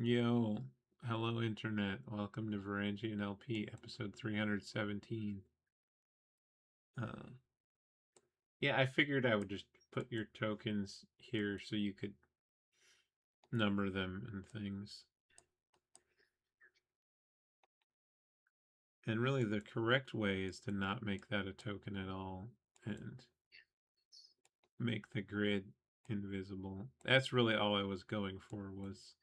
Yo, hello internet. Welcome to VarangianLP, episode 317. Yeah, I figured I would just put your tokens here so you could number them and things. And really the correct way is to not make that a token at all and make the grid invisible. That's really all I was going for, was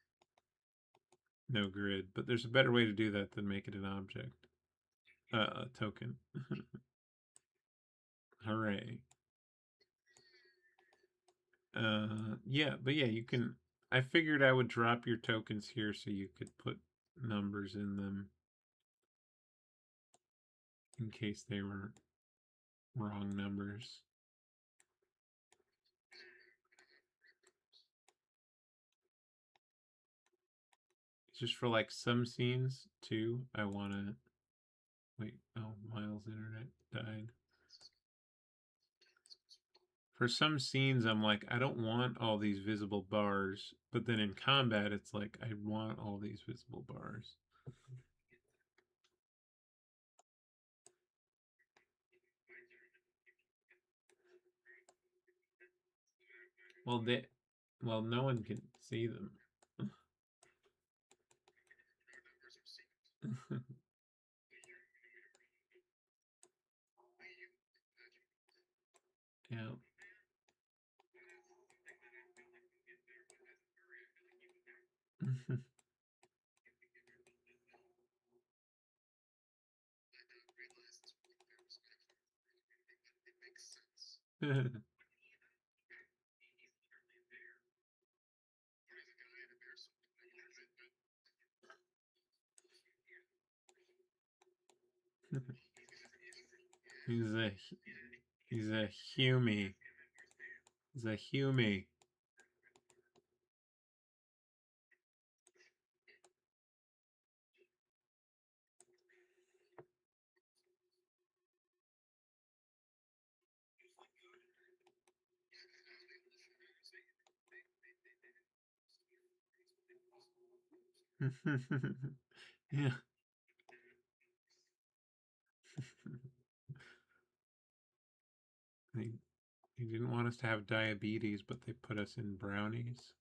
no grid, but there's a better way to do that than make it an object. A token. Hooray. Yeah, but yeah, you can. I figured I would drop your tokens here so you could put numbers in them in case they were wrong numbers. Just for like some scenes too, I want to. Wait, oh, Miles' internet died. For some scenes, I'm like, I don't want all these visible bars, but then in combat, it's like, I want all these visible bars. Well, no one can see them. Yeah. He's a he's a Hume. He's a Hume. Yeah. They didn't want us to have diabetes, but they put us in brownies.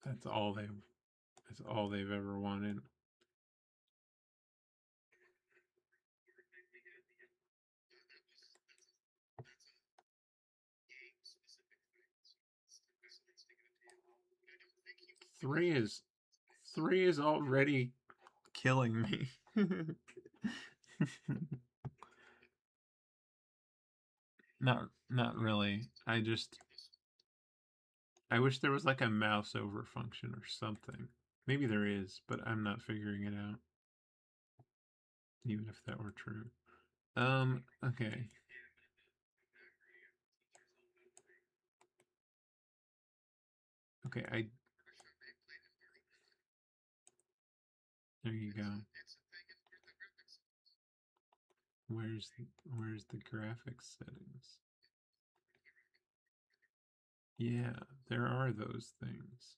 That's all they've ever wanted. Three is already killing me. Not really. I wish there was like a mouse over function or something. Maybe there is, but I'm not figuring it out. Even if that were true. Okay. Okay, there you go. Where's the graphics settings? Yeah, there are those things.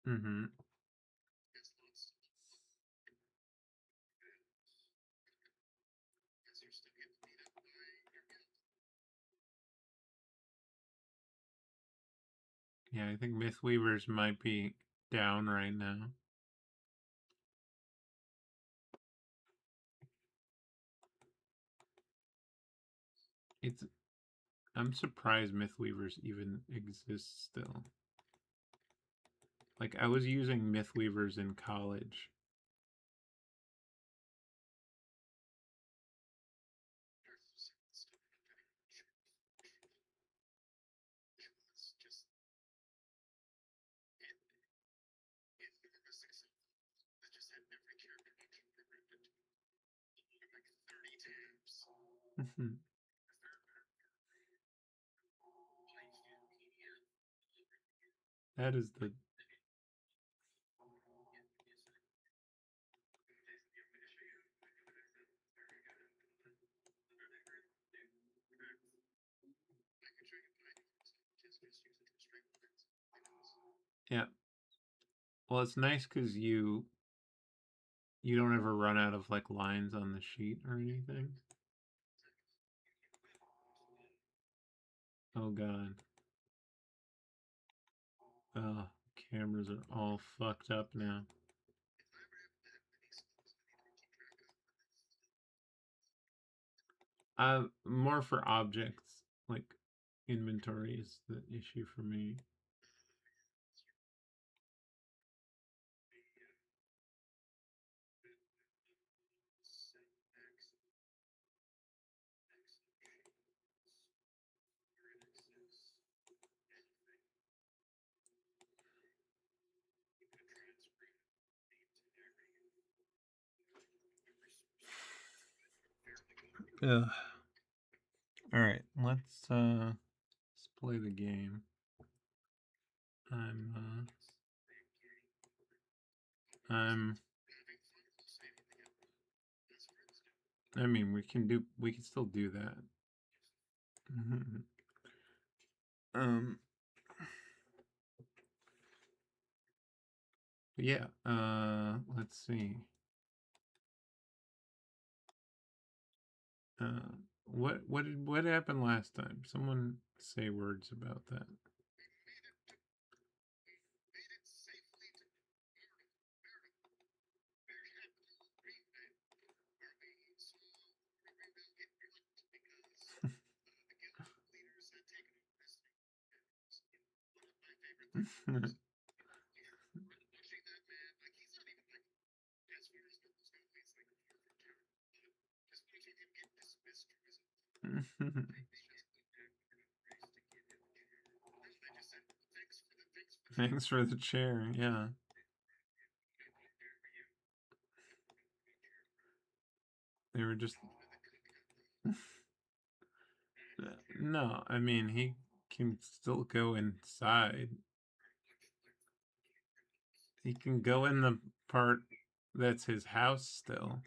Mm-hmm. Yeah, I think Mythweavers might be down right now. It's I'm surprised Mythweavers even exist still. Like I was using Mythweavers in college. That is the Yeah. Well, it's nice because you don't ever run out of like lines on the sheet or anything. Oh god. Cameras are all fucked up now. More for objects, like inventory is the issue for me. Ugh. All right, let's play the game. I mean, we can still do that. Yeah. Let's see. What happened last time? Someone say words about that. Thanks for the chair. Yeah. They were just. No, I mean, he can still go inside. He can go in the part that's his house still.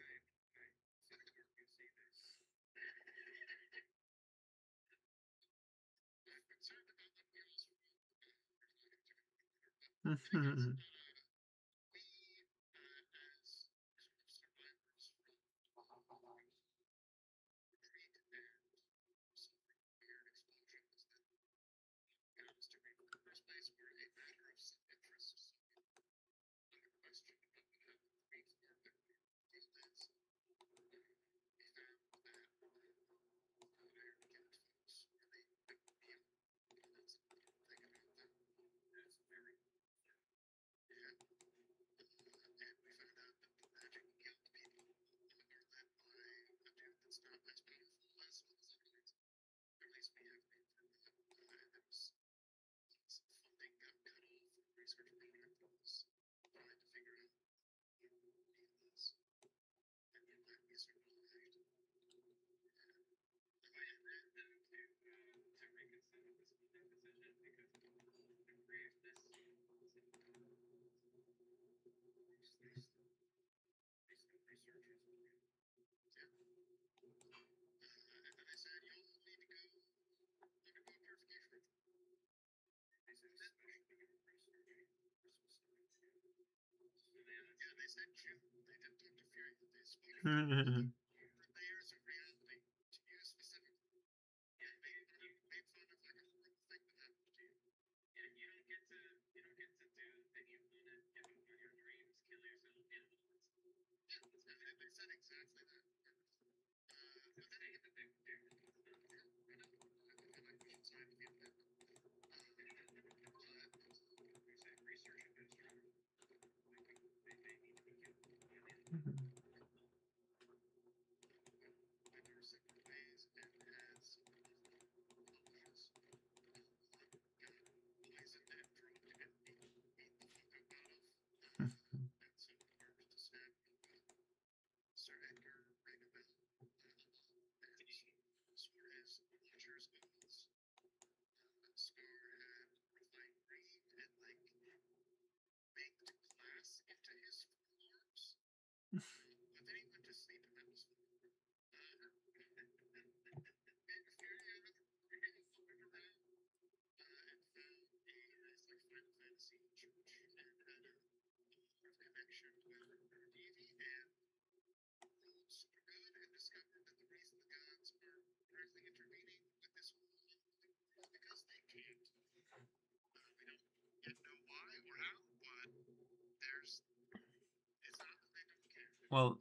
Well,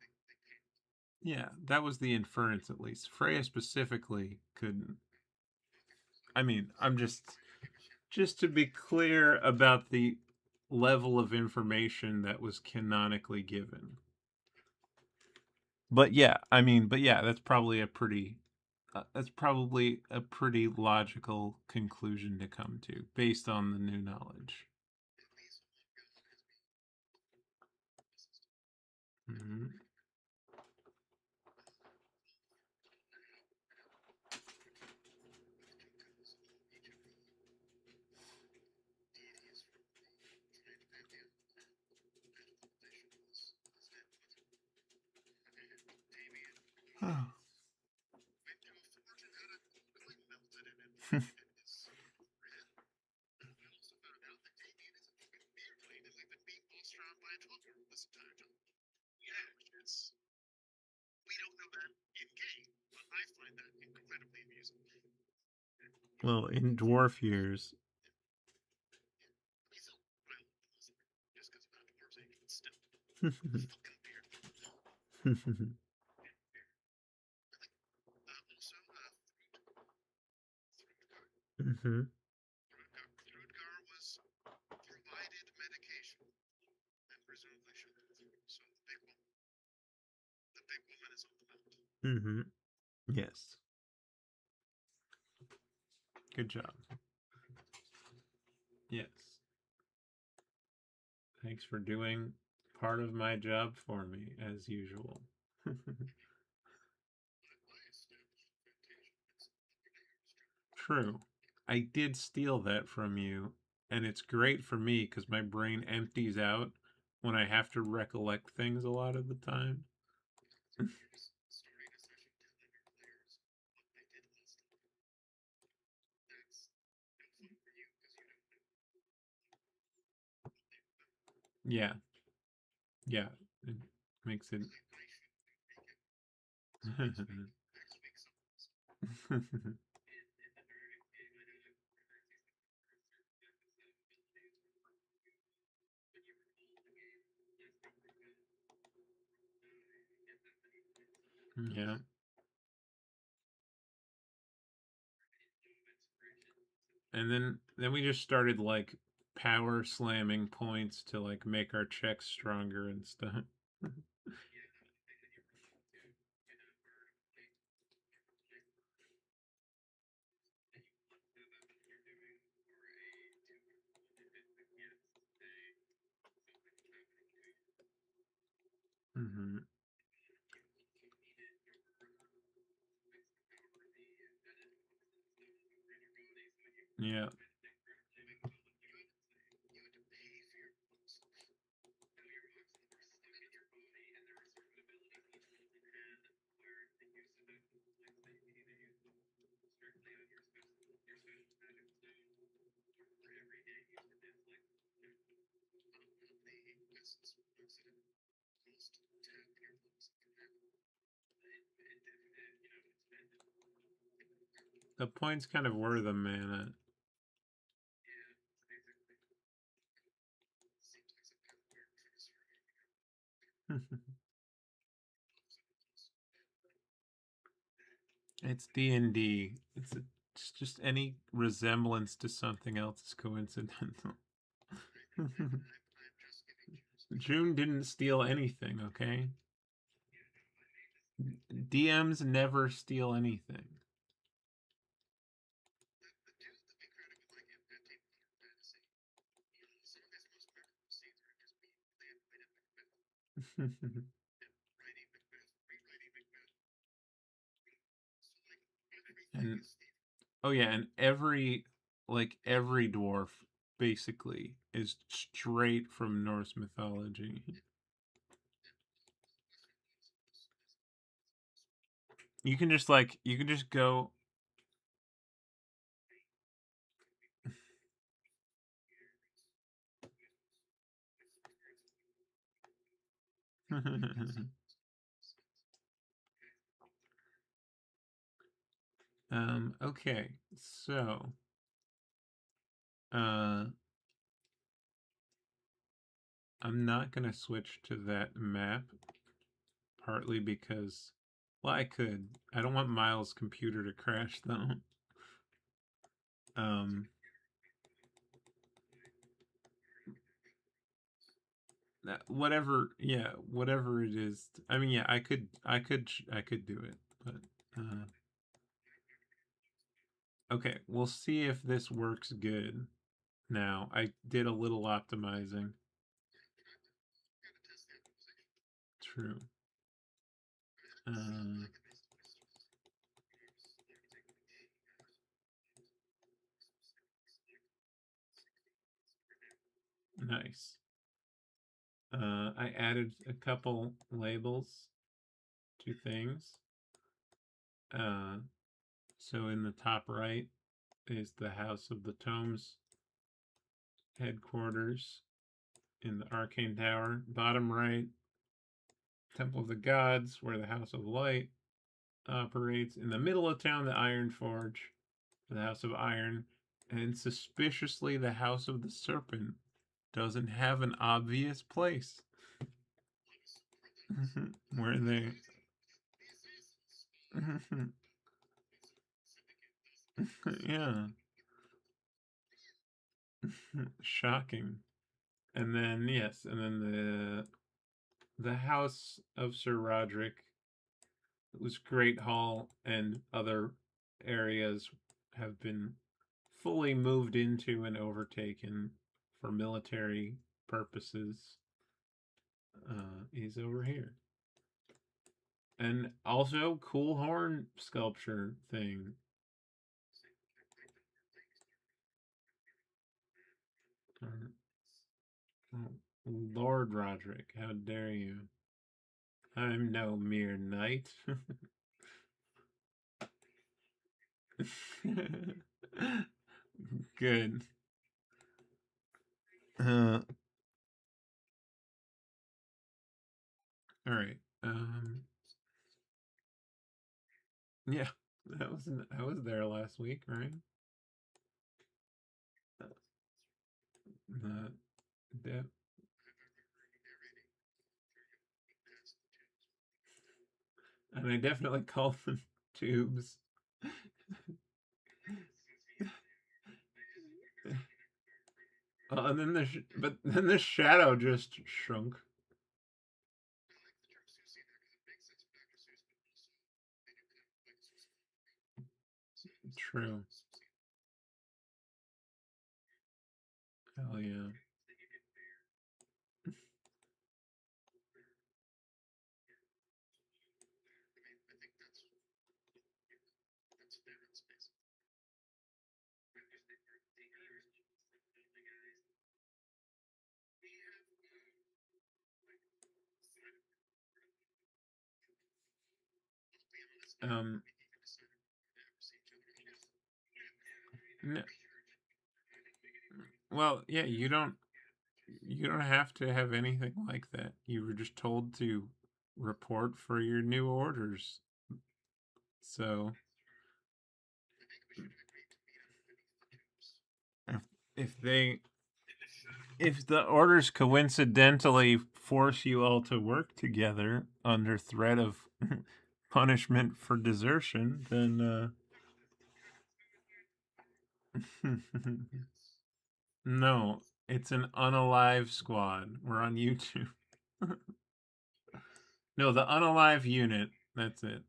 yeah, that was the inference at least. Freya specifically couldn't. I mean, I'm just to be clear about the level of information that was canonically given. But yeah, I mean, but yeah, that's probably a pretty logical conclusion to come to based on the new knowledge. Mm-hmm. Oh. Well, in dwarf years. Mm-hmm. Mm-hmm. Yes. Good job. Yes. Thanks for doing part of my job for me, as usual. True. I did steal that from you, and it's great for me because my brain empties out when I have to recollect things a lot of the time. Yeah, yeah, it makes it. Yeah. And then we just started like power slamming points to like make our checks stronger and stuff. Hmm. Yeah. The points kind of were the mana. It's D&D. It's just any resemblance to something else is coincidental. June didn't steal anything, okay? DMs never steal anything. And oh yeah, and every dwarf basically is straight from Norse mythology. You can just go. Okay, so I'm not gonna switch to that map, partly because, well, I could. I don't want Miles' computer to crash though. Um, whatever, yeah, whatever it is. I mean, yeah, I could do it, but okay, we'll see if this works good. Now, I did a little optimizing. True. Uh, nice. I added a couple labels to things. Uh, so in the top right is the House of the Tomes headquarters in the Arcane Tower. Bottom right, Temple of the Gods, where the House of Light operates. In the middle of town, the Iron Forge, the House of Iron. And suspiciously, the House of the Serpent doesn't have an obvious place. Where they. Yeah. Shocking. And then yes, and then the House of Sir Roderick, was Great Hall and other areas have been fully moved into and overtaken for military purposes. Is over here. And also cool horn sculpture thing. Lord Roderick, how dare you? I'm no mere knight. Good. All right. Yeah, I was there last week, right? Uh, de- and I definitely called them tubes. And then but then the shadow just shrunk. True. Hell yeah. Um. No, well, yeah. You don't have to have anything like that. You were just told to report for your new orders. So if they if the orders coincidentally force you all to work together under threat of punishment for desertion, then no, it's an unalive squad. We're on YouTube. No, the unalive unit. That's it.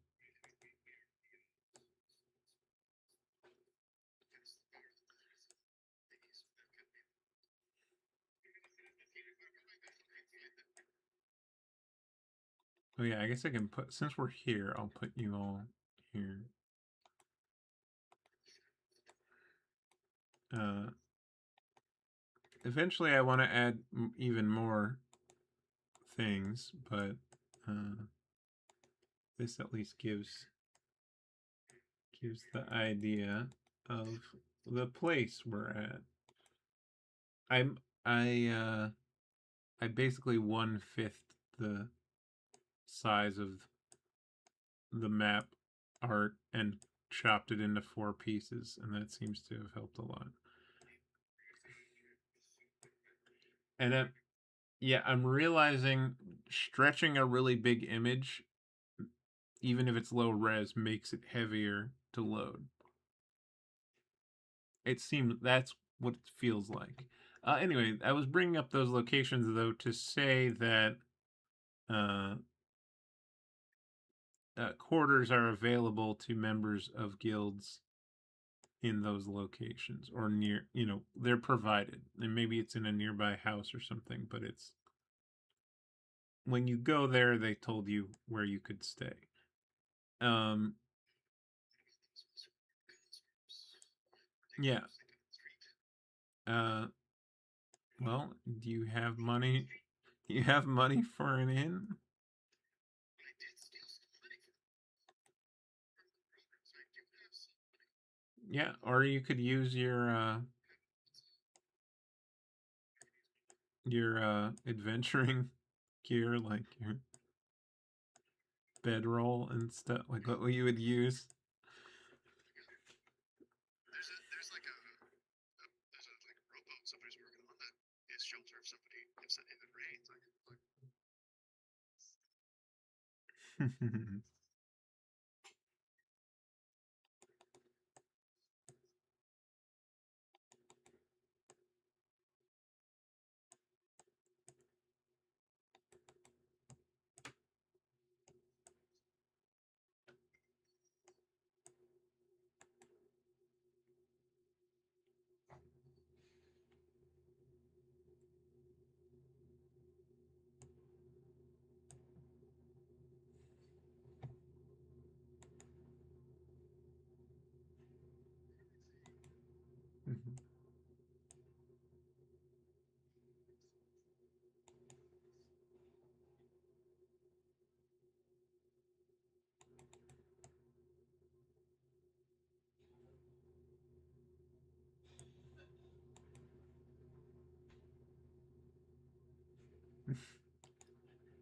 Oh yeah, I guess I can put, since we're here, I'll put you all here. Uh, eventually I want to add even more things, but this at least gives the idea of the place we're at. I'm I basically 1/5 the size of the map art and chopped it into 4 pieces, and that seems to have helped a lot. And I'm realizing stretching a really big image, even if it's low res, makes it heavier to load. It seems that's what it feels like. Anyway, I was bringing up those locations though to say that quarters are available to members of guilds in those locations or near. They're provided, and maybe it's in a nearby house or something. But it's when you go there, they told you where you could stay. Yeah. Well, do you have money? Do you have money for an inn? Yeah, or you could use your adventuring gear, like your bedroll and stuff, like what you would use. There's like a rowboat somebody's working on that is shelter if somebody if it rains.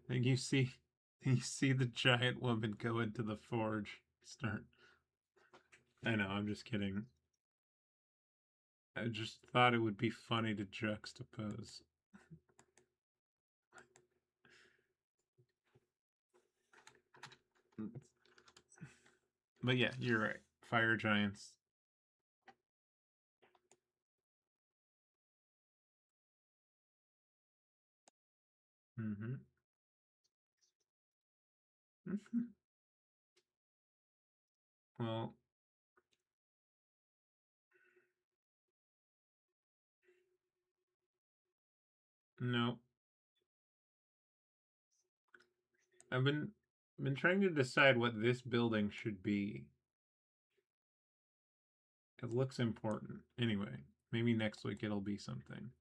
And you see the giant woman go into the forge. Start. I know, I'm just kidding. I just thought it would be funny to juxtapose. But yeah, you're right. Fire giants. Mm-hmm. Well, no. I've been trying to decide what this building should be. It looks important. Anyway, maybe next week it'll be something.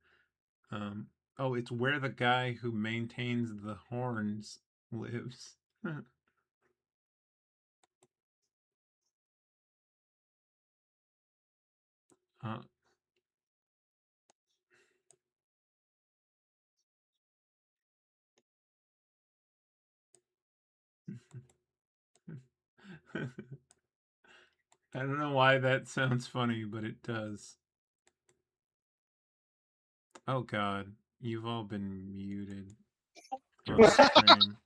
Oh, it's where the guy who maintains the horns lives. I don't know why that sounds funny, but it does. Oh God, you've all been muted on stream.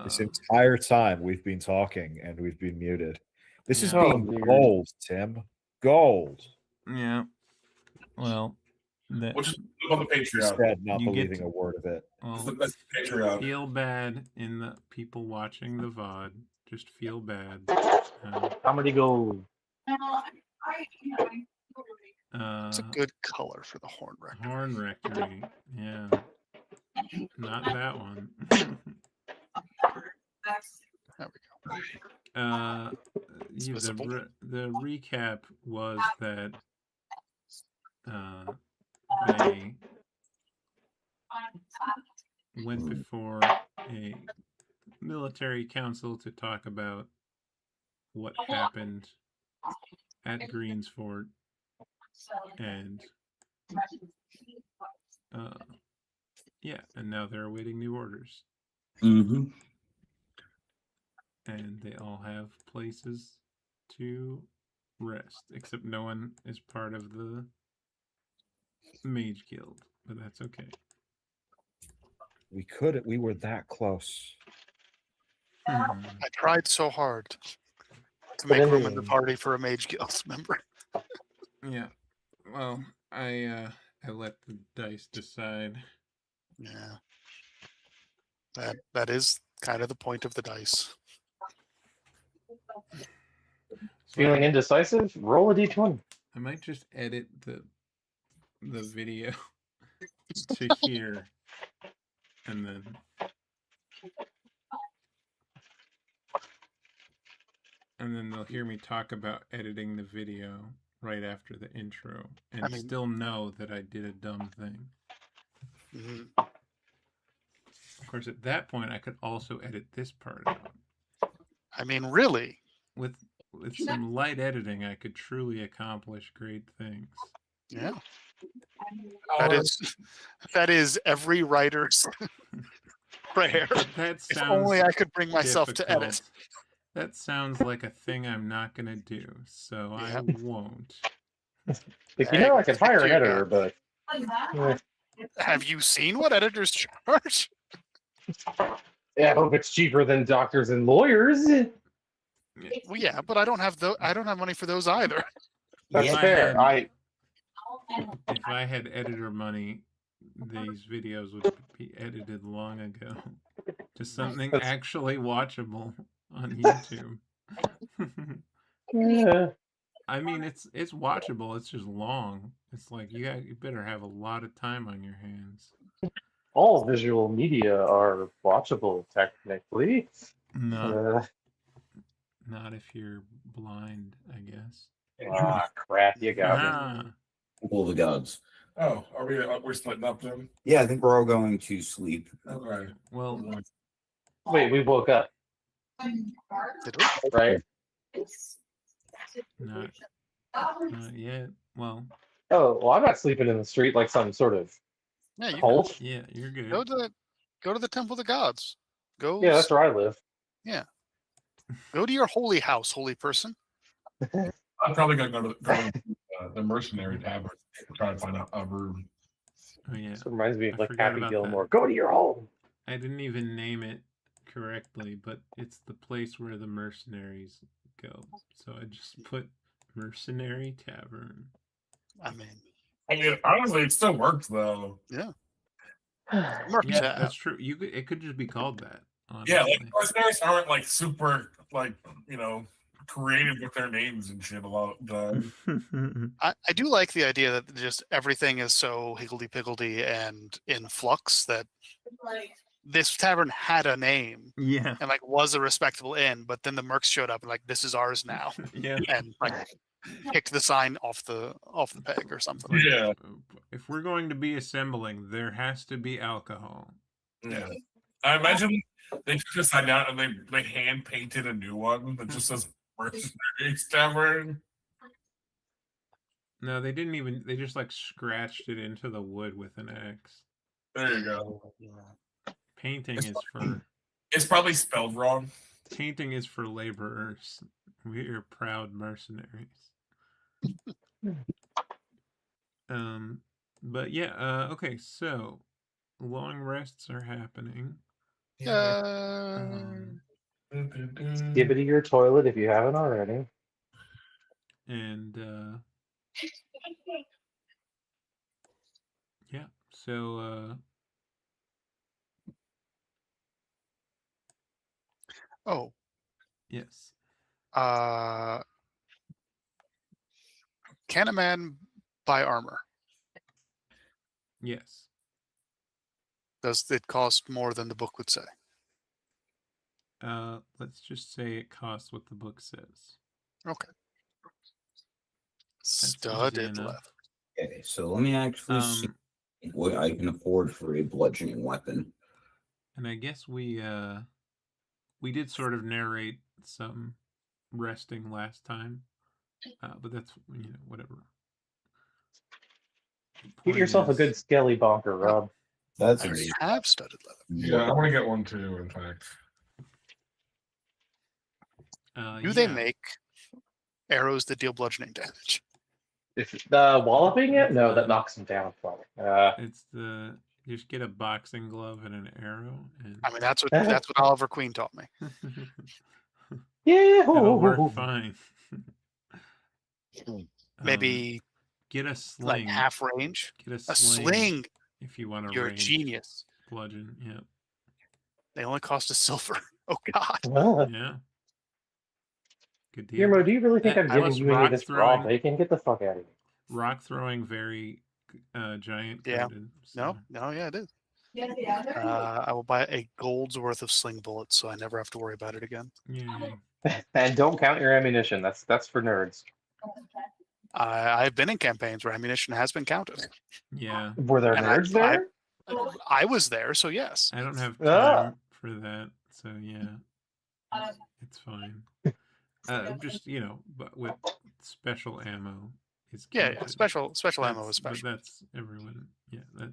This entire time we've been talking and we've been muted. This is Yeah. being gold, Tim. Gold. Yeah. Well, We'll just look on the Patreon. Said not You get believing a word of it. well, That's Patreon. feel bad in the people watching the VOD. Just feel bad. Comedy gold. It's a good color for the horn rectory. Horn rectory. Yeah. Not that one. There we go. visible. The recap was that they went before a military council to talk about what happened at Greensfort, and yeah, and now they're awaiting new orders. Mm-hmm. and they all have places to rest, except no one is part of the Mage Guild, but that's okay. We were that close. Hmm. I tried so hard to But make in room the in the end- party for a Mage Guild member. Yeah. Well, I let the dice decide. Yeah. That is kind of the point of the dice. So Feeling indecisive? Roll a d20. I might just edit the video to here, and then they'll hear me talk about editing the video right after the intro, and I mean- still know that I did a dumb thing. Mhm. Of course, at that point, I could also edit this part out. I mean, really. With some light editing, I could truly accomplish great things. Yeah. That is every writer's prayer. But that If sounds only I could bring myself to edit. difficult. That sounds like a thing I'm not gonna do, so I Yep. won't. Like, you know, I could Stick hire to an your editor, guns. but Have you seen what editors charge? yeah, I hope it's cheaper than doctors and lawyers. Well, yeah, but I don't have money for those either. That's If I fair. had- If I had editor money, these videos would be edited long ago to something That's- actually watchable on YouTube. Yeah. I mean, it's watchable. It's just long. It's like you better have a lot of time on your hands. All visual media are watchable, technically. Not if you're blind, I guess. Crap, you got me. Ah, All the gods. Oh, we're splitting up then? Yeah, I think we're all going to sleep. Okay. well, Wait, we woke up, Did we? right? not yet. Well, Oh, well, I'm not sleeping in the street like some sort of Yeah, you cult. yeah, you're good. go to the Temple of the Gods. Go. Yeah, that's where I live. Go to your holy house, holy person. I'm probably gonna go to the Mercenary Tavern and try to find a room. Oh yeah, This reminds me I of like forgot Happy about Gilmore. that. Go to your home. I didn't even name it correctly, but it's the place where the mercenaries go. So I just put Mercenary Tavern. I mean, I mean, honestly, it still works though. Merc Yeah, Tab. that's true. It could just be called that. Honestly. Yeah, like mercenaries aren't like super like creative with their names and shit a lot of the time. I do like the idea that just everything is so higgledy-piggledy and in flux that this tavern had a name Yeah. and like was a respectable inn, but then the mercs showed up and like, this is ours now, Yeah. and like kicked the sign off the peg or something. Yeah, If we're going to be assembling, there has to be alcohol. yeah. I imagine they took a sign down and they hand painted a new one that just says Mercenaries Tavern. No, they didn't even. They just like scratched it into the wood with an axe. There you go. Painting is for It's probably spelled wrong. laborers. We are proud mercenaries. But yeah. Okay. So long rests are happening. Give it to your toilet if you haven't already. And yeah. So Oh, yes. Can a man buy armor? Yes. Does it cost more than the book would say? Let's just say it costs what the book says. Okay. easy Studded enough. leather. Okay, so let me actually see what I can afford for a bludgeoning weapon. And I guess we did sort of narrate some resting last time, but that's whatever. Get yourself a good skelly bonker, Rob. That's I a have studded leather. Yeah, I want to get one too, in fact. Do they yeah. make arrows that deal bludgeoning damage? If walloping it, no, that Uh, knocks him down. Probably. It's the you just get a boxing glove and an arrow, and I mean, that's what Oliver Queen taught me. Yeah. that'll work fine. Maybe get a like sling. half range. Get A sling. if you want to You're a range genius. bludgeon. Yeah, They only cost a silver. Oh God. yeah. Good deal. Guillermo, do you really think I'm I giving was you any of rock this throwing. raw bacon? Get the fuck out of here. Rock throwing very giant Yeah. coded. So. No, yeah, it is. I will buy a gold's worth of sling bullets, so I never have to worry about it again. Yay. And don't count your ammunition. That's for nerds. I've been in campaigns where ammunition has been counted. Yeah. Were there And nerds there? I was there, so yes. I don't have Ah. time for that, so yeah, it's fine. Just but with special ammo, is Yeah, counted. special ammo is But special. that's everyone. Yeah, that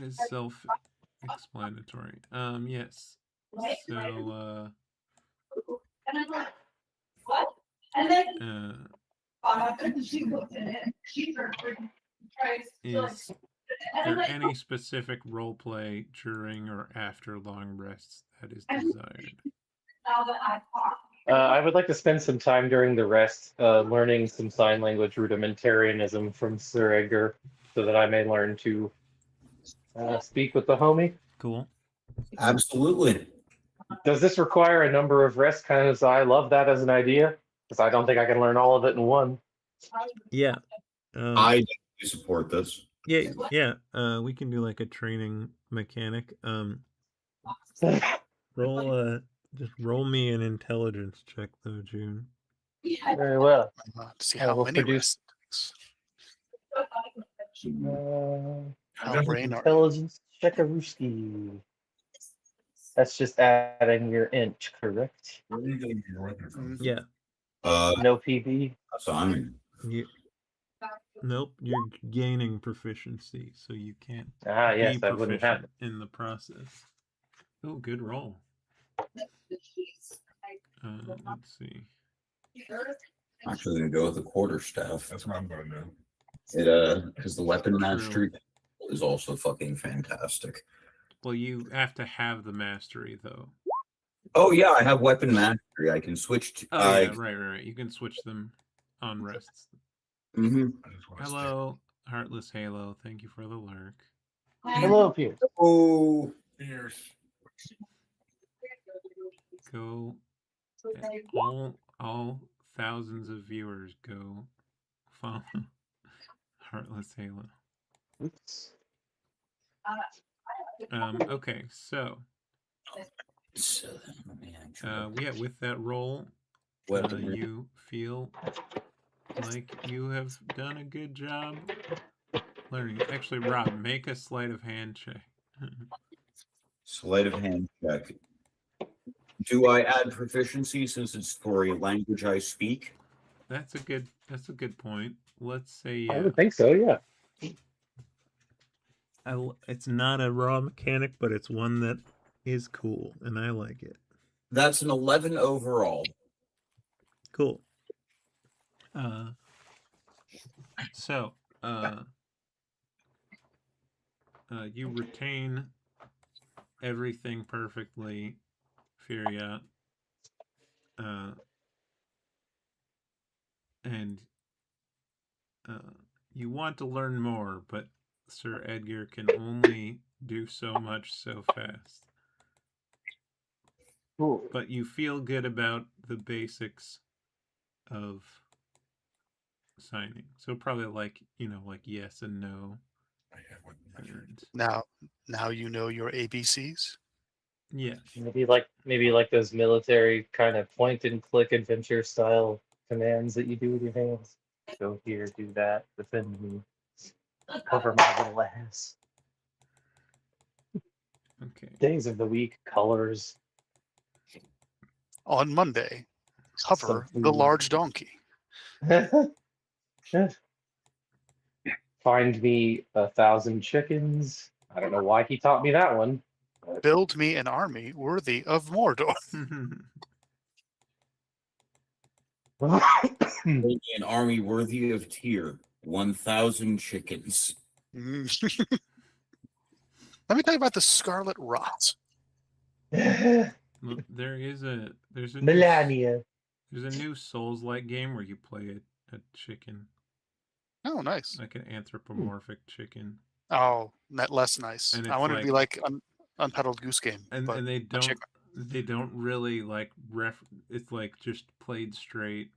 is self-explanatory. Yes. So is there any specific role play during or after long rests that is desired? I would like to spend some time during the rest learning some sign language rudimentarianism from Sir Edgar so that I may learn to speak with the homie. Cool. Absolutely. Does this require a number of rests? Kind of, I love that as an idea because I don't think I can learn all of it in one. Yeah. I definitely support this. Yeah. We can do like a training mechanic. Just roll me an intelligence check though, June. Very well. To see I how will many produce- rests. Uh, brain are- intelligence checkarooski. That's just adding your inch, correct? Where are you getting your weapon from? Yeah. No PB. So I'm Nope, you're gaining proficiency, so you can't Ah, yes, be I wouldn't have proficient in the process. Oh, good roll. Let's see. actually gonna go with the quarterstaff. That's what I'm going to do. It because the weapon mastery is also fucking fantastic. Well, you have to have the mastery, though. Oh yeah, I have weapon mastery. I can switch to. Oh, yeah, right. You can switch them on rests. Mm-hmm. I just wanna Hello, Heartless Halo. Thank you for the lurk. Hello, Pierce. Oh, stay here. Go. All thousands of viewers go follow Heartless Halo. Oops. Okay, so yeah, with that roll, you feel like you have done a good job learning. Actually, Rob, make a sleight of hand check. Sleight of hand check. Do I add proficiency since it's for a language I speak? That's a good point. Let's say I yeah. would think so, yeah. It's not a raw mechanic, but it's one that is cool, and I like it. That's an 11 overall. Cool. So, you retain everything perfectly, Furia. And you want to learn more, but Sir Edgar can only do so much so fast. Cool. But you feel good about the basics of signing. So probably like yes and no. I have weapon mastery. And Now you know your ABCs. yes. Maybe like those military kind of point and click adventure style commands that you do with your hands. Go here, do that, defend me, cover my little ass. Okay. Days of the week, colors. On Monday, cover Something. the large donkey. Find me 1,000 chickens. I don't know why he taught me that one. Build me an army worthy of Mordor. Build me an army worthy of Tyr. 1,000 chickens. Mm. Let me tell you about the Scarlet Rot. Look, there's a Melania. there's a new Souls-like game where you play a chicken, Oh, nice. like an anthropomorphic chicken, Oh, less nice. And I it's wanted to be like- like Untitled Goose Game. and but and they a chicken. don't really like it's like just played straight,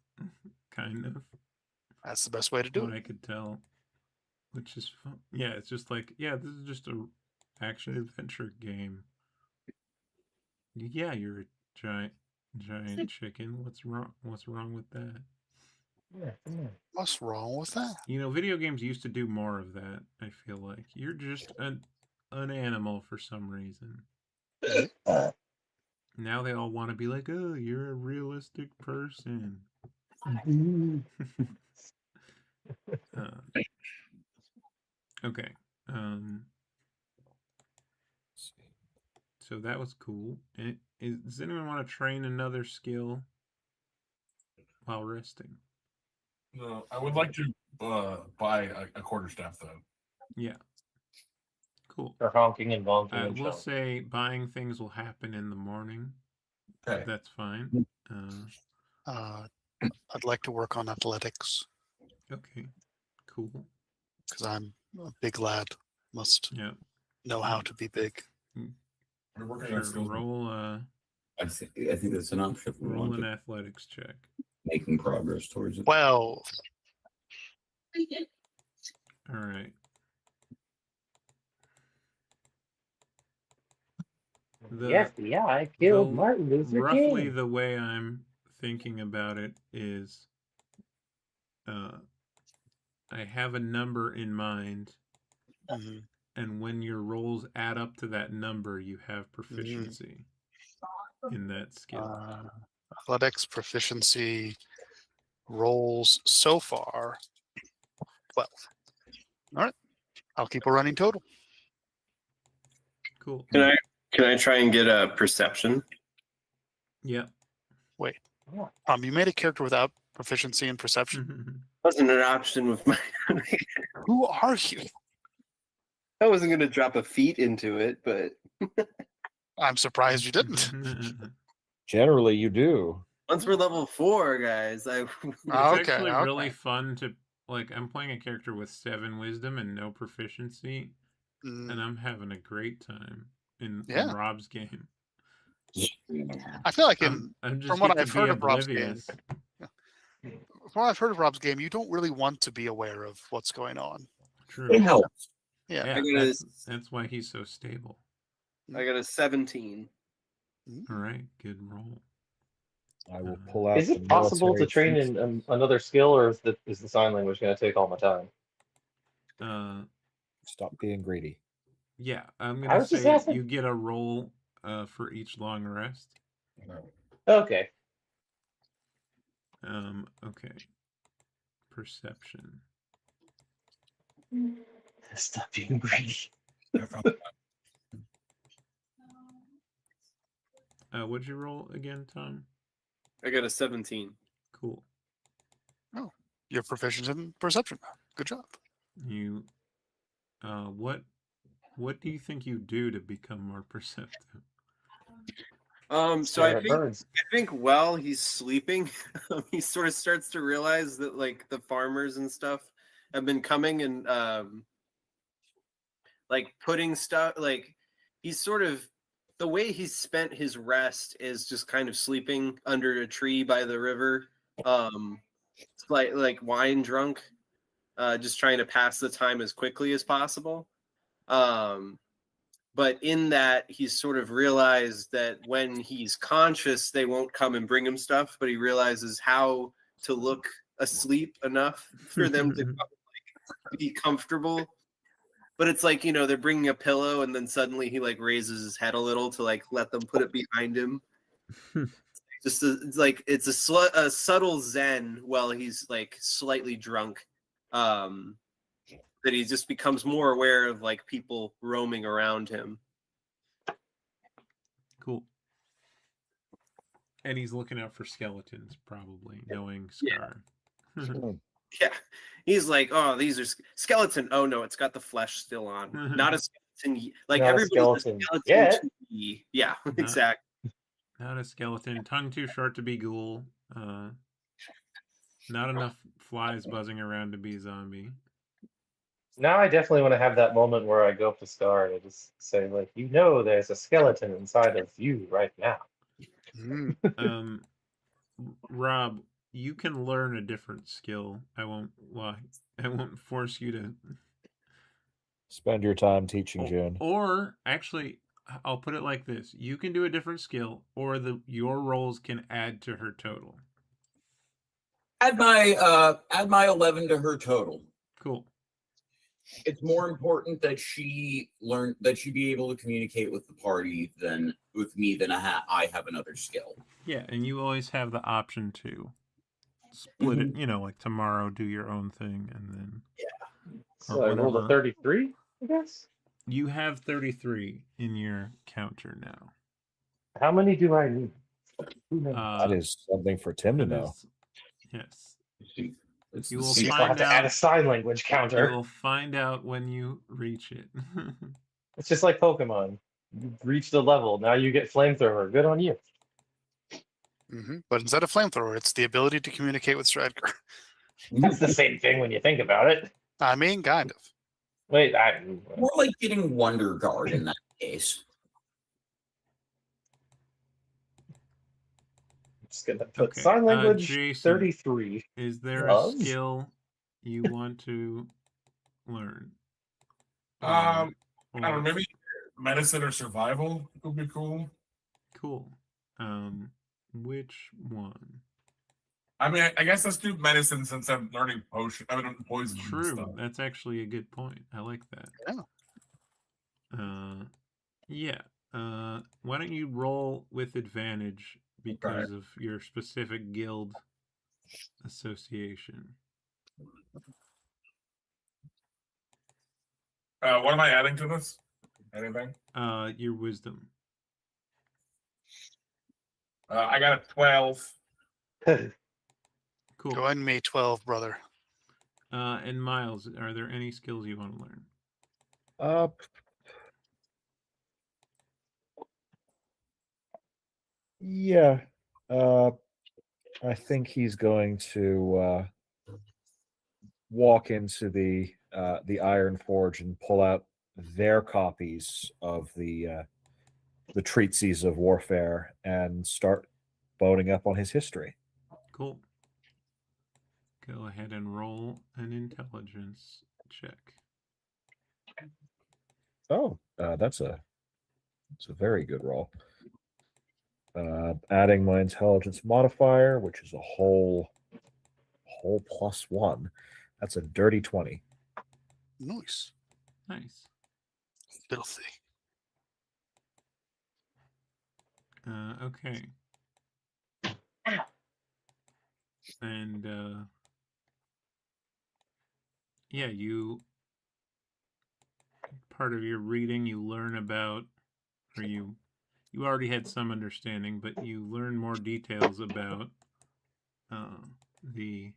kind of. That's the best way to do What it. I could tell, which is fun. Yeah, it's just like, yeah, this is just a action adventure game. Yeah, you're a giant chicken. What's wrong with that? What's wrong with that? You know, video games used to do more of that. I feel like you're just an animal for some reason. Now they all want to be like, oh, you're a realistic person. Okay. So that was cool. Does anyone want to train another skill while resting? No, I would like to buy a quarterstaff though. Yeah. Cool. For honking and bonking I and will chunk. say buying things will happen in the morning. Okay. That's fine. I'd like to work on athletics Okay. Cool. because I'm a big lad. Must Yeah. know how to be big. We're working Sure. on skills. Roll I think that's an option if we roll want an to athletics check. making progress towards it. Well, All right. The- Yes, the FBI killed the- Martin Luther Roughly King. the way I'm thinking about it is I have a number in mind, mhm. and when your rolls add up to that number, you have proficiency in that skill. Athletics proficiency rolls so far 12. All right, I'll keep a running total. Cool. Can I try and get a perception? Yeah. You made a character without proficiency in perception. Wasn't an option with my. Who are you? I wasn't going to drop a feat into it, but I'm surprised you didn't. Generally, you do. once we're level 4, guys, It's Okay, actually really okay. fun to I'm playing a character with 7 wisdom and no proficiency, and I'm having a great time in Rob's game. I feel like I'm just from what get to I've be heard of Rob's game, oblivious. from what I've heard of Rob's game, you don't really want to be aware of what's going on. True. It helps. Yeah. I got That's why he's so stable. a 17. All right, good roll. I will pull out. Is the it possible to military train feats. in another skill, or is the sign language going to take all my time? Stop being greedy. Yeah, I'm I gonna was just say asking. you get a roll for each long rest. Okay. Okay. Perception. Stop being greedy. What'd you roll again, Tom? I got a 17. Cool. You're proficient in perception. Good job. You what do you think you do to become more perceptive? So I It think burns. while he's sleeping, he sort of starts to realize that like the farmers and stuff have been coming and like putting stuff like he's sort of the way he's spent his rest is just kind of sleeping under a tree by the river, like wine drunk, just trying to pass the time as quickly as possible. But in that, he's sort of realized that when he's conscious, they won't come and bring him stuff, but he realizes how to look asleep enough for them to be comfortable. But it's like, they're bringing a pillow and then suddenly he like raises his head a little to like let them put it behind him. It's a subtle zen while he's like slightly drunk. That he just becomes more aware of like people roaming around him. Cool. And he's looking out for skeletons, probably, knowing Scar. Yeah, he's like, oh, these are skeleton. Oh no, it's got the flesh still on. Not a skeleton. Like Not a everybody's skeleton a skeleton. yet. To be. Yeah, exactly. Not a skeleton. Tongue too short to be ghoul. Not enough flies buzzing around to be a zombie. Now I definitely want to have that moment where I go up to Scar and I just say, like, you know, there's a skeleton inside of you right now. Rob, you can learn a different skill. I won't force you to Spend your time teaching June. Or actually, I'll put it like this: you can do a different skill, or your rolls can add to her total. Add my 11 to her total. Cool. It's more important that she be able to communicate with the party than with me than I have another skill. Yeah, and you always have the option to split it. Like tomorrow, do your own thing, and then So I rolled a 33, I guess. You have 33 in your counter now. How many do I need? That is something for Tim to know. Yes. You will have to add a sign language counter. You will find out when you reach it. It's just like Pokemon. You reach the level, now you get flamethrower. Good on you. But instead of flamethrower, it's the ability to communicate with Stradker. That's the same thing when you think about it. I mean, kind of. Wait, more like getting Wonder Guard in that case. I'm just gonna put sign language Jason, 33. Is there a skill you want to learn? I don't know, maybe medicine or survival would be cool. Cool. Which one? I mean, I guess let's do medicine since I'm learning poison. True. Stuff. That's actually a good point. I like that. Yeah. Why don't you roll with advantage because of your specific guild association? What am I adding to this? Anything? Your wisdom. I got a 12. Cool. Go ahead and me 12, brother. And Miles, are there any skills you want to learn? Yeah. I think he's going to walk into the Iron Forge and pull out their copies of the treatises of warfare and start boning up on his history. Cool. Go ahead and roll an intelligence check. Oh, that's a very good roll. Adding my intelligence modifier, which is a whole +1. That's a dirty 20. Nice. Filthy. Okay. And yeah, part of your reading, you learn about, or you already had some understanding, but you learn more details about the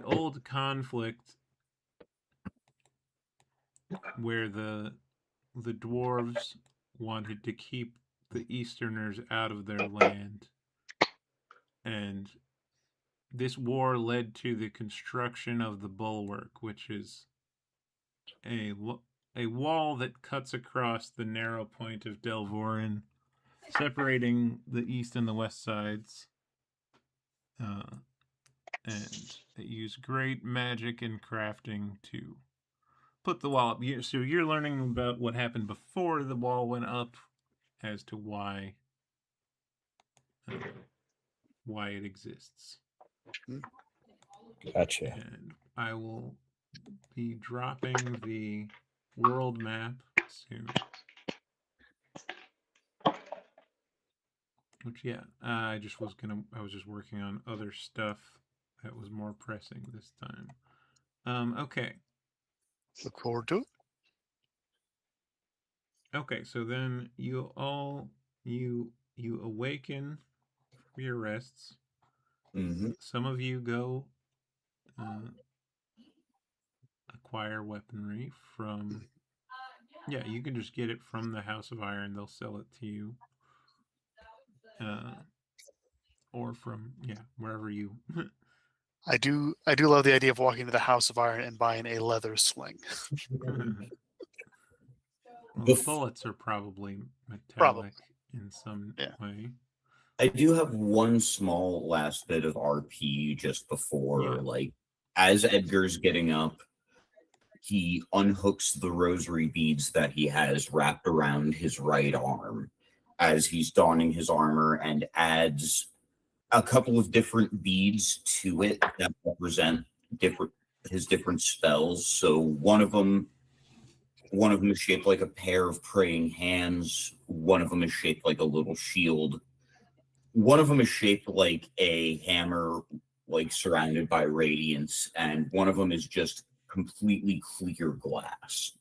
old conflict where the dwarves wanted to keep the Easterners out of their land, and this war led to the construction of the bulwark, which is a wall that cuts across the narrow point of Delvorin, separating the east and the west sides. And they use great magic and crafting to put the wall up. So you're learning about what happened before the wall went up, as to why it exists. Gotcha. And I will be dropping the world map soon. Which, yeah, I was just working on other stuff that was more pressing this time. Okay. Look forward to it. Okay, so then you awaken from your rests. Mm-hmm. Some of you go acquire weaponry from. Yeah, you can just get it from the House of Iron. They'll sell it to you. Or from wherever you. I do love the idea of walking to the House of Iron and buying a leather sling. Well, The the bullets are probably Probably. metallic in some Yeah. way. I do have one small last bit of RP just before, Yeah. like, as Edgar's getting up, he unhooks the rosary beads that he has wrapped around his right arm as he's donning his armor and adds a couple of different beads to it that represent his different spells. So one of them is shaped like a pair of praying hands. One of them is shaped like a little shield. One of them is shaped like a hammer, like surrounded by radiance, and one of them is just completely clear glass.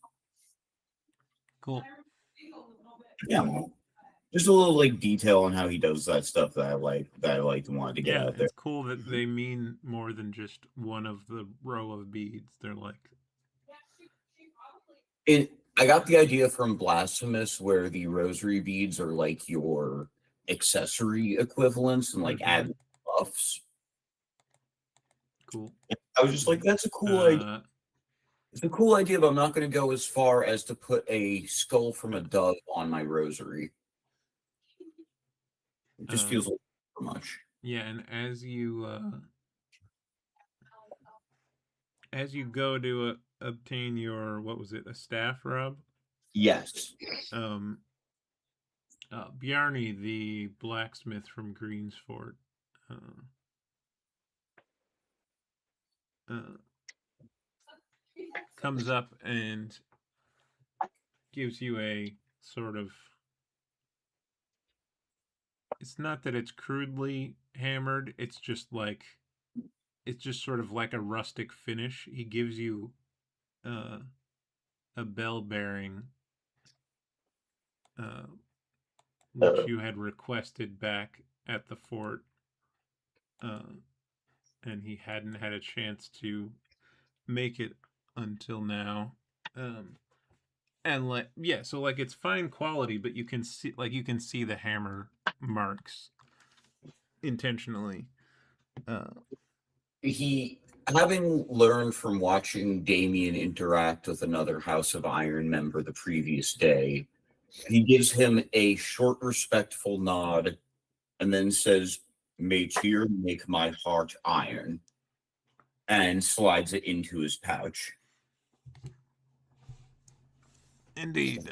Cool. Yeah, just a little like detail on how he does that stuff that I liked and wanted to get Yeah, out there. it's cool that they mean more than just one of the row of beads. They're like, I got the idea from Blasphemous where the rosary beads are like your accessory equivalents and like add buffs. cool. I was just like, that's a cool idea. It's a cool idea, but I'm not going to go as far as to put a skull from a dove on my rosary. It just feels a little too much. Yeah, and as you go to obtain your, what was it, a staff rub? Yes. Bjarni, the blacksmith from Greensfort, comes up and gives you a sort of. It's not that it's crudely hammered. It's just sort of like a rustic finish. He gives you a bell bearing, which you had requested back at the fort, and he hadn't had a chance to make it until now. And so it's fine quality, but you can see the hammer marks intentionally. He, having learned from watching Damien interact with another House of Iron member the previous day, he gives him a short, respectful nod and then says, "May tear make my heart iron," and slides it into his pouch. Indeed,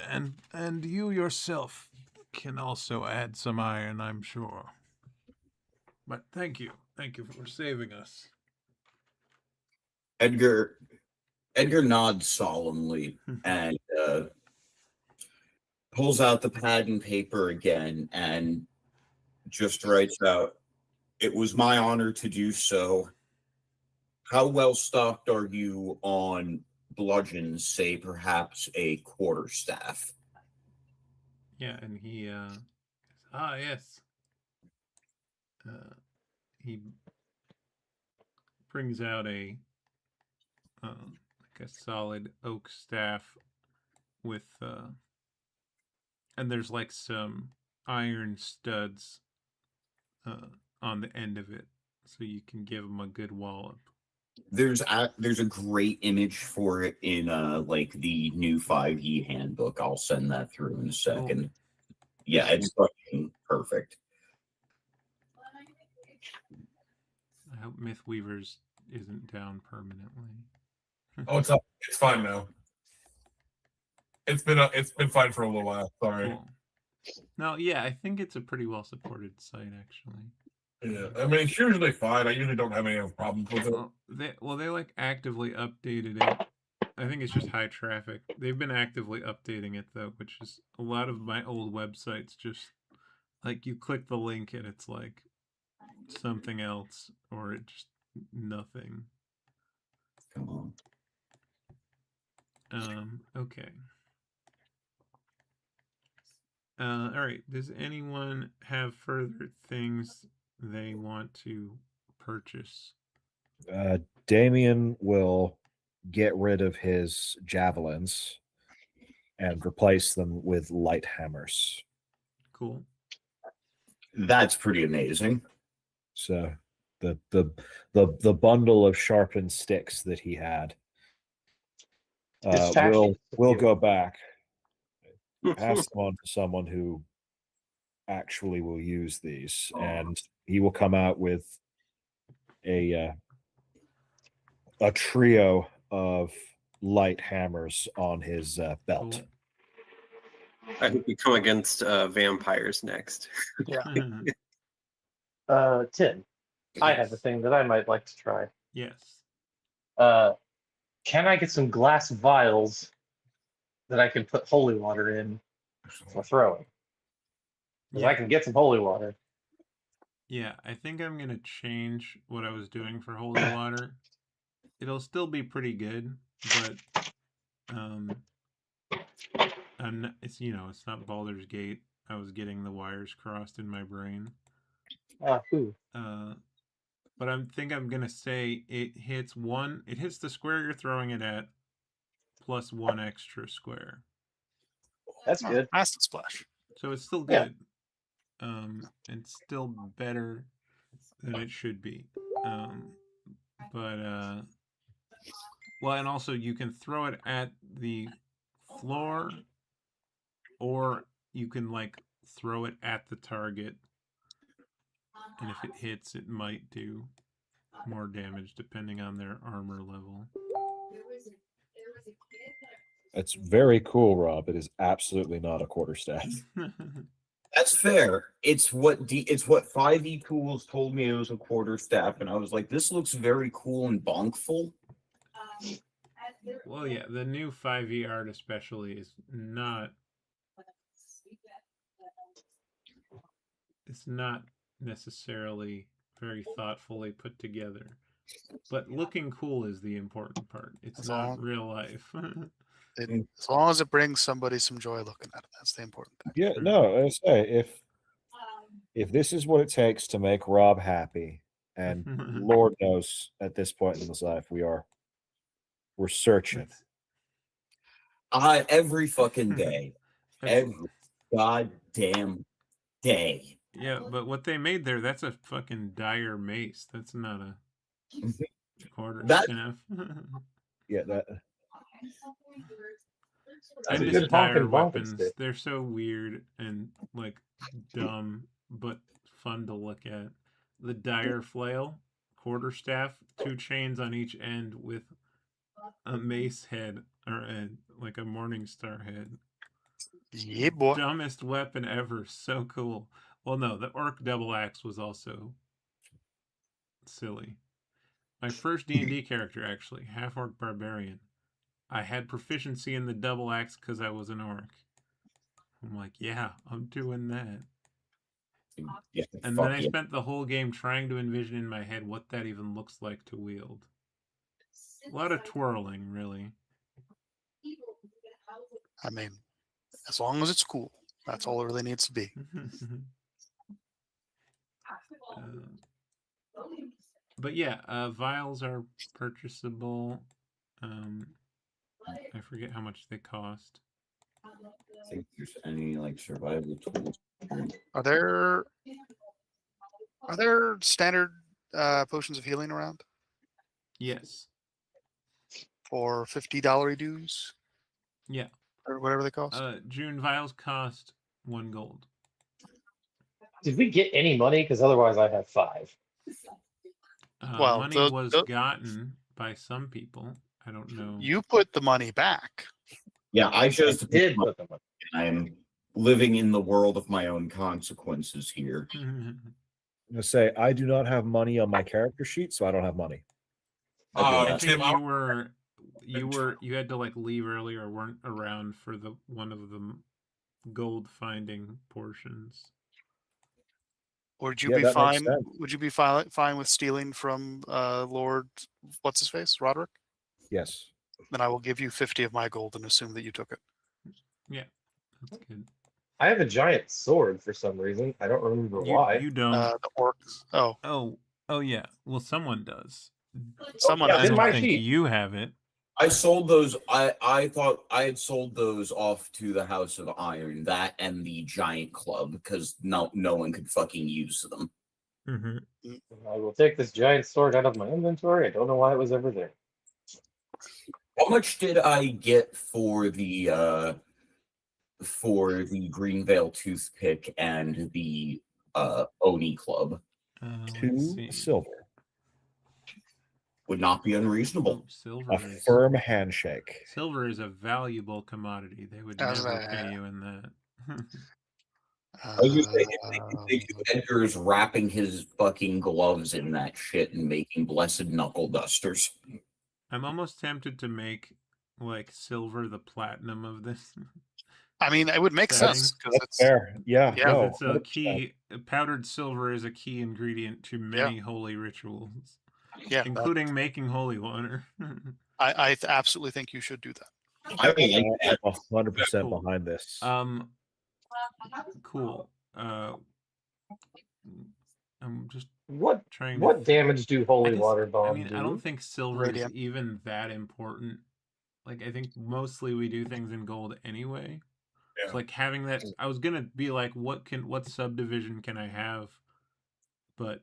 and you yourself can also add some iron, I'm sure. But thank you for saving us. Edgar nods solemnly and pulls out the pad and paper again and just writes out, "It was my honor to do so. How well stocked are you on bludgeons, say perhaps a quarterstaff?" Yeah, and he yes. He brings out a like a solid oak staff with and there's like some iron studs on the end of it, so you can give him a good wallop. There's a great image for it in like the new 5e handbook. I'll send that through in a second. Cool. Yeah, it's fucking perfect. I hope Mythweavers isn't down permanently. Oh, it's fine now. It's been fine for a little while. Sorry. Cool. No, yeah, I think it's a pretty well supported site actually. Yeah, I mean it's usually fine. I usually don't have any problems with it. They like actively updated it. I think it's just high traffic. They've been actively updating it though, which is a lot of my old websites just like you click the link and it's like something else or it just nothing. Come on. Okay. All right. Does anyone have further things they want to purchase? Damien will get rid of his javelins and replace them with light hammers. Cool. That's pretty amazing. So the bundle of sharpened sticks that he had His fashion will is go back, pass them on to someone who actually will use these, and he will come out with a trio of light hammers on his belt. Cool. I hope we come against vampires next. Tim, I have a Yes. thing that I might like to try. Yes. Can I get some glass vials that I can put holy water in for throwing? Because I can get some holy water. Yeah, I think I'm gonna change what I was doing for holy water. It'll still be pretty good, but it's it's not Baldur's Gate. I was getting the wires crossed in my brain. Who? But I'm gonna say it hits the square you're throwing it at, plus 1 extra square. That's good. Acid splash. So it's still Yeah. good. It's still better than it should be. Well, and also you can throw it at the floor, or you can throw it at the target, and if it hits, it might do more damage depending on their armor level. It's very cool, Rob. It is absolutely not a quarterstaff. That's fair. It's what 5e tools told me it was a quarterstaff, and I was like, this looks very cool and bonkful. Well, yeah, the new 5e art especially is not. It's not necessarily very thoughtfully put together, but looking cool is the important part. It's That's not all. real life. As long as it brings somebody some joy looking at it, that's the important thing. Yeah, no, I say if this is what it takes to make Rob happy, and Lord knows at this point in his life we're searching. Every fucking day. Every goddamn day. Yeah, but what they made there, that's a fucking dire mace. That's not a quarter staff. Yeah, that. I That's a miss good dire honkin' bonkin' weapons. stick. They're so weird and dumb, but fun to look at. The dire flail, quarterstaff, 2 chains on each end with a mace head or a morning star head. Yeah, boy. Dumbest weapon ever. So cool. Well, no, the orc double axe was also silly. My first D&D character, actually, half orc barbarian. I had proficiency in the double axe because I was an orc. I'm like, yeah, I'm doing that. Yeah, And then I spent the whole game trying to envision in my head what that even looks like to wield. A lot of twirling, really. I mean, as long as it's cool, that's all it really needs to be. But yeah, vials are purchasable. I forget how much they cost. I think there's any survival tools. Are there standard potions of healing around Yes. for $50 dues? Yeah. Or whatever they cost? June vials cost 1 gold. Did we get any money? Because otherwise I have 5. Well, money was gotten by some people. I don't know. You put the money back. Yeah, I chose to did put them up. I'm living in the world of my own consequences here. I'm gonna say I do not have money on my character sheet, so I don't have money. I think Tim, you had to leave early or weren't around for one of the gold finding portions. Would you Yeah, be that makes fine? sense. Would you be fine with stealing from Lord what's his face, Roderick? Yes. Then I will give you 50 of my gold and assume that you took it. Yeah, that's good. I have a giant sword for some reason. I don't remember why. You don't. The orcs. Oh, Oh yeah. Well, someone does. someone yeah, I in has don't my think sheet. you have it. I sold those. I thought I had sold those off to the House of Iron, that and the giant club, because no one could fucking use them. Mm-hmm. I will take this giant sword out of my inventory. I don't know why it was ever there. How much did I get for the Greenvale toothpick and the Oni club? Let's 2 see. silver. Would not be unreasonable. Oh, silver A is firm handshake. silver is a valuable commodity. They would How's never that? pay you in that. I was gonna say, if Edgar's wrapping his fucking gloves in that shit and making blessed knuckle dusters. I'm almost tempted to make like silver the platinum of this. I mean, it would make Setting. sense because That's it's fair. Yeah, Yeah, no, It's a 100%. key. Powdered silver is a key ingredient to many holy rituals, yeah. including making holy water. I absolutely think you should do that. I would like that. I'm 100% Cool. behind this. Cool. I'm just What trying. What damage do holy just- water bombs I mean, do? I don't think silver Radiant. is even that important. Like, I think mostly we do things in gold anyway. Yeah. So, like, having that, I was gonna be like, what subdivision can I have? But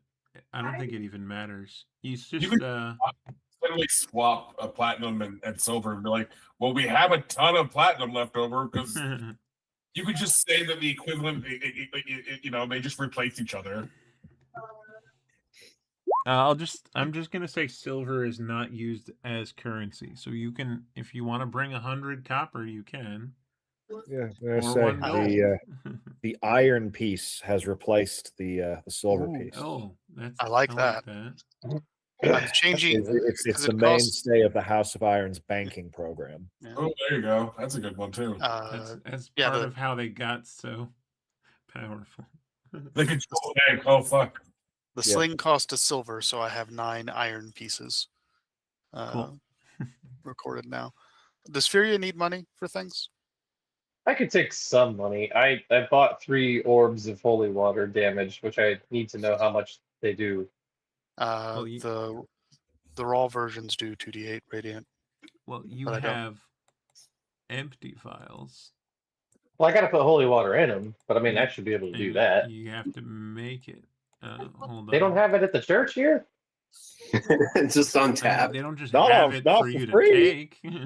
I don't think it even matters. It's just Suddenly swap a platinum and silver and be like, well, we have a ton of platinum left over, because you could just say that the equivalent, they just replace each other. I'm just gonna say silver is not used as currency. So you can, if you want to bring 100 copper, you can. Yeah, Or I say one gold. the iron piece has replaced the silver Ooh. piece. Oh, that's I like that. I'm changing. It's because the it costs- mainstay of the House of Iron's banking program. Oh, there you go. That's a good one too. That's yeah, part the- of how they got so powerful. They could just say, oh fuck. The Yeah. sling cost a silver, so I have 9 iron pieces. Cool. Recorded now. Does Furia need money for things? I could take some money. I bought 3 orbs of holy water damage, which I need to know how much they do. Well, you- The raw versions do 2d8 radiant. Well, you But I don't. have empty files. Well, I got to put holy water in them, but I mean, I Yeah, should be able to do and that. You have to make it. Hold on. They don't have it at the church here? It's just on I mean, tap. they don't just Not have on- it not for for you to free. take.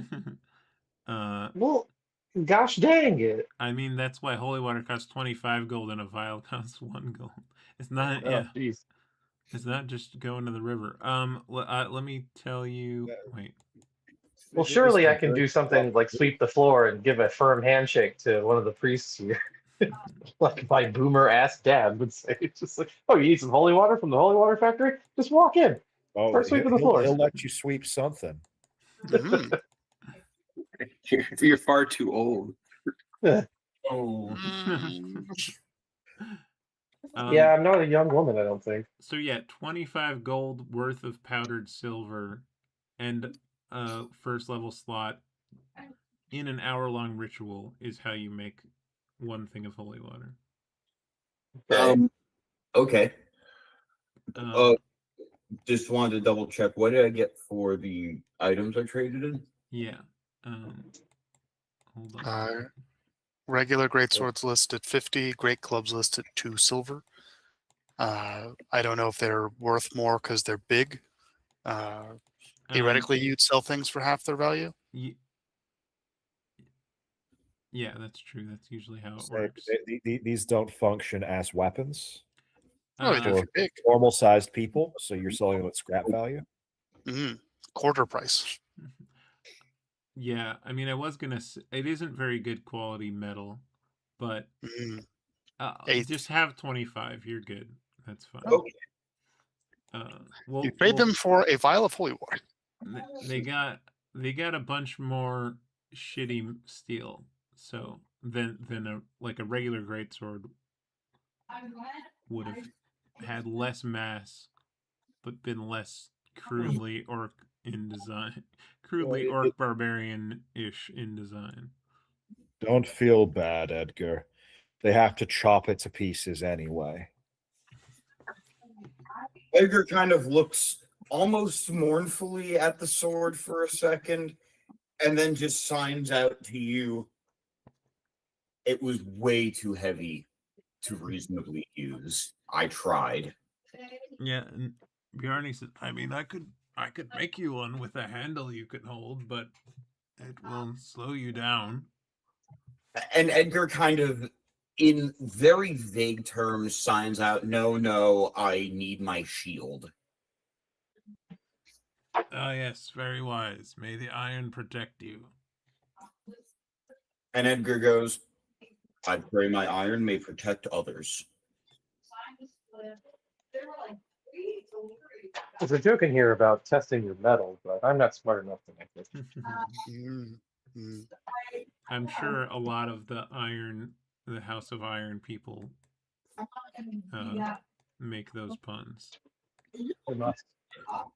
Well, gosh dang it. I mean, that's why holy water costs 25 gold and a vial costs 1 gold. It's not. Oh, Yeah, jeez. it's not just going to the river. Let me tell you. Wait. Well, surely I can do something like sweep the floor and give a firm handshake to one of the priests here. Like my boomer ass dad would say. It's just like, oh, you need some holy water from the holy water factory? Just walk in. Oh, Start sweeping the he'll floors. let you sweep something. Mhm. You're far too old. Oh, Mm. Yeah, I'm not a young woman, I don't think. So yeah, 25 gold worth of powdered silver, and first level slot in an hour-long ritual is how you make 1 thing of holy water. Okay. Um, Just wanted to double check. What did I get for the items I traded in? yeah. Hold on. Regular greatswords listed 50, great clubs listed 2 silver. I don't know if they're worth more because they're big. Theoretically, you'd sell things for half their value. Yeah, that's true. That's usually how it Say, works. these don't function as weapons. No, they do if for you're big. normal sized people, so you're selling them at scrap value. Quarter price. Yeah, I mean, I was gonna. It isn't very good quality metal, but Eighth. just have 25. You're good. That's fine. Okay. You trade them for a vial of holy water. They got a bunch more shitty steel, so than a regular greatsword would have had less mass, but been less crudely orc in design, orc barbarian-ish in design. Don't feel bad, Edgar. they have to chop it to pieces anyway. Edgar kind of looks almost mournfully at the sword for a second, and then just signs out to you. It was way too heavy to reasonably use. I tried. Yeah, and Bjarni said, I mean, I could make you one with a handle you could hold, but it will slow you down. And Edgar kind of, in very vague terms, signs out, no, I need my shield. Ah, yes, very wise. May the iron protect you. And Edgar goes, I pray my iron may protect others. There's a joke in here about testing your metal, but I'm not smart enough to make this. I'm sure a lot of the House of Iron people make those puns.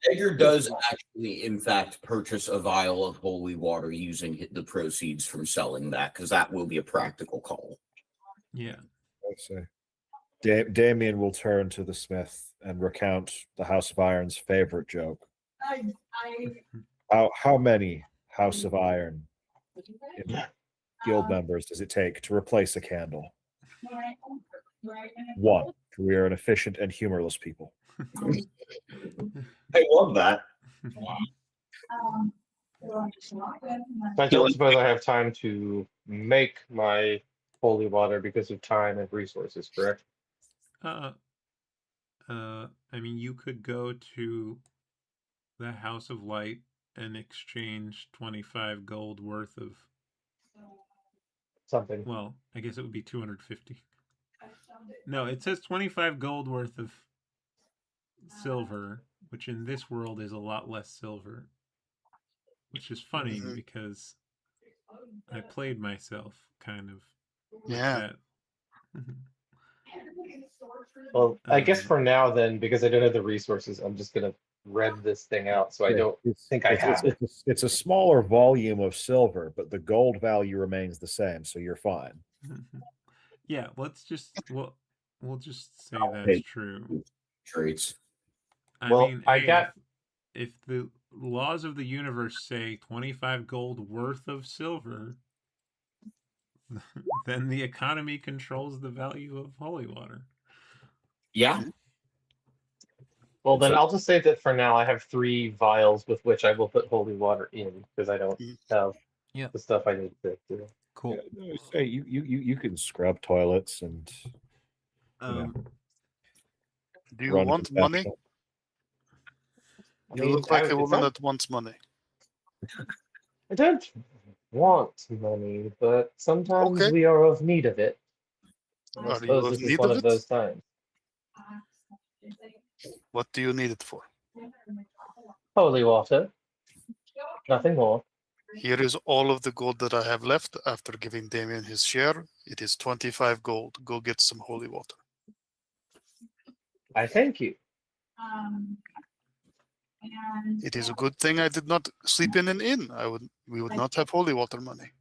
Edgar does actually, in fact, purchase a vial of holy water using the proceeds from selling that, because that will be a practical call. Yeah. Let's see. Damien will turn to the smith and recount the House of Iron's favorite joke. How many House of Iron guild members does it take to replace a candle? One. We are an efficient and humorless people. I love that. I don't suppose I have time to make my holy water because of time and resources, correct? I mean, you could go to the House of Light and exchange 25 gold worth of something. Well, I guess it would be 250. No, it says 25 gold worth of silver, which in this world is a lot less silver. Which is funny because I played myself kind of. Yeah. Well, I guess for now then, because I don't have the resources, I'm just gonna read this thing out, so I don't think I have. It's a smaller volume of silver, but the gold value remains the same, so you're fine. Yeah, let's just we'll just say that's true. Traits. I mean, if the laws of the universe say 25 gold worth of silver, then the economy controls the value of holy water. Yeah. Well, then I'll just say that for now I have 3 vials with which I will put holy water in, because I don't have the stuff I need to do. Cool. Yeah, say you can scrub toilets and do you want money? You look like a woman that wants money. I don't want money, but sometimes we are of need of it. I suppose this is one of those times. What do you need it for? Holy water. Nothing more. Here is all of the gold that I have left after giving Damien his share. It is 25 gold. Go get some holy water. I thank you. It is a good thing I did not sleep in an inn. We would not have holy water money.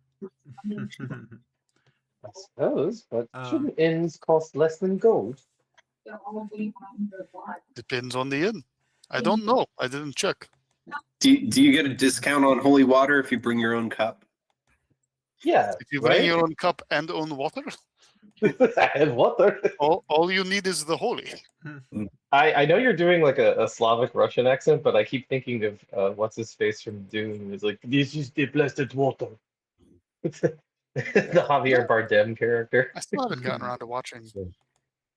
I suppose, but shouldn't inns cost less than gold? Depends on the inn. I don't know. I didn't check. Do you get a discount on holy water if you bring your own cup? Yeah. If you bring your own cup and own water, and water. all you need is the holy. I know you're doing like a Slavic Russian accent, but I keep thinking of what's his face from Dune. It's like, this is the blessed water. The Javier Bardem character. I still haven't gotten around to watching.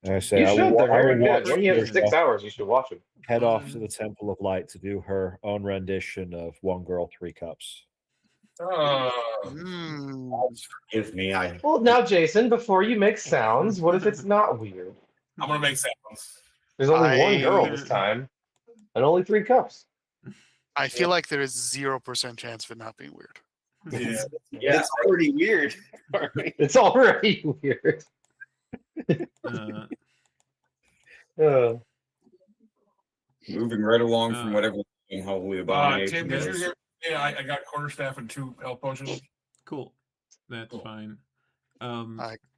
I say, you should. They're very will good. When you have 6 hours, you should watch them. Head off to the Temple of Light to do her own rendition of One Girl, 3 Cups. Forgive me. Well, now, Jason, before you make sounds, what if it's not weird? I'm gonna make sounds. There's only one girl this time, and only 3 cups. I feel like there is 0% chance of it not being weird. Yeah, it's already weird. It's already weird. Moving right along from whatever holy abomination. Tim, is. Yeah, I got quarterstaff and 2 health potions. Cool. That's fine.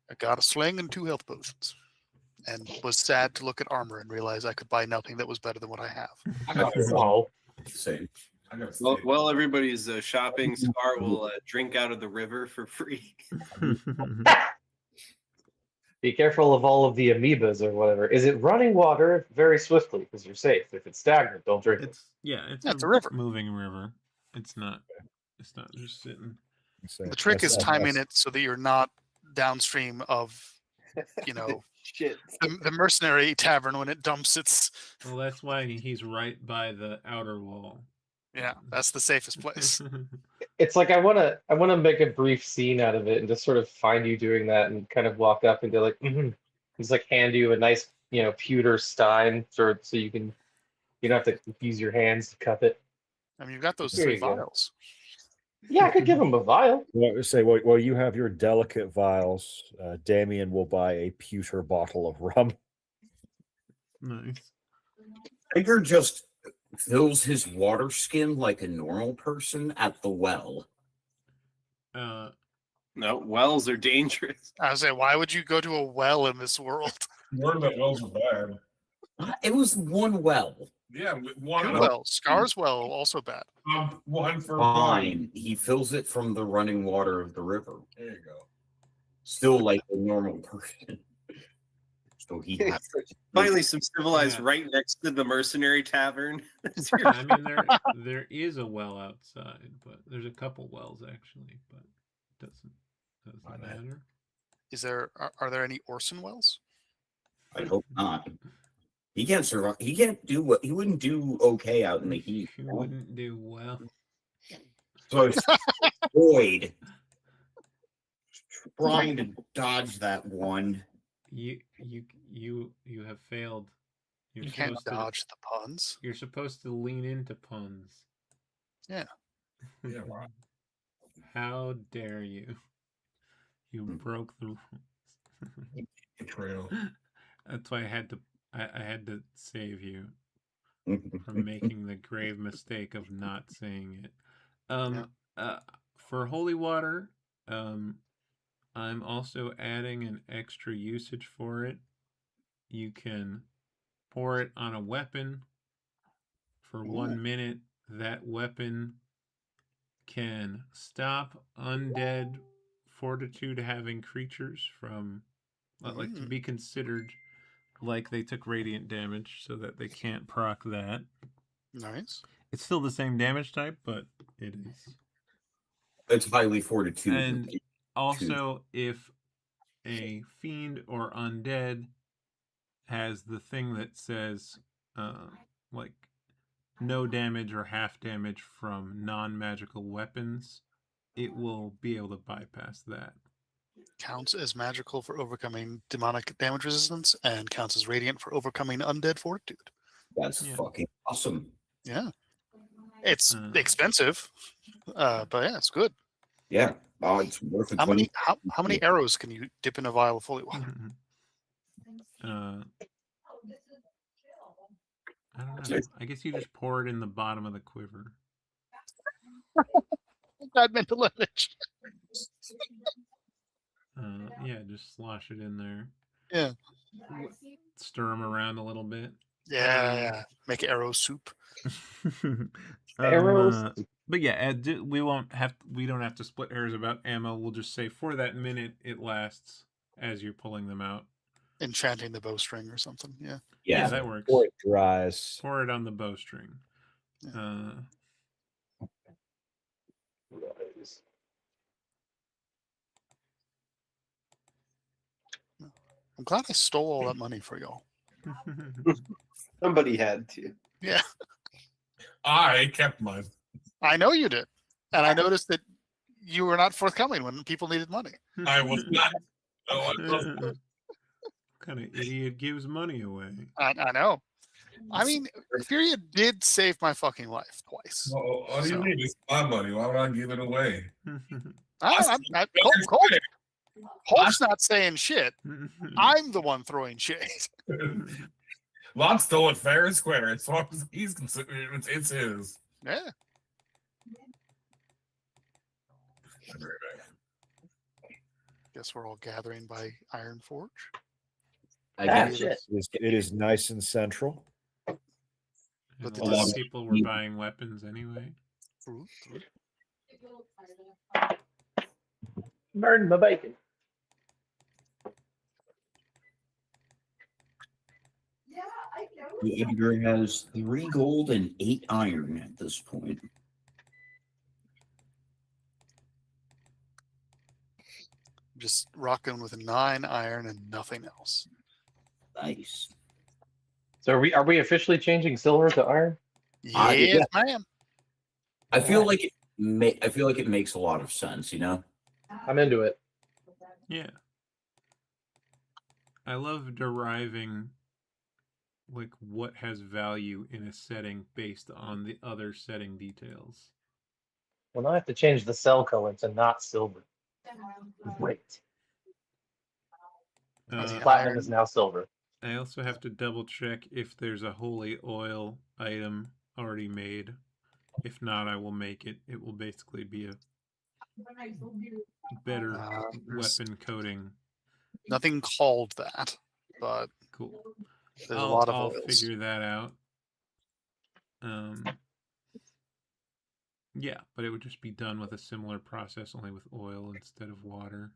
I got a sling and 2 health potions, and was sad to look at armor and realize I could buy nothing that was better than what I have. I got a Wow. Same. I got a Well, steak. while everybody's shopping, Scar will drink out of the river for free. Be careful of all of the amoebas or whatever. Is it running water? Very swiftly, because you're safe. If it's stagnant, don't drink it. It's a river. Moving river. It's not just sitting. So The trick is that's- timing it so that you're not downstream of, you know, Shit. the mercenary tavern when it dumps its. Well, that's why he's right by the outer wall. Yeah, that's the safest place. It's like I wanna make a brief scene out of it and just sort of find you doing that and kind of walk up and go like, Just like hand you a nice, pewter stein so you don't have to use your hands to cup it. I mean, you've got those There 3 you go. vials. Yeah, I could give him a vial. Well, you have your delicate vials. Damien will buy a pewter bottle of rum. Nice. Tiger just fills his water skin like a normal person at the well. No, wells are dangerous. I was saying, why would you go to a well in this world? Word that wells are bad. It was one well. Yeah, one. 2 wells. Scar's well, also bad. One for Fine. He fills it from the running water of the river. There you go. Still like a normal person. So he has Finally, some civilized Yeah. right next to the mercenary tavern. I mean, there is a well outside, but there's a couple wells actually, but it doesn't matter. Is there? Are there any Orson wells? I hope not. He can't survive. He can't do what he wouldn't do okay out in the heat. You wouldn't do well. So avoid trying to dodge that one. You have failed. You're You can't supposed to dodge the puns. You're supposed to lean into puns. Yeah. Yeah, right. How dare you? You broke the rules. Betrayal. That's why I had to save you from making the grave mistake of not saying it. For holy water, I'm also adding an extra usage for it. You can pour it on a weapon for 1 minute. That weapon can stop undead fortitude having creatures from like to be considered like they took radiant damage so that they can't proc that. Nice. It's still the same damage type, but it is. It's highly fortitude. And also, if a fiend or undead has the thing that says like no damage or half damage from non-magical weapons, it will be able to bypass that. Counts as magical for overcoming demonic damage resistance and counts as radiant for overcoming undead fortitude. That's fucking awesome. Yeah. It's expensive, but yeah, it's good. Yeah. Oh, it's worth it. How many arrows can you dip in a vial of holy water? I don't know. I guess you just pour it in the bottom of the quiver. Bad mental image. Yeah, just slosh it in there. Yeah. Stir them around a little bit. Yeah. Make arrow soup. Arrows. But yeah, we don't have to split hairs about ammo. We'll just say for that minute it lasts as you're pulling them out. Enchanting the bowstring or something. Yeah. Yeah, that works. Or it dries. Pour it on the bowstring. I'm glad I stole all that money for y'all. Somebody had to. Yeah. I kept mine. I know you did. And I noticed that you were not forthcoming when people needed money. I was not. No, I wasn't. What kind of idiot gives money away? I know. I mean, Furia did save my fucking life twice. Well, what do you mean? It's my money. Why would I give it away? Holt's not saying shit. I'm the one throwing shade. Lon stole it fair and square. As far as he's considered, it's his. Yeah. Guess we're all gathering by Iron Forge. I Ah, guess shit. It is nice and central. And But a the lot of dis- people were buying weapons anyway. True, true. Burn my bacon. Edgar has 3 gold and 8 iron at this point. Just rocking with 9 iron and nothing else. Nice. So are we officially changing silver to iron? Yes, ma'am. I feel like it makes a lot of sense, you know? I'm into it. Yeah. I love deriving like what has value in a setting based on the other setting details. Well, now I have to change the cell color to not silver. Great. Platinum iron- is now silver. I also have to double check if there's a holy oil item already made. If not, I will make it. It will basically be a better there's weapon coating. nothing called that, but Cool. there's a lot of I'll oils. figure that out. Yeah, but it would just be done with a similar process, only with oil instead of water.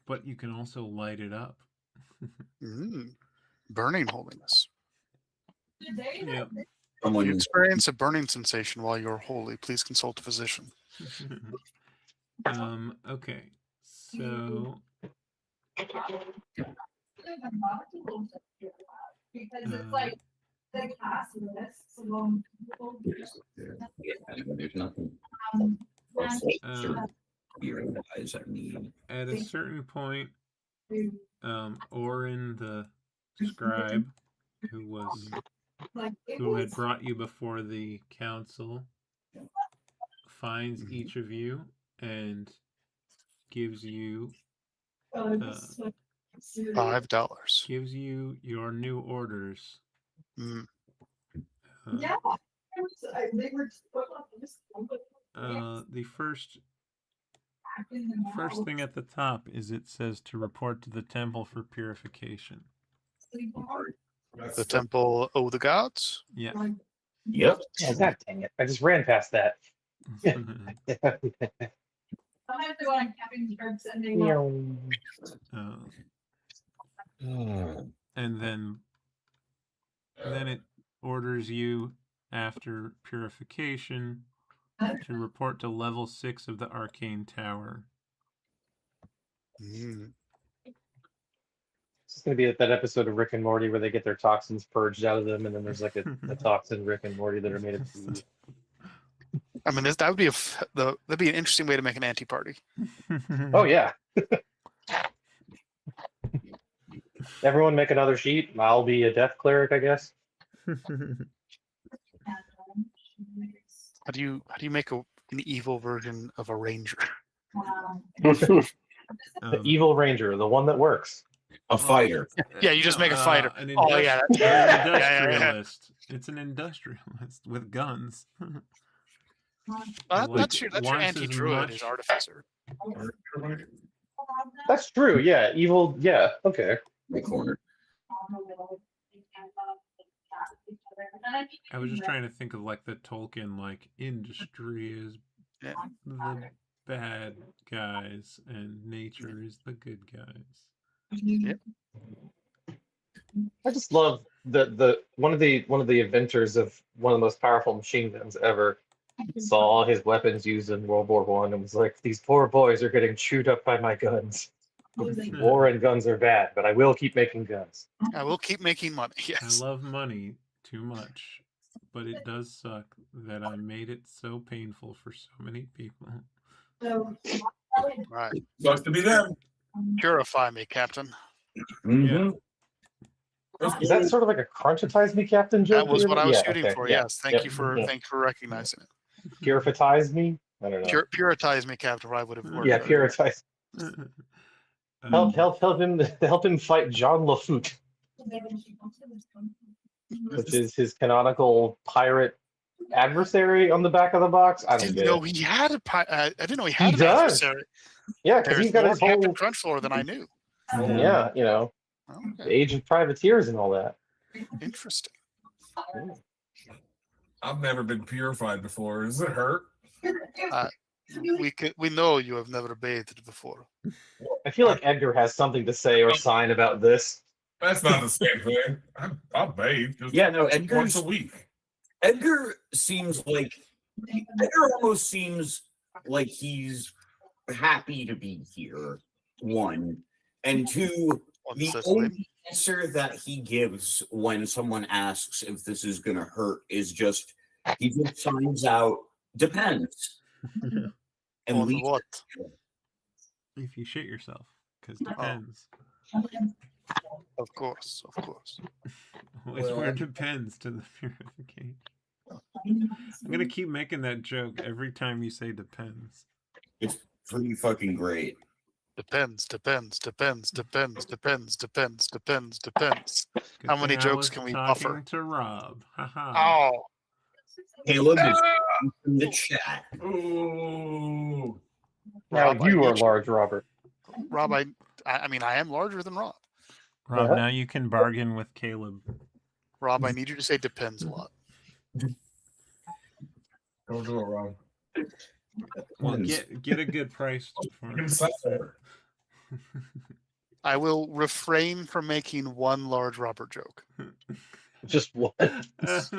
But you can also light it up. Burning holiness. Yep. If Someone you experience a burning sensation while you're holy, please consult a physician. Okay. So there's nothing I need. at a certain point, Orin the scribe, who had brought you before the council, finds each of you and gives you $5. gives you your new orders. Mm. The first thing at the top is it says to report to the temple for purification. The temple owe the gods. Yeah. Yep. Oh, God dang it. I just ran past that. And then it orders you after purification to report to level 6 of the arcane tower. It's going to be that episode of Rick and Morty where they get their toxins purged out of them, and then there's like a toxin Rick and Morty that are made of food. I mean, that would be that'd be an interesting way to make an anti-party. Oh yeah. Everyone make another sheet. I'll be a death cleric, I guess. How do you make an evil version of a ranger? The evil ranger, the one that works. A fighter. Yeah, you just make a fighter. An Oh yeah, an yeah. industrialist. It's an industrialist with guns. That's your Wants as anti-druid, much- his artificer. That's true. Yeah, evil. Yeah. Okay. My corner. I was just trying to think of like the Tolkien like industry is Yeah. the bad guys and nature is the good guys. Yep. I just love the one of the inventors of one of the most powerful machine guns ever saw all his weapons used in World War One and was like, "These poor boys are getting chewed up by my guns. War and guns are bad, but I will keep making guns." I will keep making money. I Yes. love money too much, but it does suck that I made it so painful for so many people. Right. Sucks to be them. Purify me, Captain. Mhm. Is that sort of like a crunchitize me, Captain joke? That was you're what I doing? was Yeah, shooting okay, for. yeah, Yes. Thank yep, you for yeah. thank you for recognizing it. Purifitize me? I don't know. Puritize me, Captain. I would have worked. Yeah, better. puritize. Help him fight John Lafoot, which is his canonical pirate adversary on the back of the box. I I don't didn't get know it. he had I didn't know he He had an does. adversary. Yeah, because There's he's got more his Captain whole Crunchfloor than I knew. yeah, you know, the Okay. Age of Privateers and all that. Interesting. I've never been purified before. Does it hurt? We know you have never bathed before. I feel like Edgar has something to say or sign about this. That's not the same thing. I'll bathe just Yeah, no, once Edgar's a week. Edgar seems like Edgar almost seems like he's happy to be here. One and two, the only answer that he gives when someone asks if this is going to hurt is just he just signs out depends. And On what? If you shit yourself, because depends. Of course, of course. Always wear depends to the purification. I'm gonna keep making that joke every time you say depends. It's pretty fucking great. Depends. How many thing I jokes was can we talking buffer? to Rob. Haha. Oh, Caleb is in the chat. Ooh. Now Rob, you I are need large, Robert. Rob, I mean, I am larger than Rob. Rob, now you can bargain with Caleb. Rob, I need you to say depends a lot. Don't do it, Rob. Well, get a good price for it. I will refrain from making one large Robert joke. Just one. That's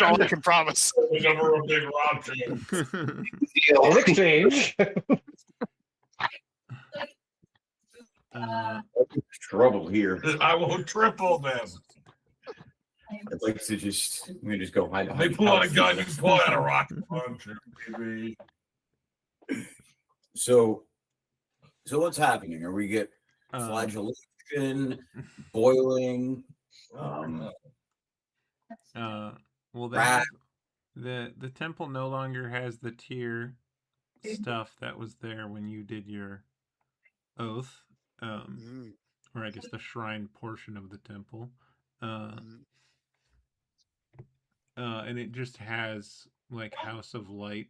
all I can promise. Never a big Rob joke. In exchange. Trouble here. I will triple them. I'd like to just let me just go hide They behind. pull out a gun, you can pull out a rocket launcher, baby. So what's happening? Are we get flagellation, boiling? Well, Rat. the temple no longer has the tier stuff that was there when you did your oath, or I guess the shrine portion of the temple, and it just has like House of Light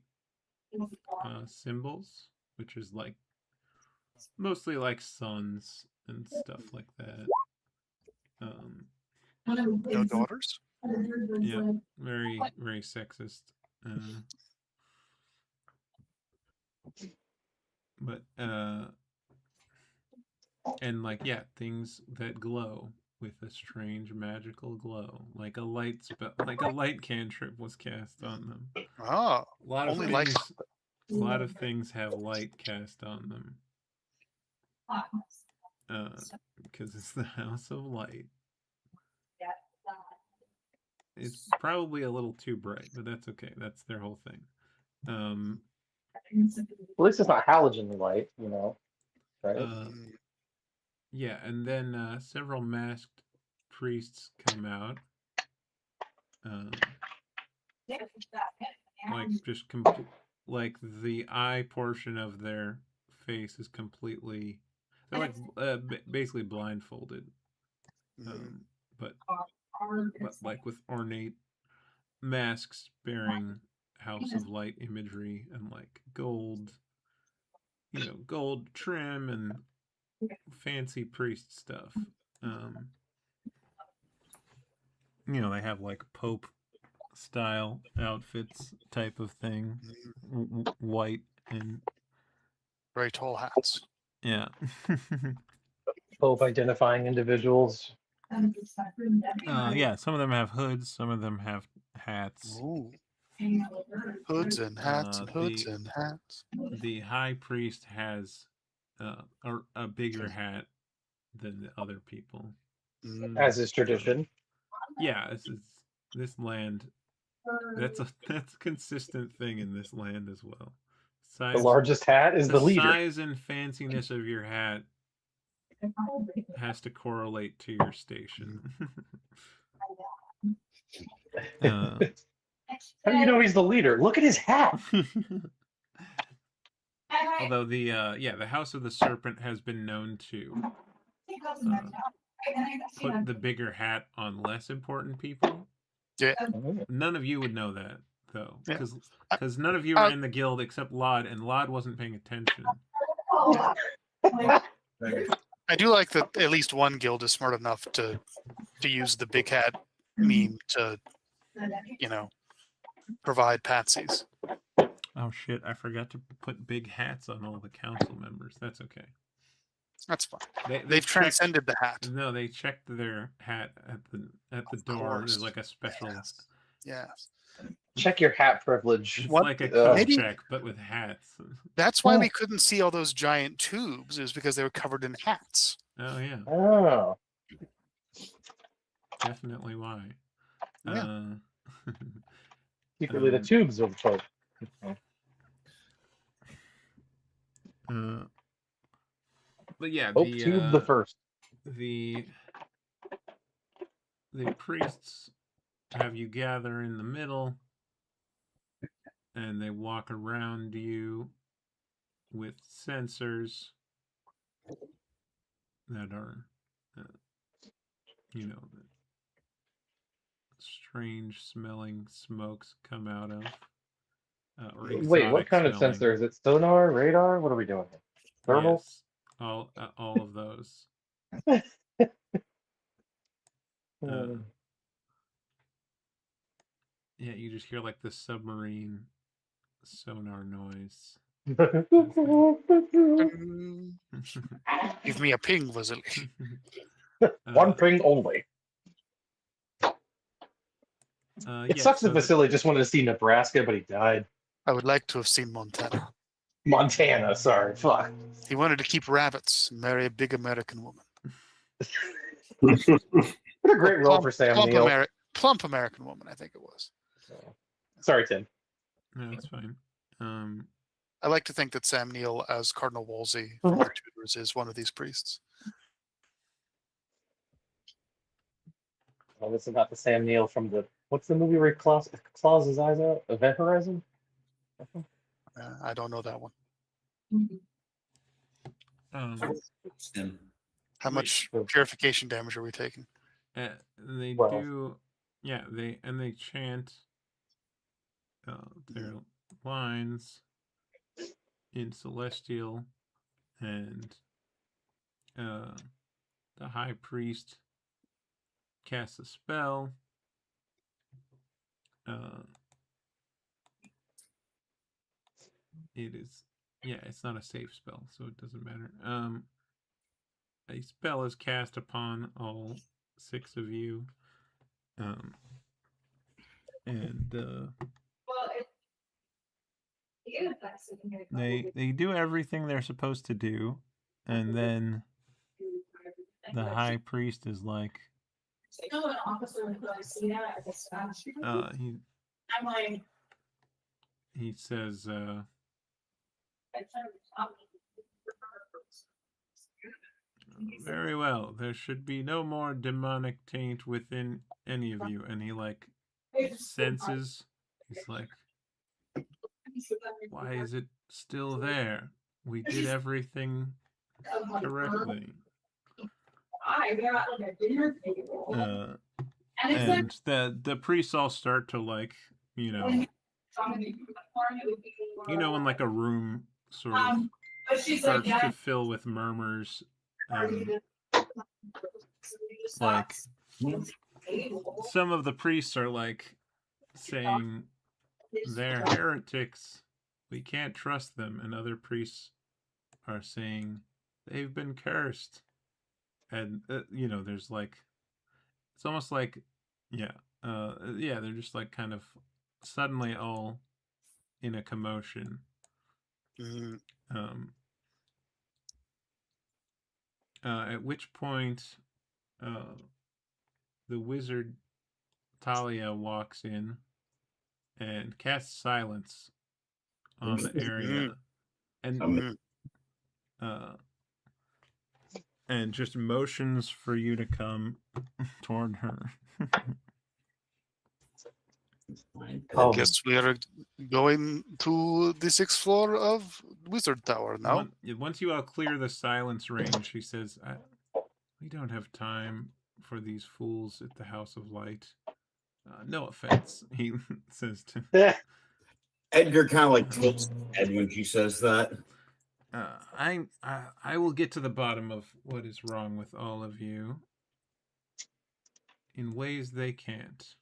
symbols, which is like mostly like suns and stuff like that. No daughters? Yeah, very, very sexist. But and like, yeah, things that glow with a strange magical glow, like a light spell, like a light cantrip was cast on them. Oh, A lot of only things, light. a lot of things have light cast on them. Because it's the House of Light. It's probably a little too bright, but that's okay. That's their whole thing. At least it's not halogen light, you know. Right? Yeah, and then several masked priests come out. Like just like the eye portion of their face is completely, they're like basically blindfolded, but like with ornate masks bearing House of Light imagery and like gold, gold trim and fancy priest stuff. They have like Pope style outfits type of thing, white and Very tall hats. yeah. Pope identifying individuals. Yeah, some of them have hoods, some of them have hats. Ooh. Hoods and hats and hoods and hats. The high priest has a bigger hat than the other people, as is tradition. Yeah, this land. That's a consistent thing in this land as well. Size, the largest hat is the leader. Size and fanciness of your hat has to correlate to your station. How do you know he's the leader? Look at his hat. Although the House of the Serpent has been known to put the bigger hat on less important people. Yeah. None of you would know that though, because none of you are in the guild except Lod, and Lod wasn't paying attention. I do like that at least one guild is smart enough to use the big hat meme to, provide patsies. Oh shit! I forgot to put big hats on all the council members. That's okay. That's fine. They've They've checked- transcended the hat. No, they checked their hat at the door. course. There's like a special. Yes. Check your hat privilege. It's What- like a code maybe- check, but with hats. That's why we couldn't see all those giant tubes, is because they were covered in hats. Oh yeah, Oh. definitely why. Yeah. Secretly, the tubes of the folk. But yeah, Hope tube the first. the priests have you gather in the middle, and they walk around you with sensors that are, strange smelling smokes come out of. Or Wait, what exotic kind of smelling. sensor? Is it sonar, radar? What are we doing? Thermal? Yes, all of those. Yeah, you just hear like the submarine sonar noise. Give me a ping, Vasily. One ping only. It yeah, sucks that so Vasily just wanted to see Nebraska, but he died. I would like to have seen Montana. Montana, sorry. Fuck. He wanted to keep rabbits and marry a big American woman. What a great role for Sam plump, Neill. plump American woman, I think it was. Sorry, Tim. No, that's fine. I like to think that Sam Neill as Cardinal Wolsey from the Tudors is one of these priests. Well, this is not the Sam Neill from the what's the movie where he claws his eyes out? Event Horizon? I don't know that one. Tim. How much purification damage are we taking? They Well. do, yeah. They chant their lines in Celestial, and the High Priest casts a spell. It is, yeah, it's not a safe spell, so it doesn't matter. A spell is cast upon all 6 of you, and they do everything they're supposed to do, and then the High Priest is like, he says, very well, there should be no more demonic taint within any of you. And he like senses, he's like, why is it still there? We did everything correctly. And the priests all start to like, when like a room sort of starts to fill with murmurs, like some of the priests are like saying they're heretics, we can't trust them, and other priests are saying they've been cursed, and there's like, it's almost like, they're just like kind of suddenly all in a commotion. At which point the wizard Talia walks in and casts silence on the area, and just motions for you to come toward her. I guess we are going to the 6th floor of Wizard Tower now. Once you all clear the silence range, she says, we don't have time for these fools at the House of Light. No offense, he says to Edgar kind of like tilts his head when she says that. I will get to the bottom of what is wrong with all of you in ways they can't.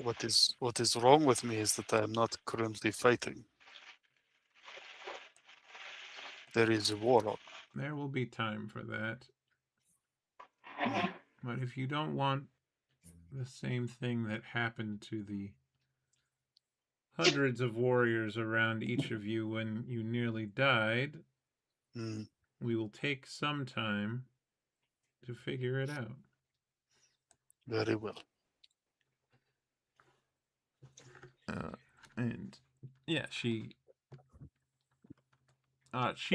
What is wrong with me is that I am not currently fighting. There is a war on. There will be time for that. But if you don't want the same thing that happened to the hundreds of warriors around each of you when you nearly died, we will take some time to figure it out. Very well. And yeah, she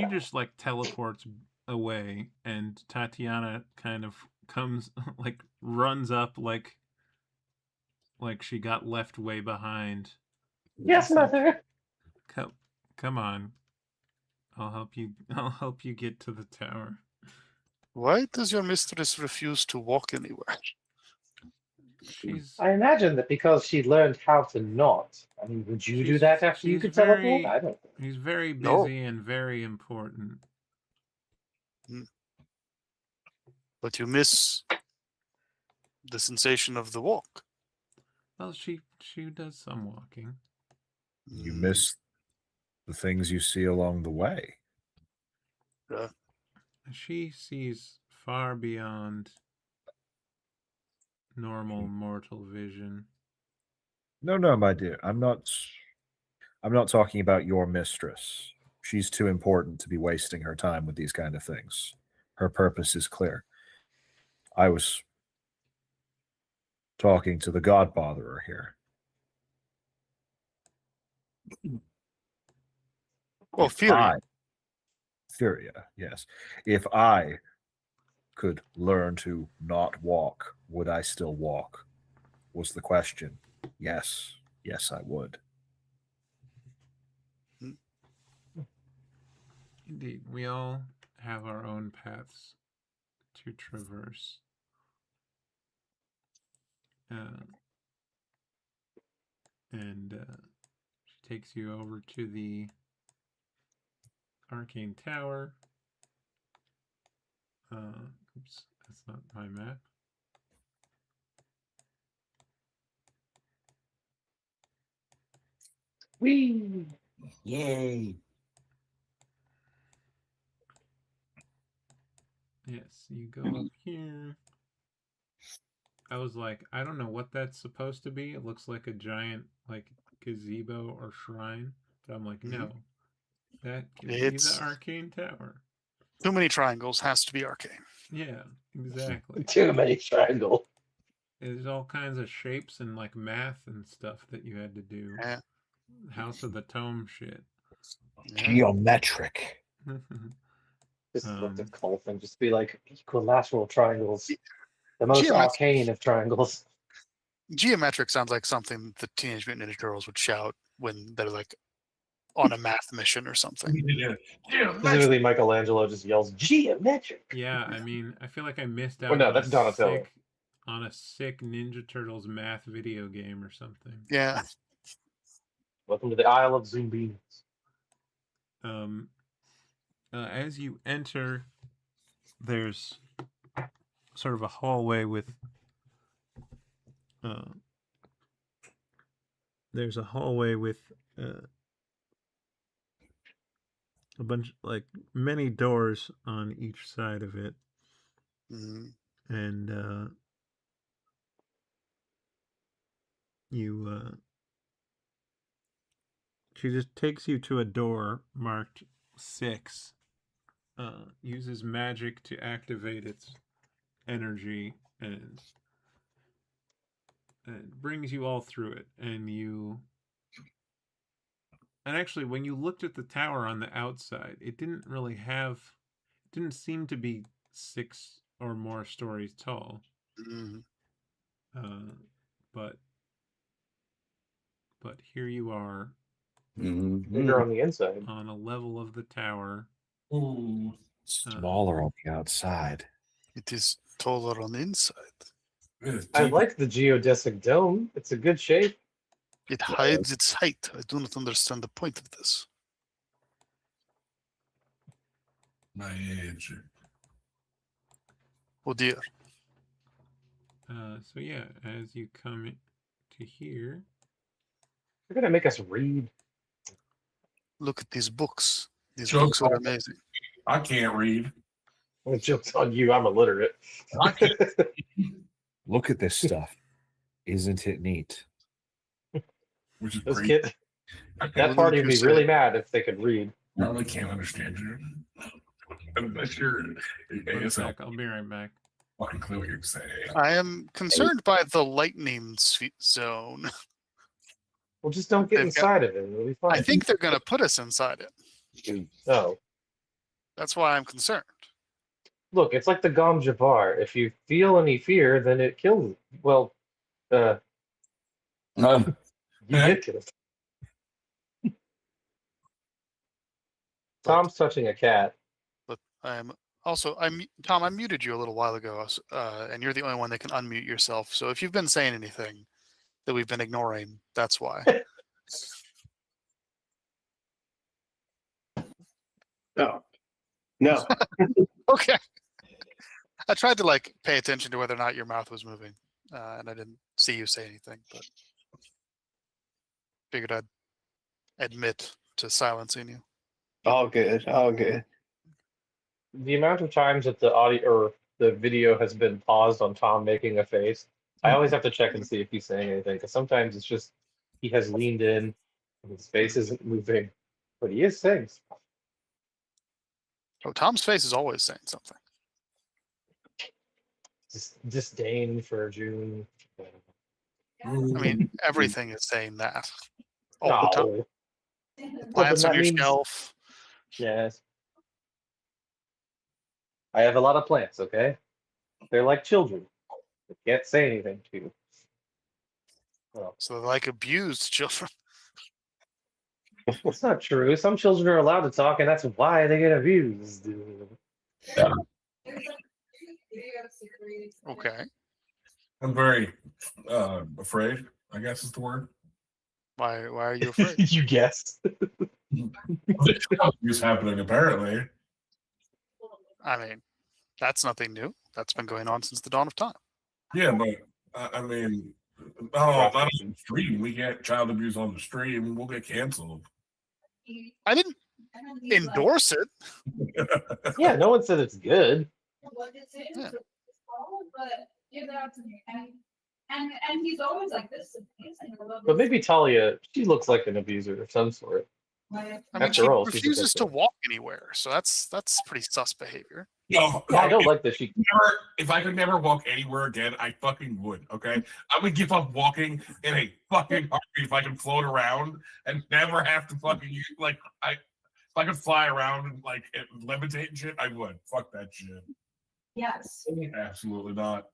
just like teleports away, and Tatiana kind of comes like runs up like she got left way behind. Yes, mother. Come on. I'll help you get to the tower. Why does your mistress refuse to walk anywhere? I imagine that because she learned how to not. I mean, would you do that after you could teleport? I don't. He's very busy and very important. But you miss the sensation of the walk. Well, she does some walking. You miss the things you see along the way. Yeah. She sees far beyond normal mortal vision. No, my dear. I'm not talking about your mistress. She's too important to be wasting her time with these kind of things. Her purpose is clear. I was talking to the Godbotherer here. Well, Furia. Furia, yes. If I could learn to not walk, would I still walk? Was the question. Yes, I would. Indeed, we all have our own paths to traverse. She takes you over to the Arcane Tower. Oops, that's not my map. Whee! Yay! Yes, you go up here. I was like, I don't know what that's supposed to be. It looks like a giant, like, gazebo or shrine. But I'm like, no. That can be the Arcane Tower. Too many triangles has to be arcane. Yeah, exactly. Too many triangles. There's all kinds of shapes and, like, math and stuff that you had to do. Yeah. House of the Tome shit. Geometric. Just look at Colf and just be like equilateral triangles. The most arcane of triangles. Geometric sounds like something the Teenage Mutant Ninja Turtles would shout when they're like on a math mission or something. Specifically, Michelangelo just yells geometric. Yeah, I mean, I feel like I missed out. Oh no, that's Donatello. On a sick Ninja Turtles math video game or something. Yeah. Welcome to the Isle of Zumbinis. As you enter, there's sort of a hallway with a bunch, like, many doors on each side of it. And she just takes you to a door marked 6. Uses magic to activate its energy and brings you all through it. And actually, when you looked at the tower on the outside, it didn't seem to be 6 or more stories tall. But here you are. Bigger on the inside. On a level of the tower. Smaller on the outside. It is taller on the inside. I like the geodesic dome. It's a good shape. It hides its height. I do not understand the point of this. My age. Oh dear. So yeah, as you come to here, You're gonna make us read. Look at these books. These Joke books are on- amazing. I can't read. Well, joke's on you. I'm illiterate. I can't. Look at this stuff. Isn't it neat? Which is Those great. kids, I that party would be really mad if they could read. really can't understand you. Unless you're it's back. I'll be right back. fucking clear what you're saying. I am concerned by the lightning zone. Well, just don't get They've inside of it. It'll be fine. I think they're going to put us inside it. No. That's why I'm concerned. Look, it's like the Gom Jabbar. If you feel any fear, then it kills. Well, you get killed. Tom's touching a cat. But I'm also, Tom, I muted you a little while ago, and you're the only one that can unmute yourself. So if you've been saying anything that we've been ignoring, that's why. No. No. Okay. I tried to like pay attention to whether or not your mouth was moving, and I didn't see you say anything, but figured I'd admit to silencing you. All good. All good. The amount of times that the audio or the video has been paused on Tom making a face, I always have to check and see if he's saying anything, because sometimes it's just he has leaned in and his face isn't moving, but he is saying stuff. Oh, Tom's face is always saying something. Disdain for June. I mean, everything is saying that all the time. No. Plants Well, on then that your means- shelf. Yes. I have a lot of plants, okay? They're like children. They can't say anything to you. Well, So they're like abused children. it's not true. Some children are allowed to talk, and that's why they get abused. Okay. I'm very afraid, I guess is the word. Why are you afraid? You guessed. It's happening apparently. I mean, that's nothing new. That's been going on since the dawn of time. Yeah, but I mean, not on the stream. We get child abuse on the stream. We'll get canceled. I didn't endorse it. Yeah, no one said it's good. Yeah. And he's always like this. But maybe Talia, she looks like an abuser of some sort. I mean, After she all, she's a refuses to victim. walk anywhere, so that's pretty sus behavior. No, Yeah, I don't like that she. if I could never walk anywhere again, I fucking would. Okay, I would give up walking in a fucking heartbeat if I could float around and never have to fucking use if I could fly around and like levitate and shit. I would. Fuck that shit. Yes. Absolutely not.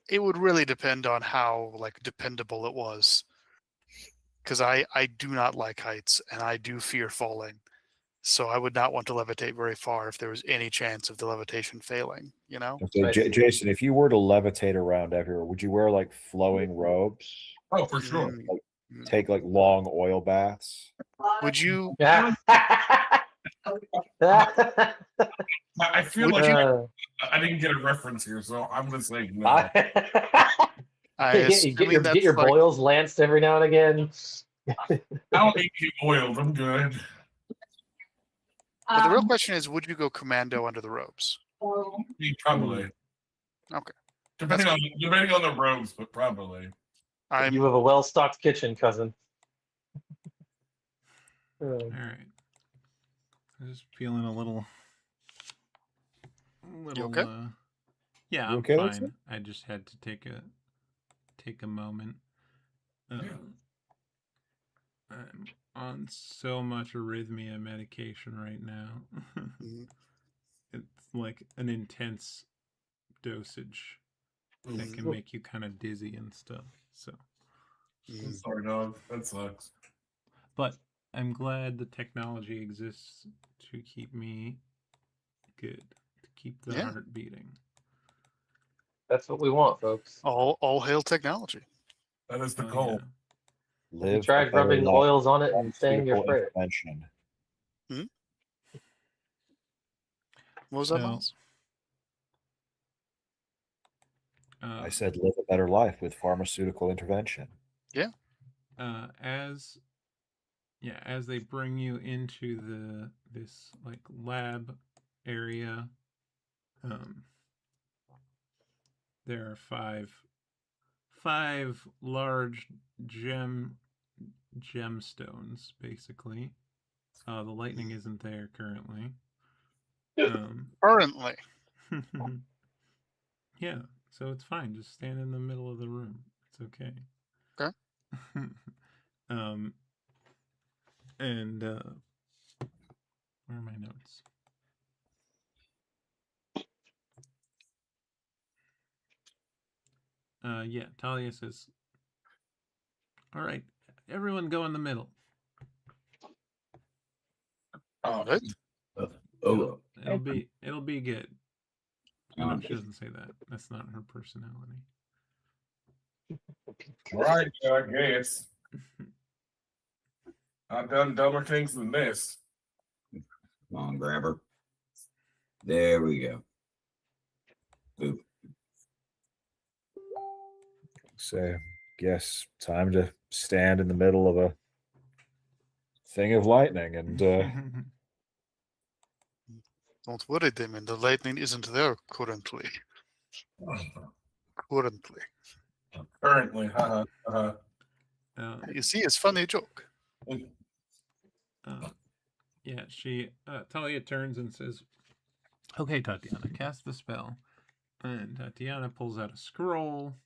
It would really depend on how like dependable it was, because I do not like heights and I do fear falling, so I would not want to levitate very far if there was any chance of the levitation failing. You know. So, Jason, if you were to levitate around everywhere, would you wear like flowing robes? Oh, for sure. Mm. Take like long oil baths? Would you? I feel like I didn't get a reference here, so I'm gonna say no. I get your boils lanced every now and again. I don't need to get oiled. I'm good. But the real question is, would you go commando under the robes? Probably. Okay. Depending on the robes, but probably. You have a well-stocked kitchen, cousin. All right. I'm just feeling a little. You okay? Yeah, You I'm okay, fine. Lexi? I just had to take a moment. I'm on so much arrhythmia medication right now. Mhm. It's like an intense dosage that can make you kind of dizzy and stuff. So, I'm sorry, dog. That sucks. but I'm glad the technology exists to keep me good, to keep the Yeah. heart beating. That's what we want, folks. All hail technology. That is the Oh, goal. yeah. Live You tried a better rubbing life. oils on it and saying your Pharmaceutical prayer. intervention. What was that, So, Miles? I said live a better life with pharmaceutical intervention. As they bring you into this like lab area, there are five large gemstones, basically. The lightning isn't there currently. Currently. Yeah, so it's fine. Just stand in the middle of the room. It's okay. Okay. And where are my notes? Talia says, "All right, everyone, go in the middle." All right. It'll be good. Oh, she doesn't say that. That's not her personality. Right, I guess. I've done dumber things than this. Come on, grab her. There we go. Boop. So, guess time to stand in the middle of a thing of lightning and Don't worry, Damon. The lightning isn't there currently. Currently. Currently, You see, it's funny joke. Talia turns and says, "Okay, Tatiana, cast the spell." And Tatiana pulls out a scroll.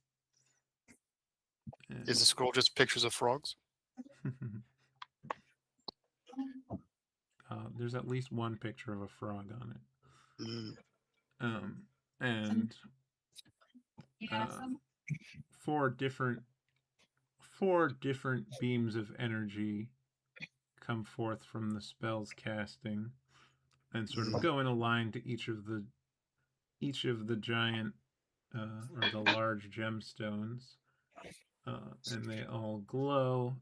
Is the scroll just pictures of frogs? There's at least one picture of a frog on it. And four different beams of energy come forth from the spell's casting and sort of go in a line to each of the giant or the large gemstones, and they all glow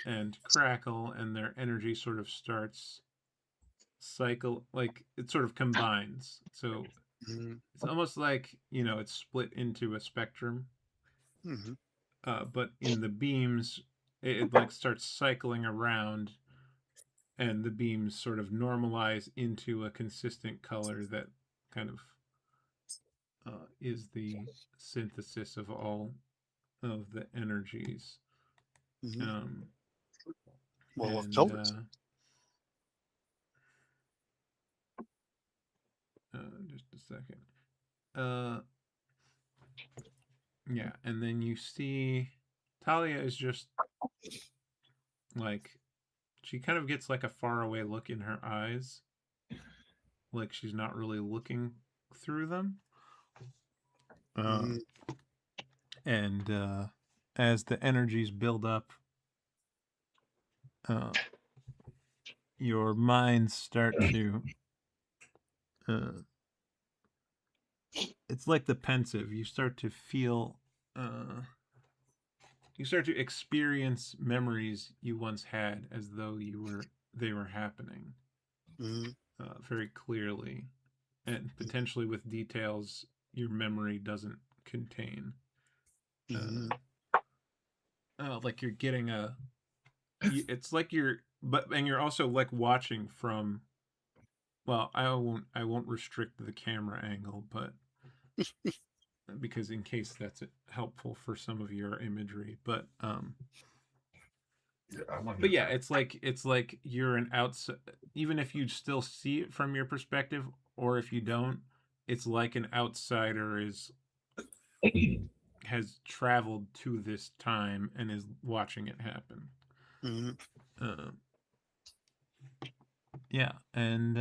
and crackle, and their energy sort of starts cycle, like it sort of combines. So it's almost like, it's split into a spectrum. But in the beams, it like starts cycling around, and the beams sort of normalize into a consistent color that kind of is the synthesis of all of the energies. Well, what colors? Just a second. Yeah, and then you see Talia is just like, she kind of gets like a faraway look in her eyes, like she's not really looking through them. And as the energies build up, your minds start to it's like the pensive. You start to feel you start to experience memories you once had as though they were happening very clearly, and potentially with details your memory doesn't contain. Like you're getting it's like and you're also like watching from, well, I won't restrict the camera angle, but because in case that's helpful for some of your imagery, but yeah, it's like you're an outside, even if you still see it from your perspective, or if you don't, it's like an outsider has traveled to this time and is watching it happen. And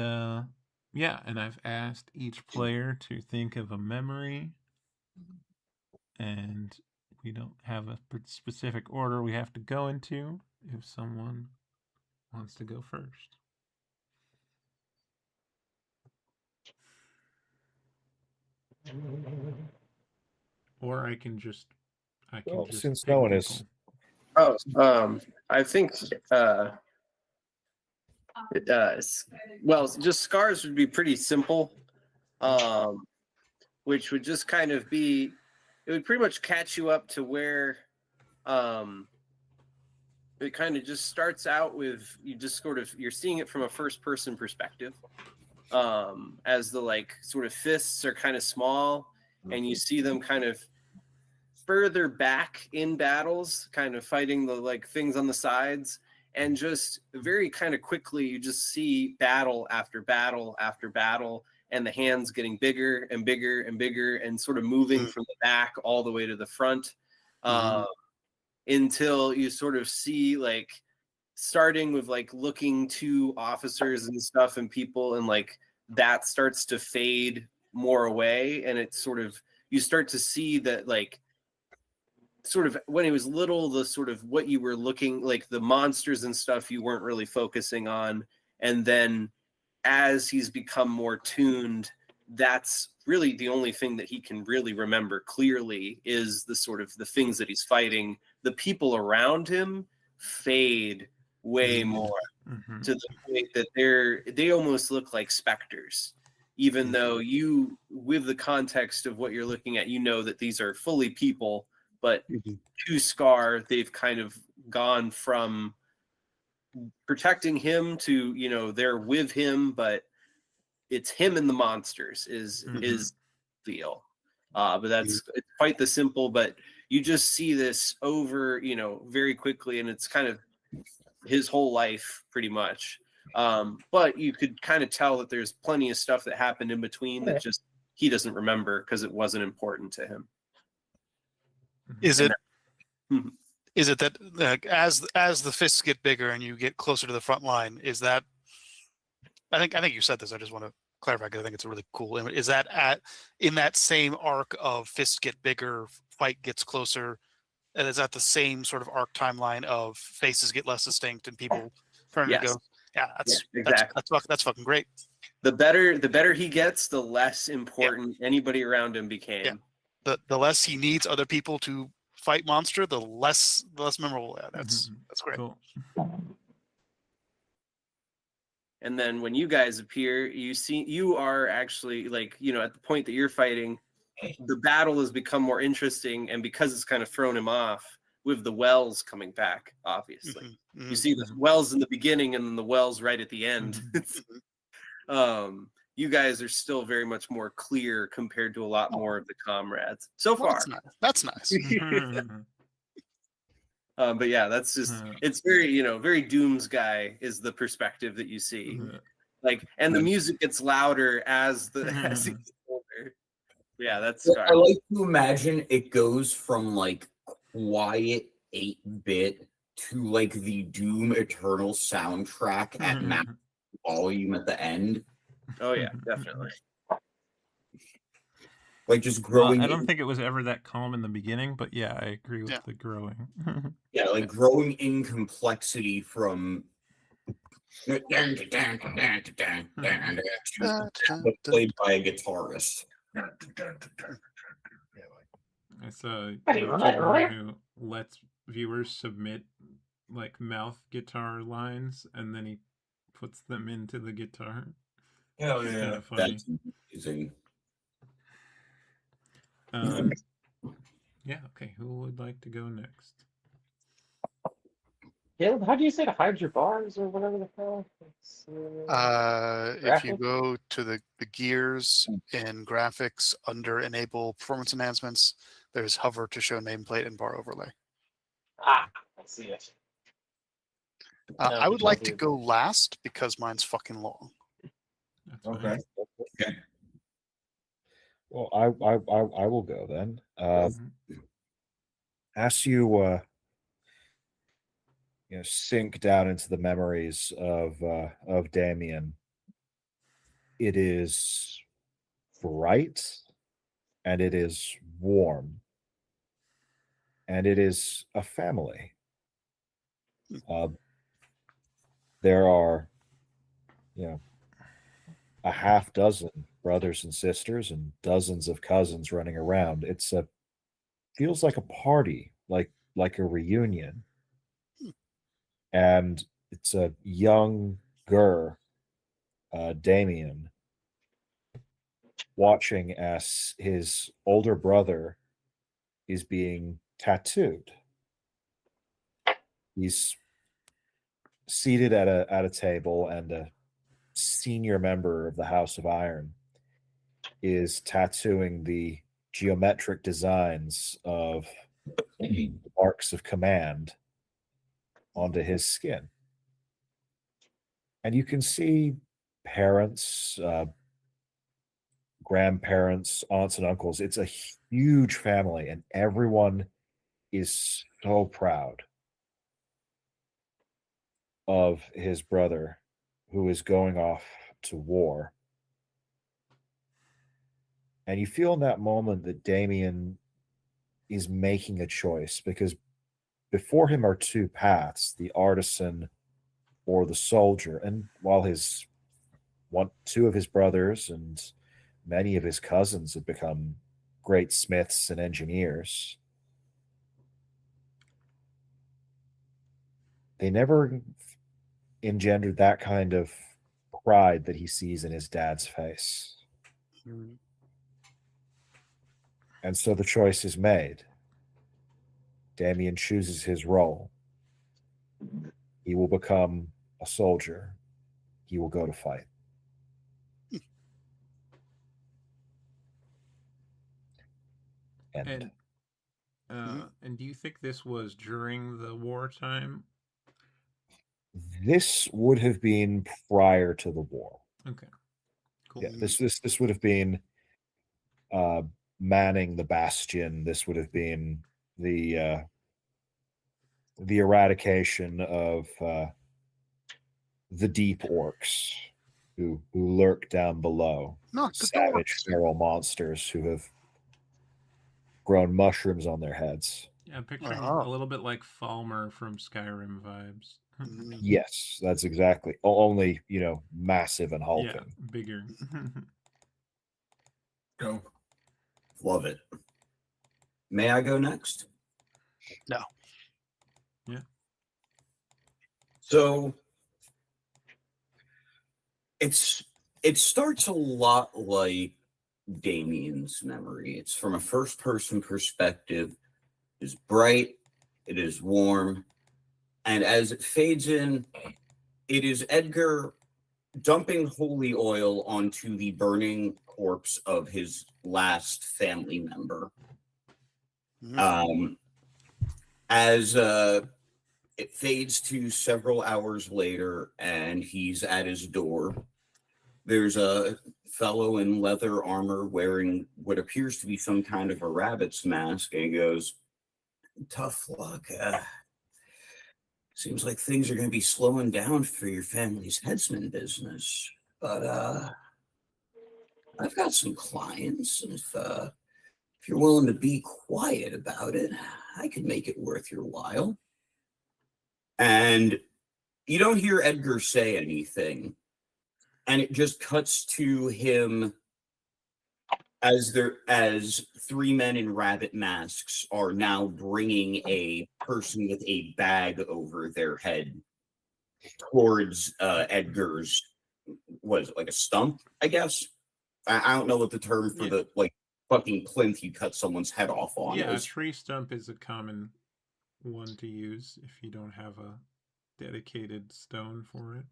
I've asked each player to think of a memory, and we don't have a specific order we have to go into. If someone wants to go first. Or I can just since pick no one people. I think well, just scars would be pretty simple. which would just kind of be, it would pretty much catch you up to where it kind of just starts out with you just sort of, you're seeing it from a first person perspective, as the like sort of fists are kind of small, and you see them kind of further back in battles, kind of fighting the like things on the sides, and just very kind of quickly you just see battle after battle after battle, and the hands getting bigger and bigger and bigger, and sort of moving from the back all the way to the front, until you sort of see like starting with like looking to officers and stuff and people, and like that starts to fade more away, and it's sort of, you start to see that like sort of when he was little, the sort of what you were looking, like the monsters and stuff you weren't really focusing on, and then as he's become more tuned, that's really the only thing that he can really remember clearly is the sort of the things that he's fighting. The people around him fade way more, to the point that they almost look like specters, even though you, with the context of what you're looking at, you know that these are fully people, but to Scar, they've kind of gone from protecting him to, you know, they're with him, but it's him and the monsters is deal. But that's it's quite the simple, but you just see this over, you know, very quickly, and it's kind of his whole life pretty much. But you could kind of tell that there's plenty of stuff that happened in between that just he doesn't remember because it wasn't important to him. Is it is it that as the fists get bigger and you get closer to the front line, is that, I think you said this, I just want to clarify because I think it's a really cool image. Is that in that same arc of fists get bigger, fight gets closer, and is that the same sort of arc timeline of faces get less distinct and people turn to go? Yeah, exactly. That's fucking great. The better he gets, the less important anybody around him became. Yeah. The less he needs other people to fight monster, the less memorable. Yeah, that's great. Cool. And then when you guys appear, you are actually like, you know, at the point that you're fighting, the battle has become more interesting, and because it's kind of thrown him off with the wells coming back, obviously. You see the wells in the beginning and then the wells right at the end. You guys are still very much more clear compared to a lot more of the comrades so far. That's nice. But yeah, that's just, it's very, you know, very Doom's guy is the perspective that you see. Like, and the music gets louder as he gets older. Yeah, that's I like to imagine it goes from like quiet 8-bit to like the Doom Eternal soundtrack at max volume at the end. Oh yeah, definitely. Like just growing. I don't think it was ever that calm in the beginning, but yeah, I agree with the growing. Yeah, like growing in complexity from played by a guitarist. I saw a YouTuber who lets viewers submit like mouth guitar lines, and then he puts them into the guitar. Hell It's yeah, kind of funny. That's amazing. Yeah. Okay. Who would like to go next? Caleb, how do you say to hide your bars or whatever the hell? If you go to the gears in graphics under enable performance enhancements, there's hover to show nameplate and bar overlay. Ah, I see it. I would like to go last because mine's fucking long. That's Okay. Okay. Well, I will go then. As you you know, sink down into the memories of Damien, it is bright and it is warm and it is a family. There are, you know, a half dozen brothers and sisters and dozens of cousins running around. Feels like a party, like a reunion. And it's a younger Damien watching as his older brother is being tattooed. He's seated at a table, and a senior member of the House of Iron is tattooing the geometric designs of the marks of command onto his skin. And you can see parents, grandparents, aunts, and uncles. It's a huge family, and everyone is so proud of his brother who is going off to war. And you feel in that moment that Damien is making a choice, because before him are two paths, the artisan or the soldier. And while two of his brothers and many of his cousins have become great smiths and engineers, they never engendered that kind of pride that he sees in his dad's face. And so the choice is made. Damien chooses his role. He will become a soldier. He will go to fight. End. And do you think this was during the wartime? This would have been prior to the war. Okay, cool. Yeah, this would have been manning the bastion. This would have been the eradication of the deep orcs who lurk down below. Not the Savage feral monsters who have grown mushrooms on their heads. Yeah, I'm picturing a little bit like Falmer from Skyrim vibes. Yes, that's exactly. Only, massive and hulking. Yeah, bigger. Go. Love it. May I go next? No. Yeah. So it starts a lot like Damien's memory. It's from a first-person perspective. It is bright. It is warm. And as it fades in, it is Edgar dumping holy oil onto the burning corpse of his last family member. As it fades to several hours later, and he's at his door, there's a fellow in leather armor wearing what appears to be some kind of a rabbit's mask, and he goes, "Tough luck. Seems like things are going to be slowing down for your family's headsman business. But I've got some clients, and if you're willing to be quiet about it, I could make it worth your while." And you don't hear Edgar say anything, and it just cuts to him as three men in rabbit masks are now bringing a person with a bag over their head towards Edgar's, what is it, like a stump, I guess? I don't know what the term for the fucking plinth you cut someone's head off on Yeah, is. a tree stump is a common one to use if you don't have a dedicated stone for it.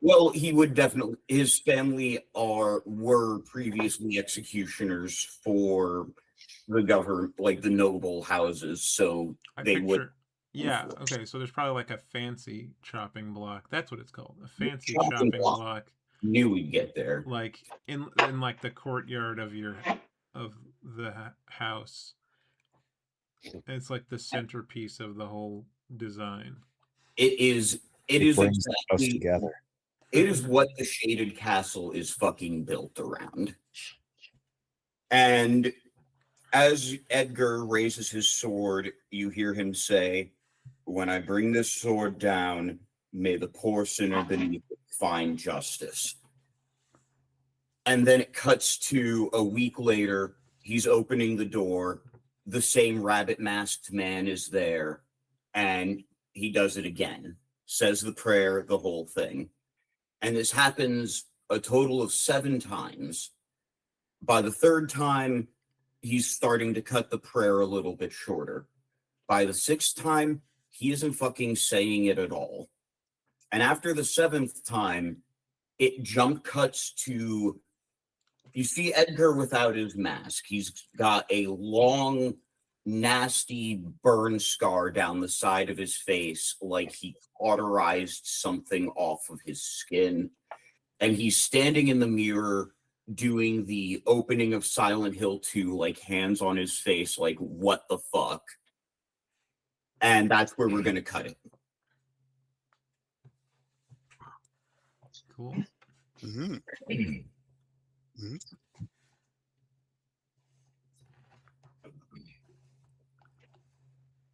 Well, he would definitely. His family were previously executioners for the government, like the noble houses. So would. Yeah. Okay. So there's probably like a fancy chopping block. That's what it's called. A fancy Chopping chopping block. block. Knew we'd get there. Like in like the courtyard of the house. It's like the centerpiece of the whole design. It is brings us exactly together. It is what the shaded castle is fucking built around. And as Edgar raises his sword, you hear him say, "When I bring this sword down, may the poor sinner beneath it find justice." And then it cuts to a week later. He's opening the door. The same rabbit masked man is there. And he does it again. Says the prayer, the whole thing. And this happens a total of 7 times. By the third time, he's starting to cut the prayer a little bit shorter. By the sixth time, he isn't fucking saying it at all. And after the seventh time, it jump cuts to, you see Edgar without his mask. He's got a long, nasty burn scar down the side of his face, like he cauterized something off of his skin. And he's standing in the mirror doing the opening of Silent Hill 2, like hands on his face, like, what the fuck? And that's where we're going to cut it. Cool. Mhm.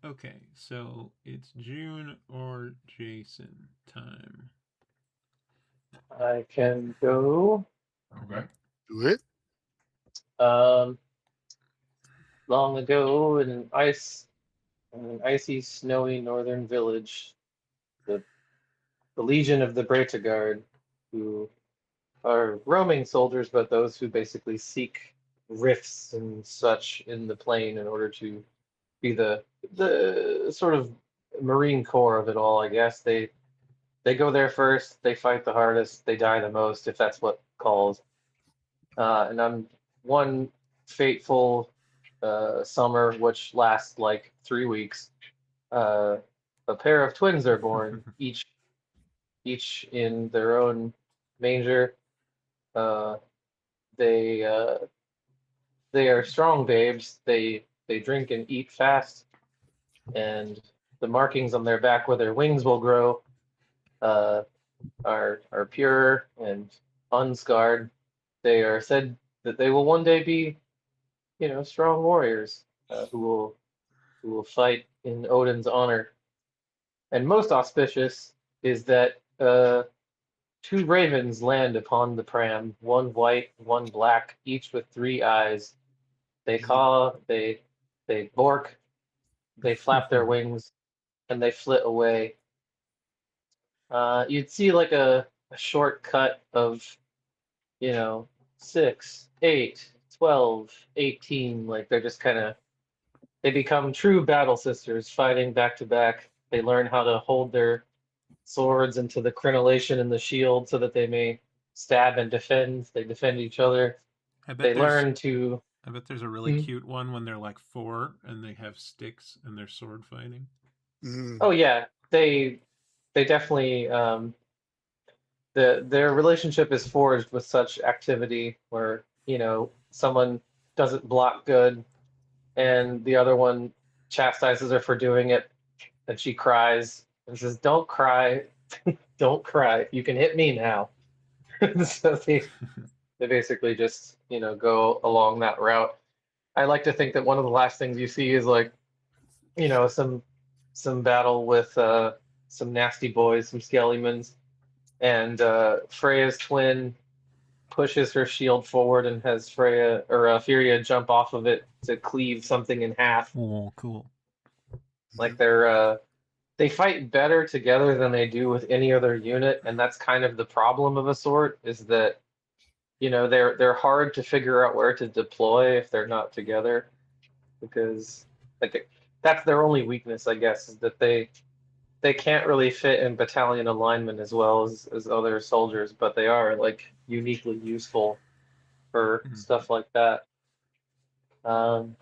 Okay, so it's June or Jason time. I can go. Okay. Do it. Long ago in an icy, snowy northern village, the Legion of the Breitagard, who are roaming soldiers, but those who basically seek rifts and such in the plain in order to be the sort of Marine Corps of it all, I guess. They go there first, they fight the hardest, they die the most, if that's what calls. And on one fateful summer, which lasts like 3 weeks, a pair of twins are born, each in their own manger. They are strong babes. They drink and eat fast, and the markings on their back where their wings will grow are pure and unscarred. They are said that they will one day be, strong warriors who will fight in Odin's honor. And most auspicious is that two ravens land upon the pram, one white, one black, each with 3 eyes. They caw, they bork, they flap their wings, and they flit away. You'd see like a short cut of, 6, 8, 12, 18. Like they're just kind of, they become true battle sisters fighting back to back. They learn how to hold their swords into the crenellation in the shield so that they may stab and defend. They defend each other. I bet They there's learn to. I bet there's a really cute one when they're like 4 and they have sticks and they're sword fighting. Oh yeah, they definitely their relationship is forged with such activity where someone doesn't block good and the other one chastises her for doing it and she cries and says, "Don't cry, don't cry. You can hit me now." So they basically just go along that route. I like to think that one of the last things you see is like some battle with some nasty boys, some skellimans, and Freya's twin pushes her shield forward and has Furia jump off of it to cleave something in half. Oh, cool. Like they fight better together than they do with any other unit, and that's kind of the problem of a sort, is that they're hard to figure out where to deploy if they're not together, because that's their only weakness, I guess, is that they can't really fit in battalion alignment as well as other soldiers, but they are like uniquely useful for stuff like that. And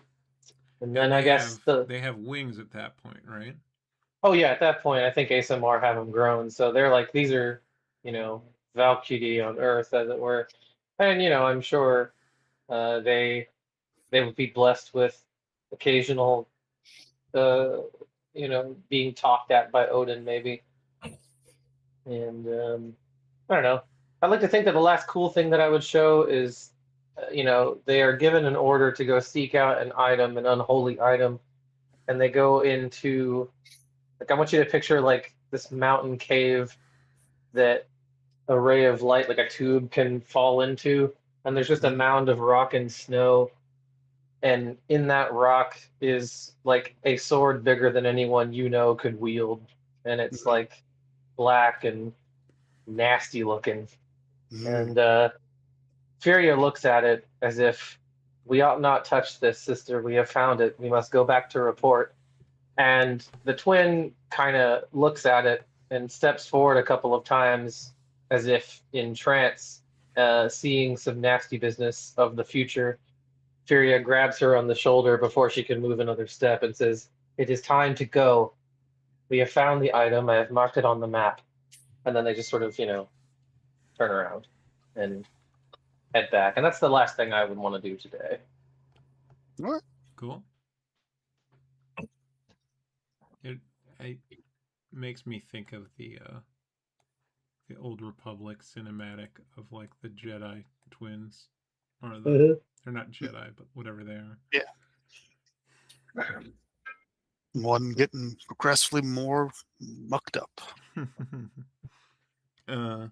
then I guess they have wings at that point, right? Oh yeah, at that point I think ASMR have them grown, so they're like, these are Valkyrie on Earth, as it were, and I'm sure they would be blessed with occasional being talked at by Odin, maybe. And I don't know. I'd like to think that the last cool thing that I would show is, they are given an order to go seek out an item, an unholy item, and they go into, like, I want you to picture like this mountain cave that a ray of light, like a tube, can fall into, and there's just a mound of rock and snow, and in that rock is like a sword bigger than anyone could wield, and it's like black and nasty looking. And Furia looks at it as if, we ought not touch this, sister. We have found it. We must go back to report. And the twin kind of looks at it and steps forward a couple of times as if in trance, seeing some nasty business of the future. Furia grabs her on the shoulder before she can move another step and says, "It is time to go. We have found the item. I have marked it on the map." And then they just sort of, turn around and head back. And that's the last thing I would want to do today. Cool. It makes me think of the Old Republic cinematic of like the Jedi twins, or they're not Jedi, but whatever they are. Yeah. One getting progressively more mucked up. Yeah,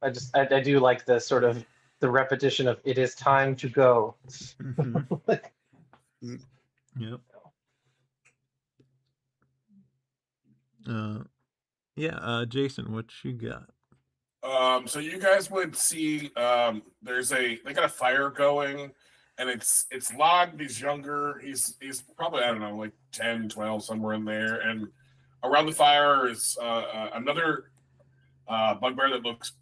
I do like the sort of the repetition of "it is time to go." Yep. Jason, what you got? So you guys would see they got a fire going, and it's Lod. He's younger. He's probably, I don't know, like 10, 12, somewhere in there. And around the fire is another bugbear that looks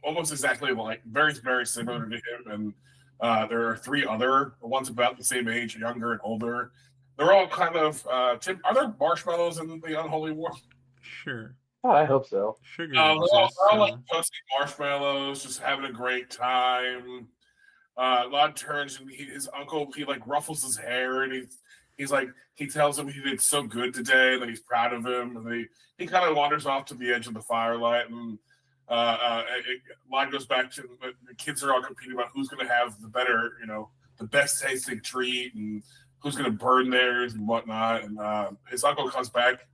almost exactly like, very, very similar to him. And there are 3 other ones about the same age, younger and older. They're all kind of Tim, are there marshmallows in the Unholy War? Sure. Oh, I hope so. Sugar They're exists, all like so- toasting marshmallows, just having a great time. Lod turns and his uncle, he like ruffles his hair, and he's like, he tells him he did so good today, that he's proud of him, and he kind of wanders off to the edge of the firelight, and Lod goes back to the kids are all competing about who's going to have the better, the best tasting treat, and who's going to burn theirs and whatnot. And his uncle comes back,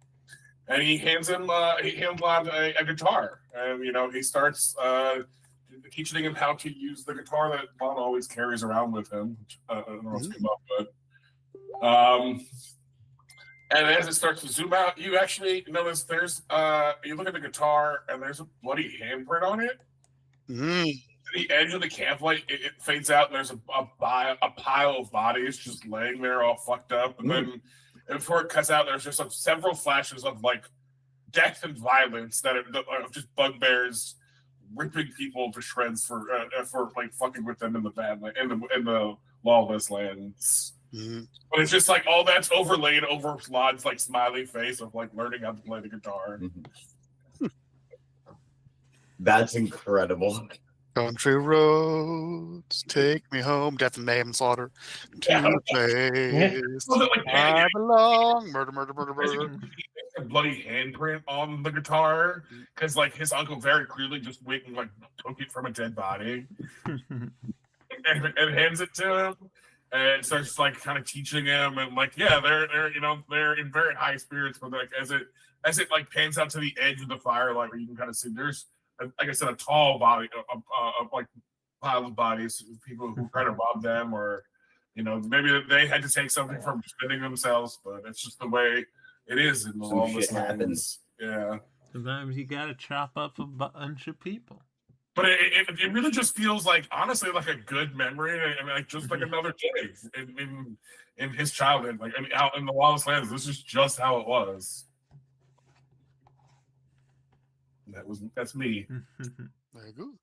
and he hands Lod a guitar, and he starts teaching him how to use the guitar that Lod always carries around with him. Which, I don't know what's come up with. And as it starts to zoom out, you actually notice there's you look at the guitar and there's a bloody handprint on it. At the edge of the camp light, it fades out, and there's a pile of bodies just laying there all fucked up. And then before it cuts out, there's just several flashes of like death and violence that are just bugbears ripping people to shreds for like fucking with them in the lawless lands. But it's just like all that's overlaid over Lod's like smiley face of like learning how to play the guitar. That's incredible. Country roads take me home. Death and mayhem slaughter to the place I belong. Murder, murder, murder, murder. A bloody handprint on the guitar because like his uncle very clearly just went and like took it from a dead body and hands it to him, and starts like kind of teaching him, and like they're in very high spirits, but like as it like pans out to the edge of the firelight where you can kind of see there's, like I said, a tall body of like pile of bodies, people who try to rob them, or maybe they had to take something from defending themselves, but it's just the way it is in the lawless lands. Yeah. Sometimes you gotta chop up a bunch of people. But it really just feels like, honestly, like a good memory, and like just like another day in his childhood, like out in the lawless lands. This is just how it was. That's me. Very good.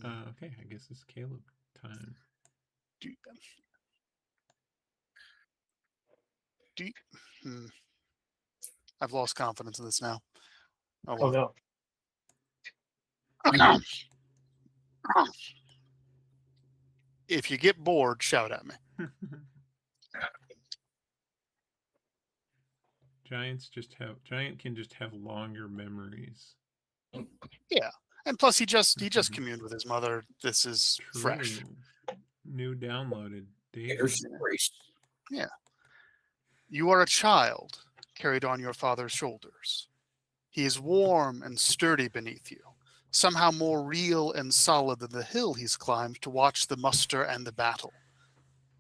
Okay, I guess it's Caleb time. I've lost confidence in this now. Oh no. If you get bored, shout at me. Giant can just have longer memories. Yeah, and plus he just communed with his mother. This is fresh. New downloaded data. Yeah. You are a child carried on your father's shoulders. He is warm and sturdy beneath you, somehow more real and solid than the hill he's climbed to watch the muster and the battle.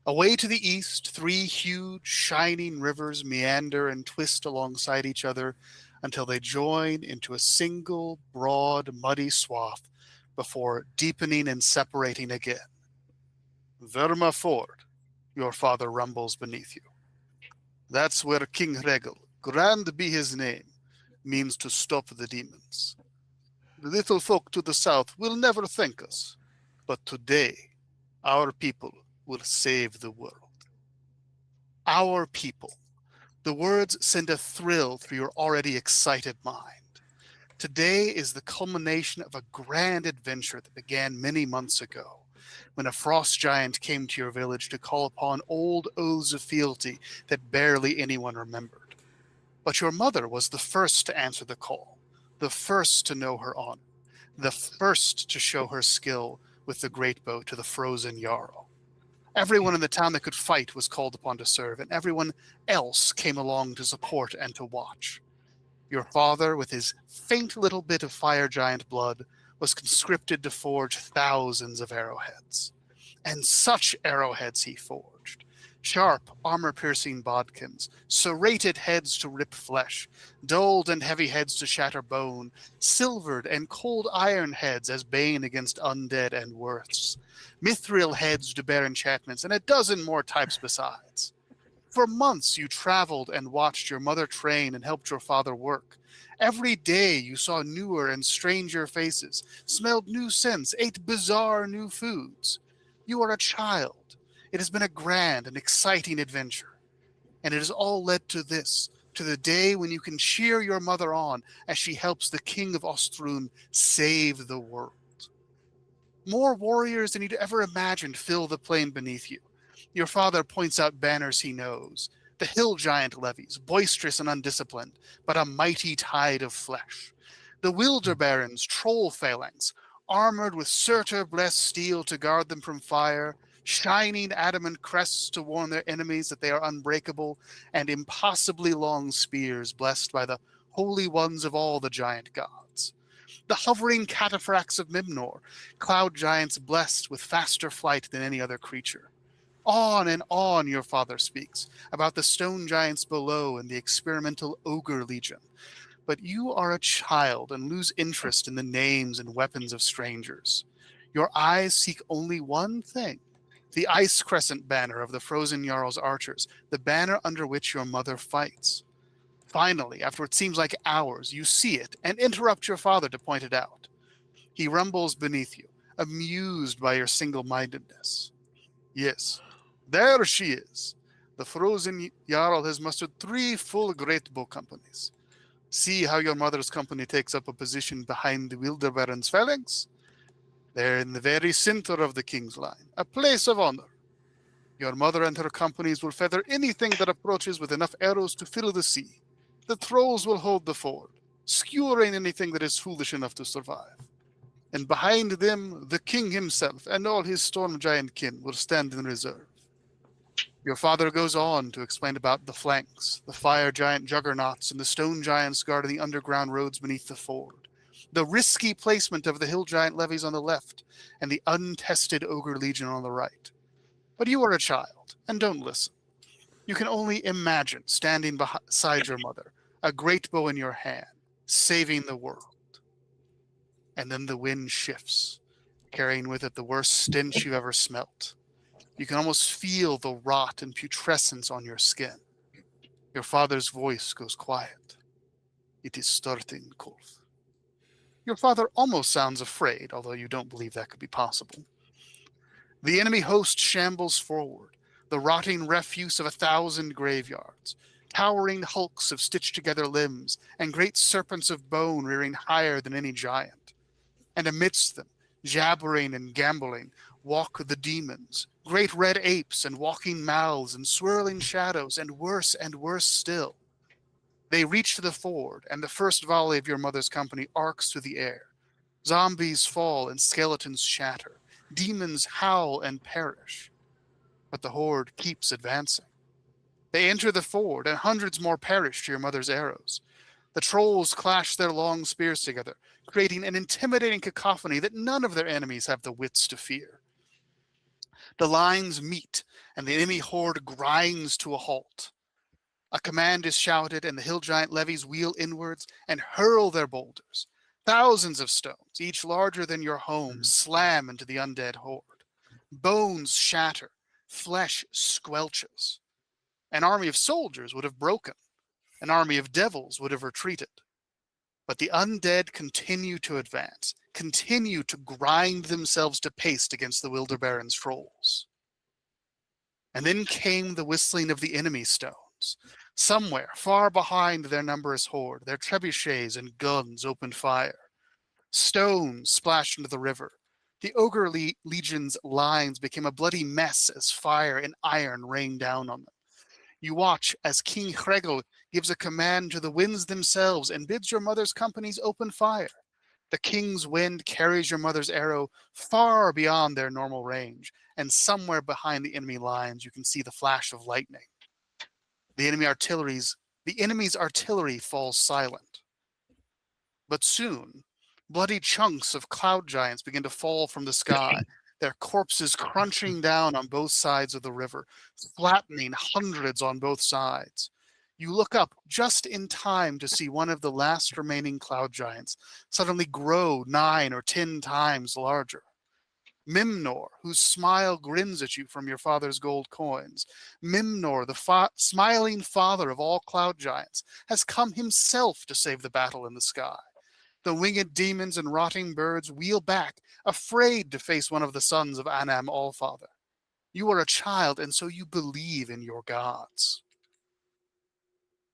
Away to the east, 3 huge, shining rivers meander and twist alongside each other until they join into a single, broad, muddy swath before deepening and separating again. Verma Ford, your father rumbles beneath you. That's where King Regel, grand be his name, means to stop the demons. The little folk to the south will never thank us, but today our people will save the world. Our people. The words send a thrill through your already excited mind. Today is the culmination of a grand adventure that began many months ago, when a frost giant came to your village to call upon old oaths of fealty that barely anyone remembered. But your mother was the first to answer the call, the first to know her honor, the first to show her skill with the great bow to the frozen Jarl. Everyone in the town that could fight was called upon to serve, and everyone else came along to support and to watch. Your father, with his faint little bit of fire giant blood, was conscripted to forge thousands of arrowheads. And such arrowheads he forged. Sharp, armor-piercing bodkins, serrated heads to rip flesh, dulled and heavy heads to shatter bone, silvered and cold iron heads as bane against undead and worse, mithril heads to bear enchantments, and a dozen more types besides. For months you traveled and watched your mother train and helped your father work. Every day you saw newer and stranger faces, smelled new scents, ate bizarre new foods. You are a child. It has been a grand and exciting adventure. And it has all led to this, to the day when you can cheer your mother on as she helps the King of Ostrun save the world. More warriors than you'd ever imagined fill the plain beneath you. Your father points out banners he knows. The hill giant levies, boisterous and undisciplined, but a mighty tide of flesh. The wilder barons, troll phalanx, armored with surtur-blessed steel to guard them from fire, shining adamant crests to warn their enemies that they are unbreakable, and impossibly long spears blessed by the holy ones of all the giant gods. The hovering cataphracts of Mimnor, cloud giants blessed with faster flight than any other creature. On and on your father speaks, about the stone giants below and the experimental ogre legion. But you are a child and lose interest in the names and weapons of strangers. Your eyes seek only one thing, the ice crescent banner of the frozen Jarl's archers, the banner under which your mother fights. Finally, after what seems like hours, you see it and interrupt your father to point it out. He rumbles beneath you, amused by your single-mindedness. Yes, there she is. The frozen Jarl has mustered 3 full great bow companies. See how your mother's company takes up a position behind the Wilder Baron's phalanx? They're in the very center of the king's line, a place of honor. Your mother and her companies will feather anything that approaches with enough arrows to fill the sea. The trolls will hold the ford, skewering anything that is foolish enough to survive. And behind them, the king himself and all his storm giant kin will stand in reserve. Your father goes on to explain about the flanks, the fire giant juggernauts, and the stone giants guarding the underground roads beneath the ford, the risky placement of the hill giant levies on the left, and the untested ogre legion on the right. But you are a child, and don't listen. You can only imagine standing beside your mother, a great bow in your hand, saving the world. And then the wind shifts, carrying with it the worst stench you've ever smelt. You can almost feel the rot and putrescence on your skin. Your father's voice goes quiet. It is starting, Kolf. Your father almost sounds afraid, although you don't believe that could be possible. The enemy host shambles forward, the rotting refuse of 1,000 graveyards, towering hulks of stitched-together limbs, and great serpents of bone rearing higher than any giant. And amidst them, jabbering and gambling, walk the demons, great red apes and walking mouths and swirling shadows, and worse still. They reach the ford, and the first volley of your mother's company arcs through the air. Zombies fall and skeletons shatter. Demons howl and perish. But the horde keeps advancing. They enter the ford, and hundreds more perish to your mother's arrows. The trolls clash their long spears together, creating an intimidating cacophony that none of their enemies have the wits to fear. The lines meet, and the enemy horde grinds to a halt. A command is shouted, and the hill giant levies wheel inwards and hurl their boulders. Thousands of stones, each larger than your home, slam into the undead horde. Bones shatter, flesh squelches. An army of soldiers would have broken. An army of devils would have retreated. But the undead continue to advance, continue to grind themselves to paste against the Wilderbaron's trolls. And then came the whistling of the enemy stones. Somewhere, far behind their numberless horde, their trebuchets and guns opened fire. Stones splashed into the river. The Ogre Legion's lines became a bloody mess as fire and iron rained down on them. You watch as King Hregel gives a command to the winds themselves and bids your mother's companies open fire. The king's wind carries your mother's arrow far beyond their normal range, and somewhere behind the enemy lines you can see the flash of lightning. The enemy's artillery falls silent. But soon, bloody chunks of cloud giants begin to fall from the sky, their corpses crunching down on both sides of the river, flattening hundreds on both sides. You look up just in time to see one of the last remaining cloud giants suddenly grow 9 or 10 times larger. Mimnor, whose smile grins at you from your father's gold coins. Mimnor, the smiling father of all cloud giants, has come himself to save the battle in the sky. The winged demons and rotting birds wheel back, afraid to face one of the sons of Anam Allfather. You are a child, and so you believe in your gods.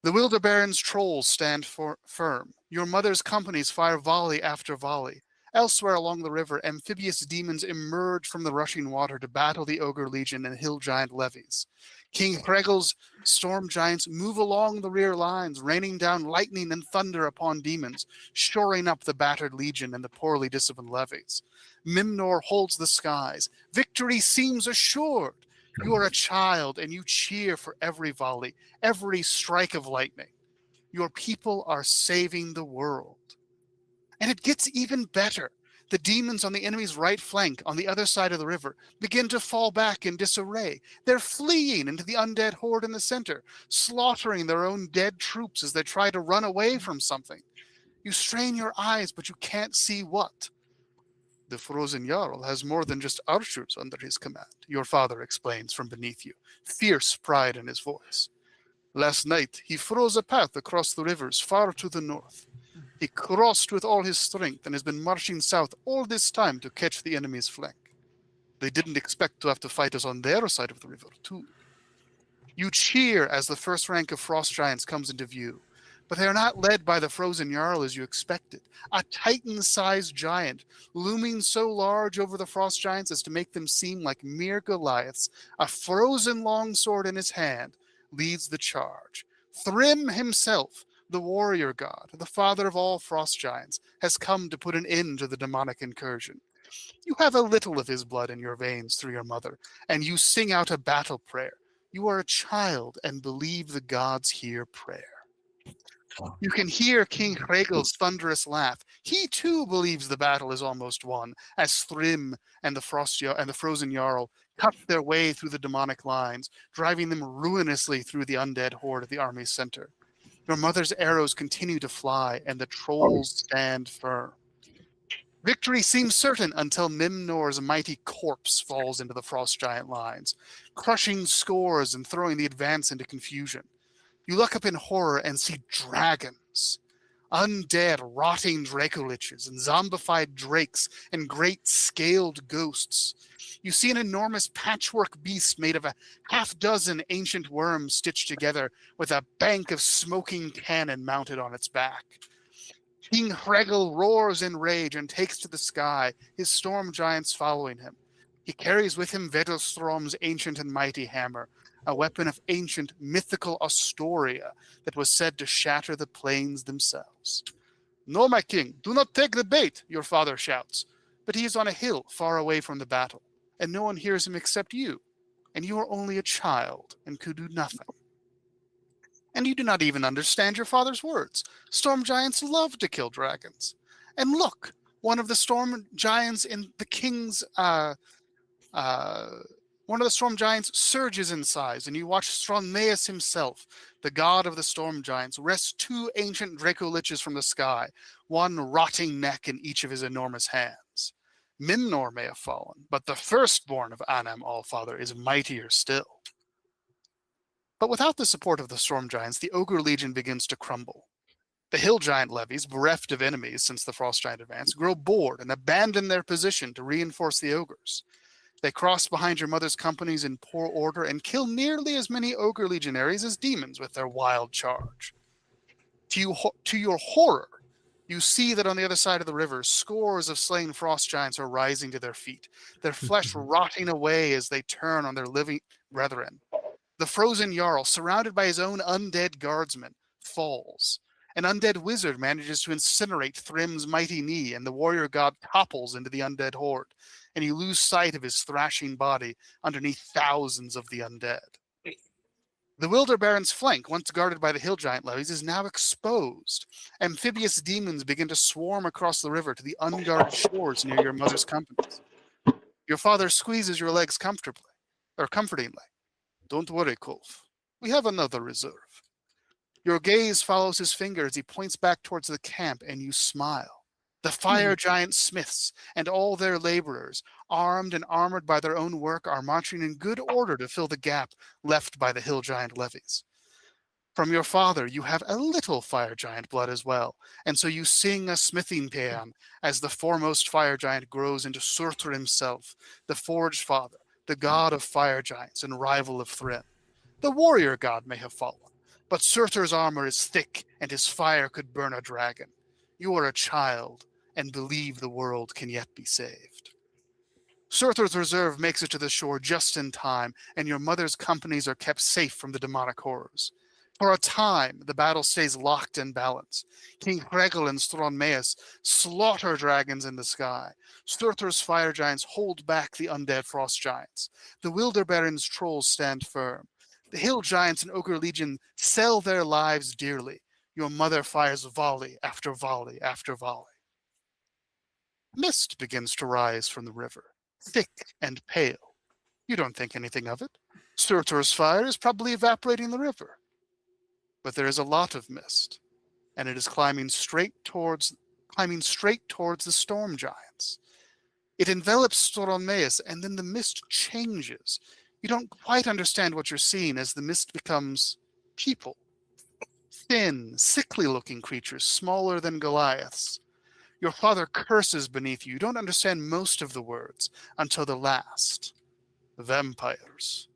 The Wilderbaron's trolls stand firm. Your mother's companies fire volley after volley. Elsewhere along the river, amphibious demons emerge from the rushing water to battle the Ogre Legion and hill giant levies. King Hregel's storm giants move along the rear lines, raining down lightning and thunder upon demons, shoring up the battered legion and the poorly disciplined levies. Mimnor holds the skies. Victory seems assured. You are a child, and you cheer for every volley, every strike of lightning. Your people are saving the world. And it gets even better. The demons on the enemy's right flank, on the other side of the river, begin to fall back in disarray. They're fleeing into the undead horde in the center, slaughtering their own dead troops as they try to run away from something. You strain your eyes, but you can't see what. The Frozen Jarl has more than just archers under his command, your father explains from beneath you, fierce pride in his voice. Last night, he froze a path across the rivers far to the north. He crossed with all his strength and has been marching south all this time to catch the enemy's flank. They didn't expect to have to fight us on their side of the river, too. You cheer as the first rank of frost giants comes into view, but they are not led by the Frozen Jarl as you expected. A Titan-sized giant, looming so large over the frost giants as to make them seem like mere Goliaths, a frozen longsword in his hand, leads the charge. Thrym himself, the warrior god, the father of all frost giants, has come to put an end to the demonic incursion. You have a little of his blood in your veins through your mother, and you sing out a battle prayer. You are a child and believe the gods hear prayer. You can hear King Hregel's thunderous laugh. He too believes the battle is almost won, as Thrym and the Frozen Jarl cut their way through the demonic lines, driving them ruinously through the undead horde at the army's center. Your mother's arrows continue to fly, and the trolls stand firm. Victory seems certain until Mimnor's mighty corpse falls into the frost giant lines, crushing scores and throwing the advance into confusion. You look up in horror and see dragons. Undead, rotting dracoliches and zombified drakes and great scaled ghosts. You see an enormous patchwork beast made of a half-dozen ancient worms stitched together with a bank of smoking cannon mounted on its back. King Hregel roars in rage and takes to the sky, his storm giants following him. He carries with him Vedelstrom's ancient and mighty hammer, a weapon of ancient mythical Astoria that was said to shatter the plains themselves. No, my king, do not take the bait, your father shouts. But he is on a hill far away from the battle, and no one hears him except you, and you are only a child and could do nothing. And you do not even understand your father's words. Storm giants love to kill dragons. And look, one of the storm giants in the king's One of the storm giants surges in size, and you watch Stronmaeus himself, the god of the storm giants, wrest 2 ancient Dracoliches from the sky, one rotting neck in each of his enormous hands. Mimnor may have fallen, but the firstborn of Anam Allfather is mightier still. But without the support of the storm giants, the Ogre Legion begins to crumble. The hill giant levies, bereft of enemies since the frost giant advance, grow bored and abandon their position to reinforce the ogres. They cross behind your mother's companies in poor order and kill nearly as many ogre legionaries as demons with their wild charge. To your horror, you see that on the other side of the river, scores of slain frost giants are rising to their feet, their flesh rotting away as they turn on their living brethren. The frozen Jarl, surrounded by his own undead guardsmen, falls. An undead wizard manages to incinerate Thrym's mighty knee, and the warrior god topples into the undead horde, and you lose sight of his thrashing body underneath thousands of the undead. The Wilder Baron's flank, once guarded by the hill giant levies, is now exposed. Amphibious demons begin to swarm across the river to the unguarded shores near your mother's companies. Your father squeezes your legs comfortingly. Don't worry, Kolf. We have another reserve. Your gaze follows his finger as he points back towards the camp, and you smile. The fire giant smiths and all their laborers, armed and armored by their own work, are marching in good order to fill the gap left by the hill giant levies. From your father, you have a little fire giant blood as well, and so you sing a smithing paean as the foremost fire giant grows into Surtur himself, the forge father, the god of fire giants and rival of Thrym. The warrior god may have fallen, but Surtur's armor is thick and his fire could burn a dragon. You are a child and believe the world can yet be saved. Surtur's reserve makes it to the shore just in time, and your mother's companies are kept safe from the demonic horrors. For a time, the battle stays locked in balance. King Hregel and Stronmaeus slaughter dragons in the sky. Surtur's fire giants hold back the undead frost giants. The Wilder Baron's trolls stand firm. The hill giants and ogre legion sell their lives dearly. Your mother fires volley after volley after volley. Mist begins to rise from the river, thick and pale. You don't think anything of it. Surtur's fire is probably evaporating the river. But there is a lot of mist, and it is climbing straight towards the storm giants. It envelops Stronmaeus, and then the mist changes. You don't quite understand what you're seeing as the mist becomes people. Thin, sickly-looking creatures, smaller than Goliaths. Your father curses beneath you. You don't understand most of the words until the last. Vampires.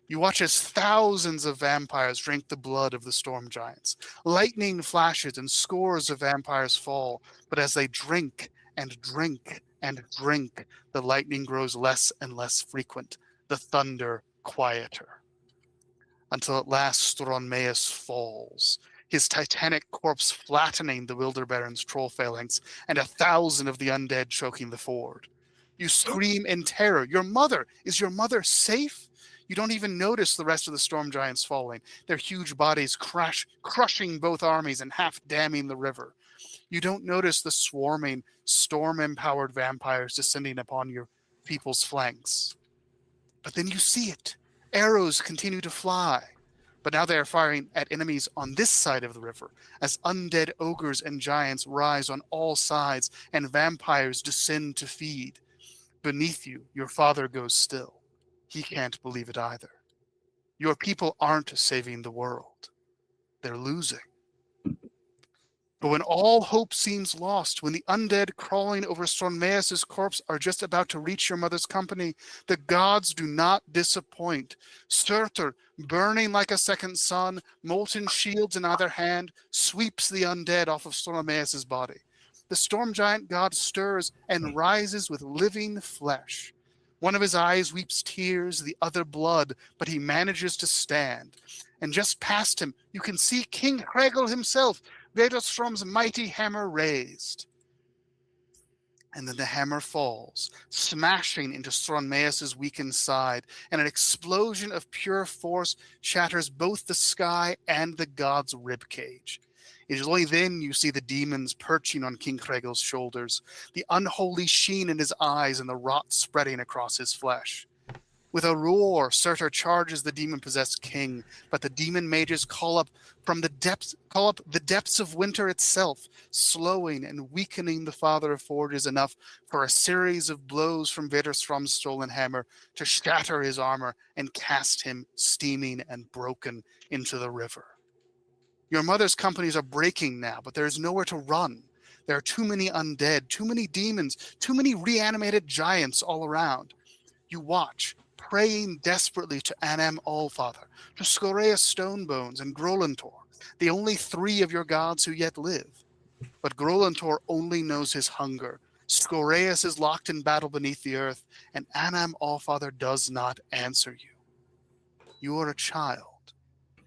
You watch as thousands of vampires drink the blood of the storm giants. Lightning flashes and scores of vampires fall, but as they drink and drink and drink, the lightning grows less and less frequent, the thunder quieter. Until at last Stronmaeus falls, his titanic corpse flattening the Wilder Baron's troll phalanx, and 1,000 of the undead choking the ford. You scream in terror. Is your mother safe? You don't even notice the rest of the storm giants falling, their huge bodies crushing both armies and half damming the river. You don't notice the swarming, storm-empowered vampires descending upon your people's flanks. But then you see it. Arrows continue to fly. But now they are firing at enemies on this side of the river, as undead ogres and giants rise on all sides and vampires descend to feed. Beneath you, your father goes still. He can't believe it either. Your people aren't saving the world. They're losing. But when all hope seems lost, when the undead crawling over Stronmaeus' corpse are just about to reach your mother's company, the gods do not disappoint. Surtur, burning like a second sun, molten shields in either hand, sweeps the undead off of Stronmaeus' body. The storm giant god stirs and rises with living flesh. One of his eyes weeps tears, the other blood, but he manages to stand. And just past him, you can see King Hregel himself, Vedastrom's mighty hammer raised. And then the hammer falls, smashing into Stronmaeus' weakened side, and an explosion of pure force shatters both the sky and the god's ribcage. It is only then you see the demons perching on King Hregel's shoulders, the unholy sheen in his eyes and the rot spreading across his flesh. With a roar, Surtur charges the demon-possessed king, but the demon mages call up the depths of winter itself, slowing and weakening the Father of Forges enough for a series of blows from Veterstrom's stolen hammer to shatter his armor and cast him steaming and broken into the river. Your mother's companies are breaking now, but there is nowhere to run. There are too many undead, too many demons, too many reanimated giants all around. You watch, praying desperately to Anam Allfather, to Skorea Stonebones and Grolantor, the only 3 of your gods who yet live. But Grolantor only knows his hunger. Skoreas is locked in battle beneath the earth, and Anam Allfather does not answer you. You are a child.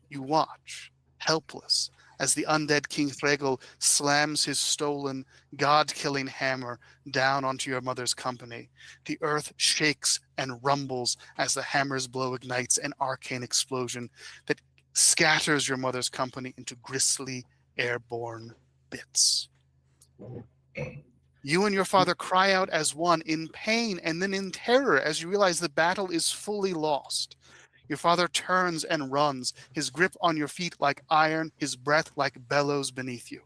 You watch, helpless, as the undead King Thregel slams his stolen, god-killing hammer down onto your mother's company. The earth shakes and rumbles as the hammer's blow ignites an arcane explosion that scatters your mother's company into grisly, airborne bits. You and your father cry out as one in pain and then in terror as you realize the battle is fully lost. Your father turns and runs, his grip on your feet like iron, his breath like bellows beneath you.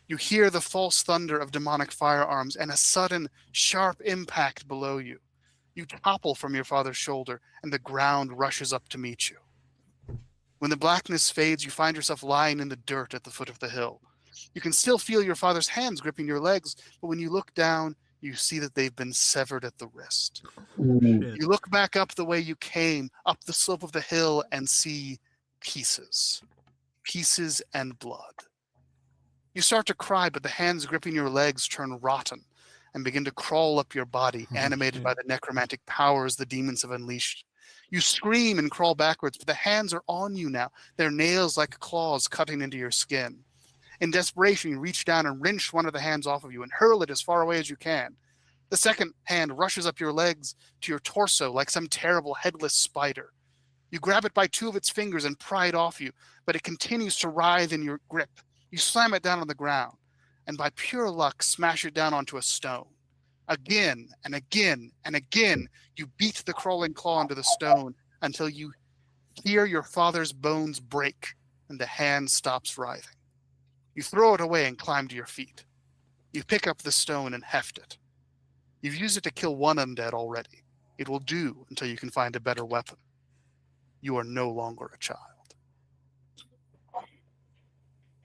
You hear the false thunder of demonic firearms and a sudden, sharp impact below you. You topple from your father's shoulder, and the ground rushes up to meet you. When the blackness fades, you find yourself lying in the dirt at the foot of the hill. You can still feel your father's hands gripping your legs, but when you look down, you see that they've been severed at the wrist. Shit. You look back up the way you came, up the slope of the hill, and see pieces. Pieces and blood. You start to cry, but the hands gripping your legs turn rotten and begin to crawl up your body, animated by the necromantic powers the demons have unleashed. You scream and crawl backwards, but the hands are on you now, their nails like claws cutting into your skin. In desperation, you reach down and wrench one of the hands off of you and hurl it as far away as you can. The second hand rushes up your legs to your torso like some terrible headless spider. You grab it by 2 of its fingers and pry it off you, but it continues to writhe in your grip. You slam it down on the ground, and by pure luck, smash it down onto a stone. Again and again and again, you beat the crawling claw into the stone until you hear your father's bones break and the hand stops writhing. You throw it away and climb to your feet. You pick up the stone and heft it. You've used it to kill 1 undead already. It will do until you can find a better weapon. You are no longer a child.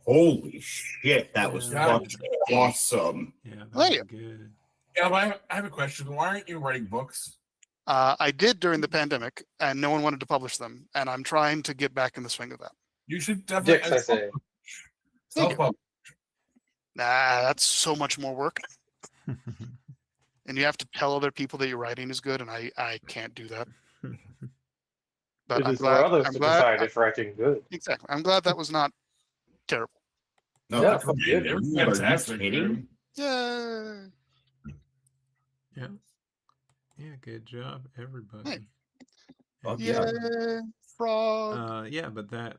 Holy shit, that was Yeah. fucking awesome. Yeah, that Well, was yeah. good. Yeah, but I have a question. Why aren't you writing books? I did during the pandemic, and no one wanted to publish them, and I'm trying to get back in the swing of that. You should definitely Dicks, I say. self-publish. Nah, that's so much more work. And you have to tell other people that your writing is good, and I can't do that. But It I'm is for glad. others I'm to glad. decide if writing good. Exactly. I'm glad that was not terrible. No, Yeah, that's fuck good. good. It was Are you fantastic, kidding? dude. Yeah. Yeah. Yeah, good job, everybody. Hey. Fuck And, yeah. Yeah. Frog. yeah, but that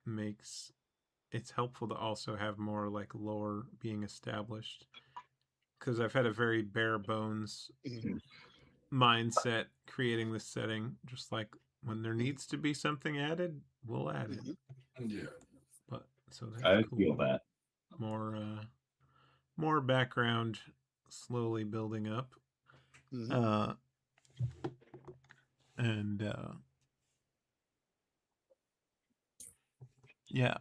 makes it's helpful to also have more like lore being established, because I've had a very bare bones Mhm. mindset creating this setting. Just like when there needs to be something added, we'll add it. Mhm. Yeah. But so that's I cool. feel that. More background slowly building up. Mhm. Yeah,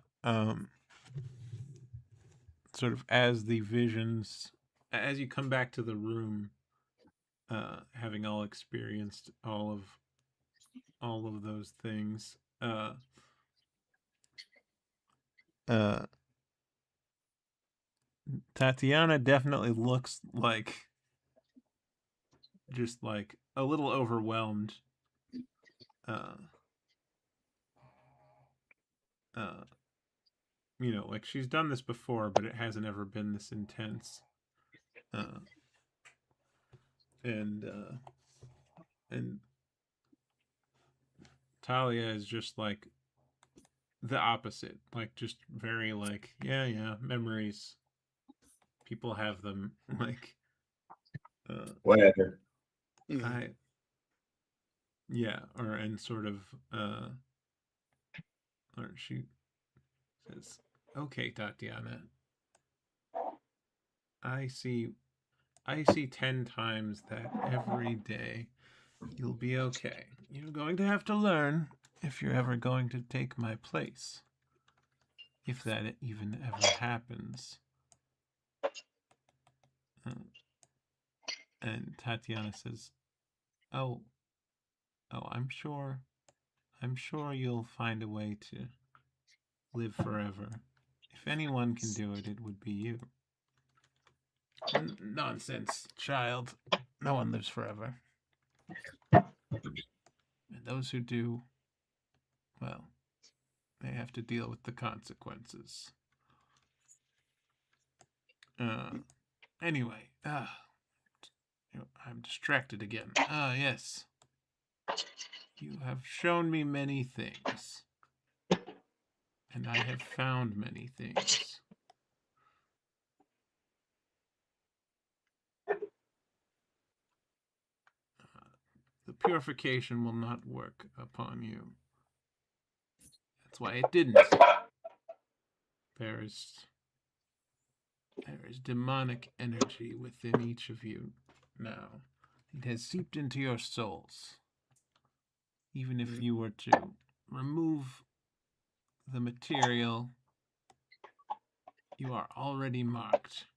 sort of as the visions, as you come back to the room, having all experienced all of those things, Tatiana definitely looks like just like a little overwhelmed. Like she's done this before, but it hasn't ever been this intense. And Talia is just like the opposite, like just very like, yeah, memories. People have them. Like, Whatever. Mhm. I Yeah, and sort of or she says, "Okay, Tatiana. I see 10 times that every day. You'll be okay. You're going to have to learn if you're ever going to take my place. If that even ever happens." And Tatiana says, "Oh, I'm sure you'll find a way to live forever. If anyone can do it, it would be you." Nonsense, child. No one lives forever. And those who do, well, they have to deal with the consequences. Anyway, I'm distracted again. Yes. You have shown me many things. And I have found many things. The purification will not work upon you. That's why it didn't. There is demonic energy within each of you now. It has seeped into your souls. Even if you were to remove the material, you are already marked.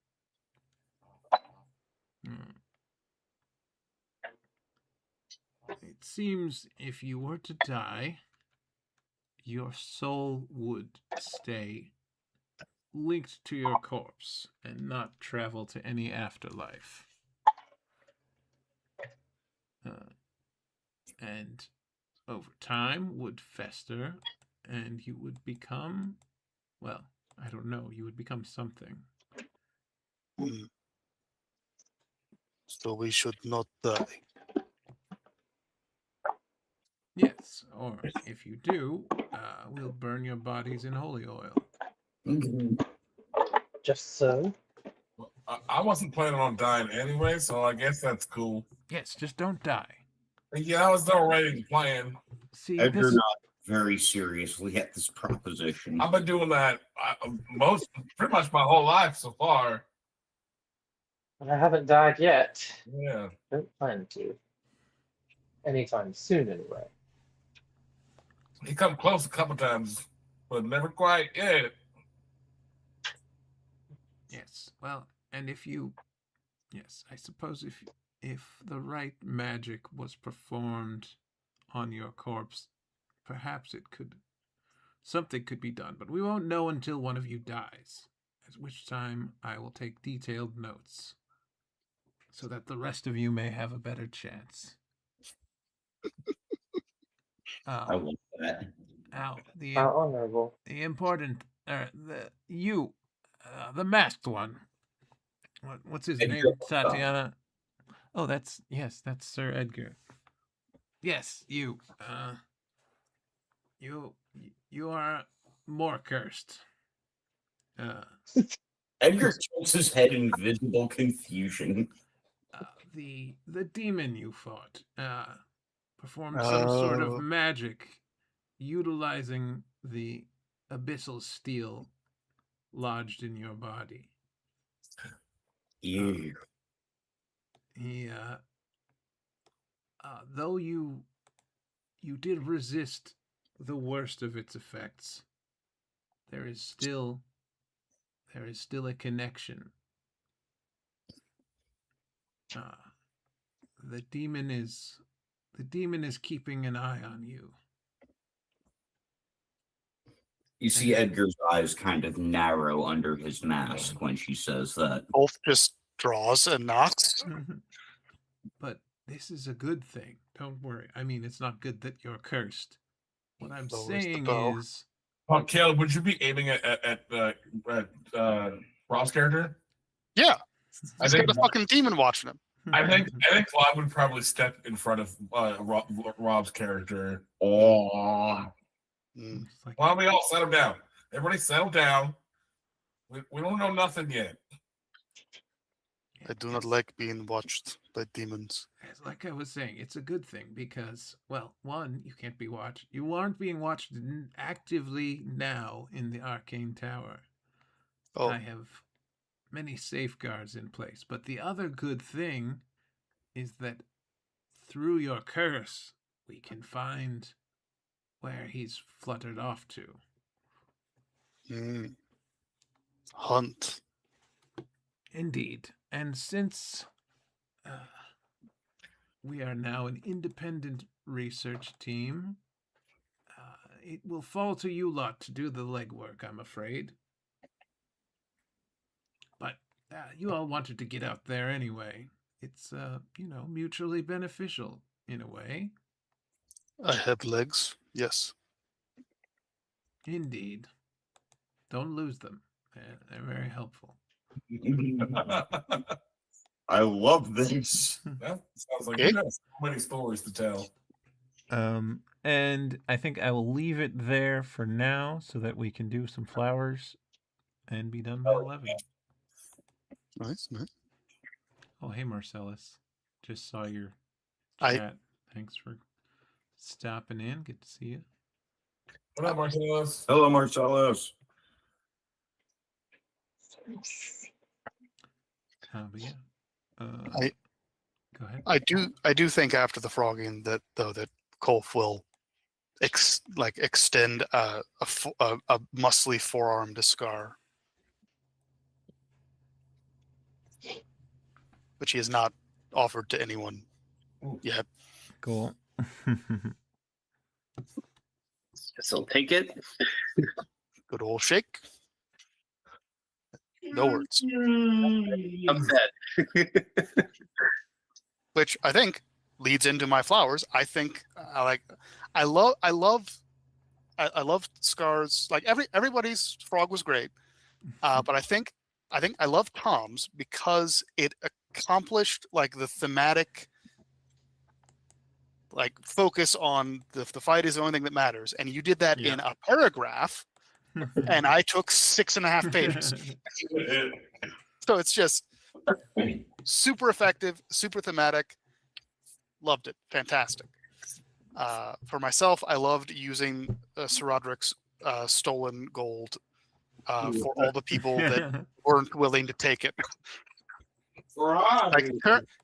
It seems if you were to die, your soul would stay linked to your corpse and not travel to any afterlife. And over time would fester, and you would become, well, I don't know, you would become something. So we should not die. Yes, or if you do, we'll burn your bodies in holy oil. Just so. I wasn't planning on dying anyway, so I guess that's cool. Yes, just don't die. Yeah, that was already the plan. See, Edgar not very seriously at this proposition. I've been doing that pretty much my whole life so far. I haven't died yet. Yeah. Don't plan to. Anytime soon, anyway. He come close a couple times, but never quite yet. Yes, well, and yes, I suppose if the right magic was performed on your corpse, perhaps something could be done, but we won't know until one of you dies, at which time I will take detailed notes, so that the rest of you may have a better chance. I want that. How honorable. The important, the masked one. What's his name? Tatiana. Oh, that's Sir Edgar. Yes, you. You are more cursed. Edgar tilts his head in visible confusion. The demon you fought performed some sort of magic utilizing the abyssal steel lodged in your body. Ew. Though you did resist the worst of its effects, there is still a connection. The demon is keeping an eye on you. You see Edgar's eyes kind of narrow under his mask when she says that. Wolf just draws and knocks. But this is a good thing. Don't worry. I mean, it's not good that you're cursed. What I'm saying is... Oh, Caleb, would you be aiming at Rob's character? Yeah. He's got the fucking demon watching him. I think Claude would probably step in front of Rob's character. Oh. Why don't we all settle down? Everybody settle down. We don't know nothing yet. I do not like being watched by demons. Like I was saying, it's a good thing because, well, one, you can't be watched. You aren't being watched actively now in the Arcane Tower. Oh, I have many safeguards in place. But the other good thing is that through your curse, we can find where he's fluttered off to. Hunt. Indeed. And since we are now an independent research team, it will fall to you lot to do the legwork, I'm afraid. But you all wanted to get out there anyway. It's, mutually beneficial in a way. I have legs. Yes. Indeed. Don't lose them. They're very helpful. I love this. That sounds like Okay. you have so many stories to tell. And I think I will leave it there for now so that we can do some flowers and be done by 11. Nice. Oh, hey, Marcellus. Just saw your I- chat. Thanks for stopping in. Good to see you. What up, Marcellus? Hello, Marcellus. But yeah. Go ahead. I do think after the frogging that Kolf will extend a muscly forearm to Scar, which he has not offered to anyone yet. Cool. Guess I'll take it. Good old shake. No words. Upset. Which I think leads into my flowers. I think I love Scar's. Like everybody's frog was great, but I think I love Tom's because it accomplished like the thematic like focus on the fight is the only thing that matters, and you did that in a paragraph, and I took 6.5 pages. So it's just super effective, super thematic. Loved it. Fantastic. For myself, I loved using Sir Roderick's stolen gold for all the people that weren't willing to take it. Like,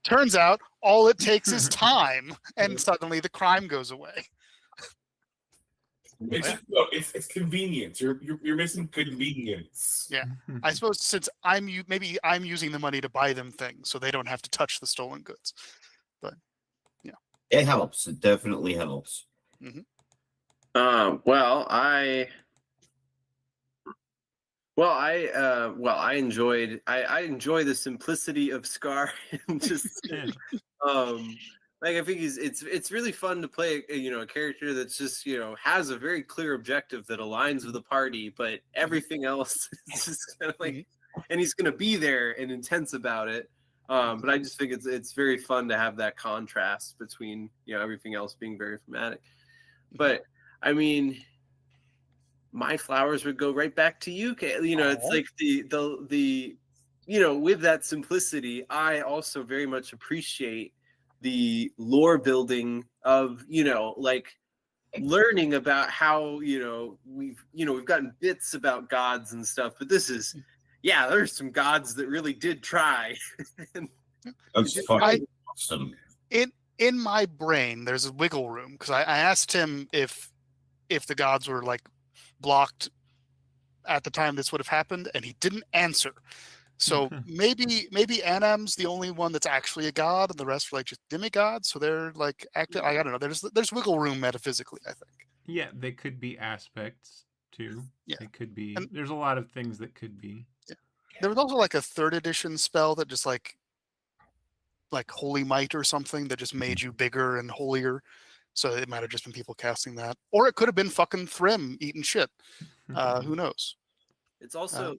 turns out all it takes is time, and suddenly the crime goes away. It's convenience. You're missing convenience. Yeah. I suppose since maybe I'm using the money to buy them things, so they don't have to touch the stolen goods. But yeah, It helps. It definitely helps. Well, I enjoy the simplicity of Scar and just like I think it's really fun to play a character that's just has a very clear objective that aligns with the party, but everything else is just kind of like, and he's gonna be there and intense about it. But I just think it's very fun to have that contrast between everything else being very thematic. But I mean, my flowers would go right back to you. It's like the with that simplicity, I also very much appreciate the lore building of like learning about how we've gotten bits about gods and stuff, but this is there's some gods that really did try. That's fucking awesome. In my brain, there's a wiggle room because I asked him if the gods were like blocked at the time this would have happened, and he didn't answer. So maybe Anam's the only one that's actually a god, and the rest are like just demigods. So they're like active. I don't know. There's wiggle room metaphysically, I think. Yeah, they could be aspects too. Yeah, it could be. And there's a lot of things that could be. Yeah. There was also like a 3rd edition spell that just like Holy Might or something that just made you bigger and holier. So it might have just been people casting that, or it could have been fucking Thrym eating shit. Who knows? It's also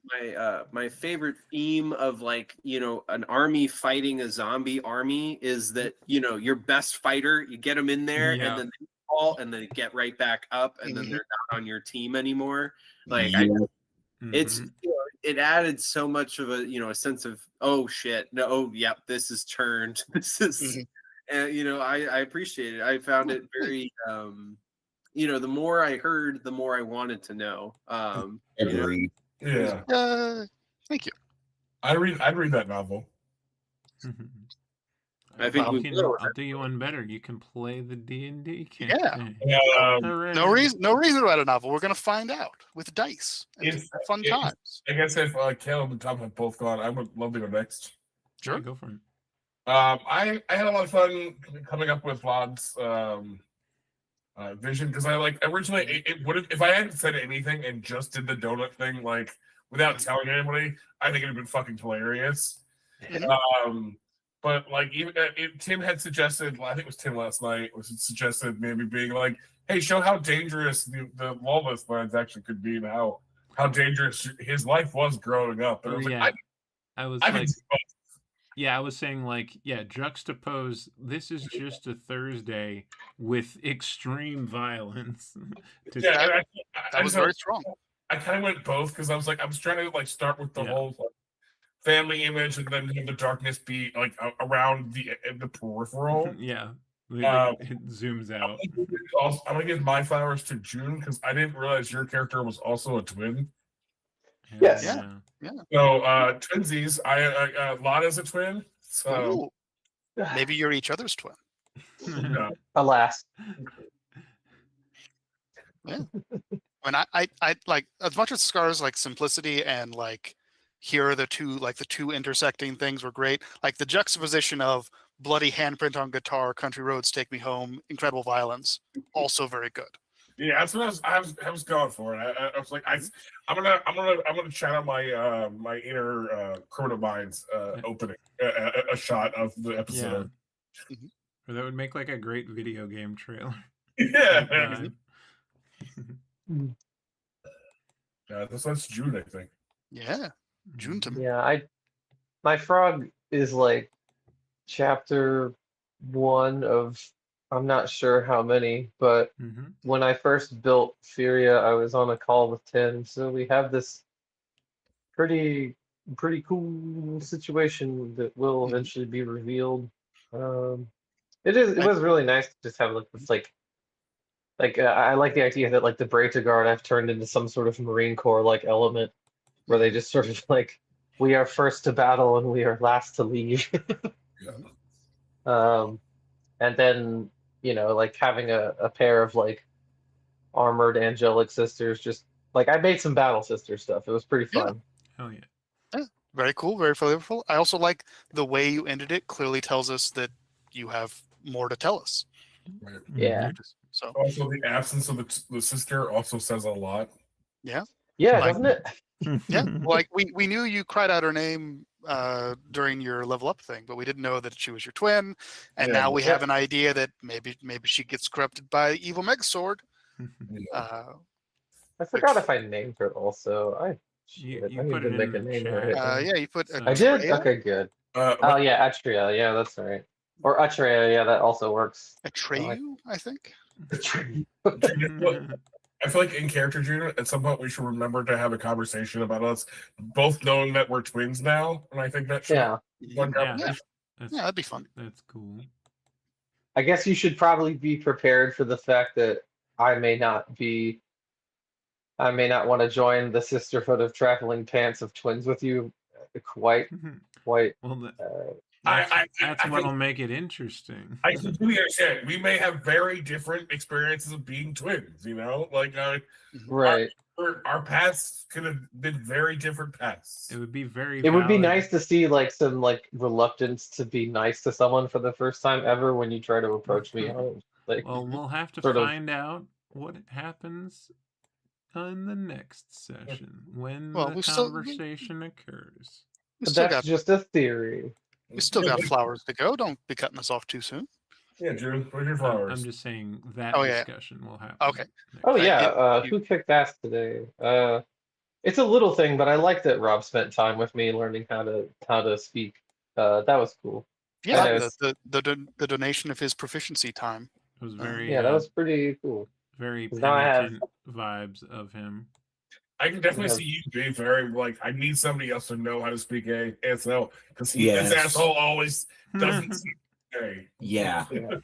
my favorite theme of like an army fighting a zombie army is that your best fighter, you get them in there and then they fall and then get right back up and then they're not on your team anymore. Like it's it added so much of a a sense of, oh shit, no, oh yep, this is turned. This is and I appreciate it. I found it very the more I heard, the more I wanted to know. Agreed. Yeah. Thank you. I'd read that novel. I think Well, we will. I'll do you one better. You can play the D&D Yeah. campaign. Um, No reason to write a novel. We're gonna find out with dice. And If- fun if- times. I guess if Caleb and Tom have both gone, I would love to go next. Sure, Sure. go for it. I had a lot of fun coming up with Vlad's vision because I originally it would have, if I hadn't said anything and just did the donut thing without telling anybody, I think it'd have been fucking hilarious. But even Tim had suggested, I think it was Tim last night, suggested maybe being like, hey, show how dangerous the lawless lands actually could be and how dangerous his life was growing up. And I was like, I was I like, can see both. yeah, I was saying juxtapose. This is just a Thursday with extreme violence. Yeah, That was very strong. I kind of went both because I was trying to start with the whole family image and then have the darkness be around the peripheral. Yeah, it zooms out. I'm gonna give my flowers to June because I didn't realize your character was also a twin. Yes. Yeah. So twinsies, I Lana's a twin. So Ooh. Maybe you're each other's twin. no. Alas. Yeah. When I like, as much as Scar's simplicity and here are the two intersecting things were great. Like the juxtaposition of bloody handprint on guitar, Country Roads Take Me Home, incredible violence, also very good. Yeah, that's what I was going for. I was like, I'm gonna channel my my inner Criminal Minds opening a shot of the episode. Yeah. Or that would make a great video game trailer. Yeah. Yeah, that's June, I think. Yeah, June to me. Yeah, my frog is chapter 1 of I'm not sure how many, but when I first built Furia, I was on a call with Tim, so we have this pretty cool situation that will eventually be revealed. It was really nice to just have this I like the idea that the Breita Guard I've turned into some sort of Marine Corps element where they just sort of we are first to battle and we are last to leave. And then having a pair of armored angelic sisters, just I made some battle sister stuff. It was pretty fun. Hell yeah. Yeah, very cool, very flavorful. I also like the way you ended it. Clearly tells us that you have more to tell us. Right. Yeah. So also the absence of the sister also says a lot. Yeah. Yeah, doesn't it? Yeah. We knew you cried out her name during your level up thing, but we didn't know that she was your twin. And now we have an idea that maybe she gets corrupted by evil Megazord. I forgot if I named her also. You I need put to it make a in name chat. for it. Yeah, you put. So- I did? Atreya? Okay, good. Uh, Oh yeah, Atria. Yeah, that's right. Or Atreya. Yeah, that also works. Atreyu, I think. I feel like in character, June, at some point we should remember to have a conversation about us both knowing that we're twins now, and I think that should Yeah. be one Yeah. conversation. That's, Yeah, that'd be fun. That's cool. I guess you should probably be prepared for the fact that I may not want to join the Sisterhood of Traveling Pants of Twins with you quite. Well, that's I what'll make it interesting. I completely understand. We may have very different experiences of being twins, Right. Our paths could have been very different paths. It would be very. It would be valid. nice to see some reluctance to be nice to someone for the first time ever when you try to approach me. Well, we'll have to sort of- find out what happens in the next session when Well, the we still- conversation occurs. We still That's got just a theory. flowers to go. Don't be cutting us off too soon. Yeah, June, where's your I'm flowers? just saying that Oh, yeah. discussion will happen. Okay. next Oh Right, yeah, you- who kicked ass today? It's a little thing, but I like that Rob spent time with me learning how to speak. That was cool. Yeah, I know the donation of his proficiency time. It was very Yeah, that was pretty cool. very 'Cause now I have- penitent vibes of him. I can definitely have- see you being very like, I need somebody else to know how to speak ASL because this Yes. asshole always doesn't speak A. Yeah. Yeah.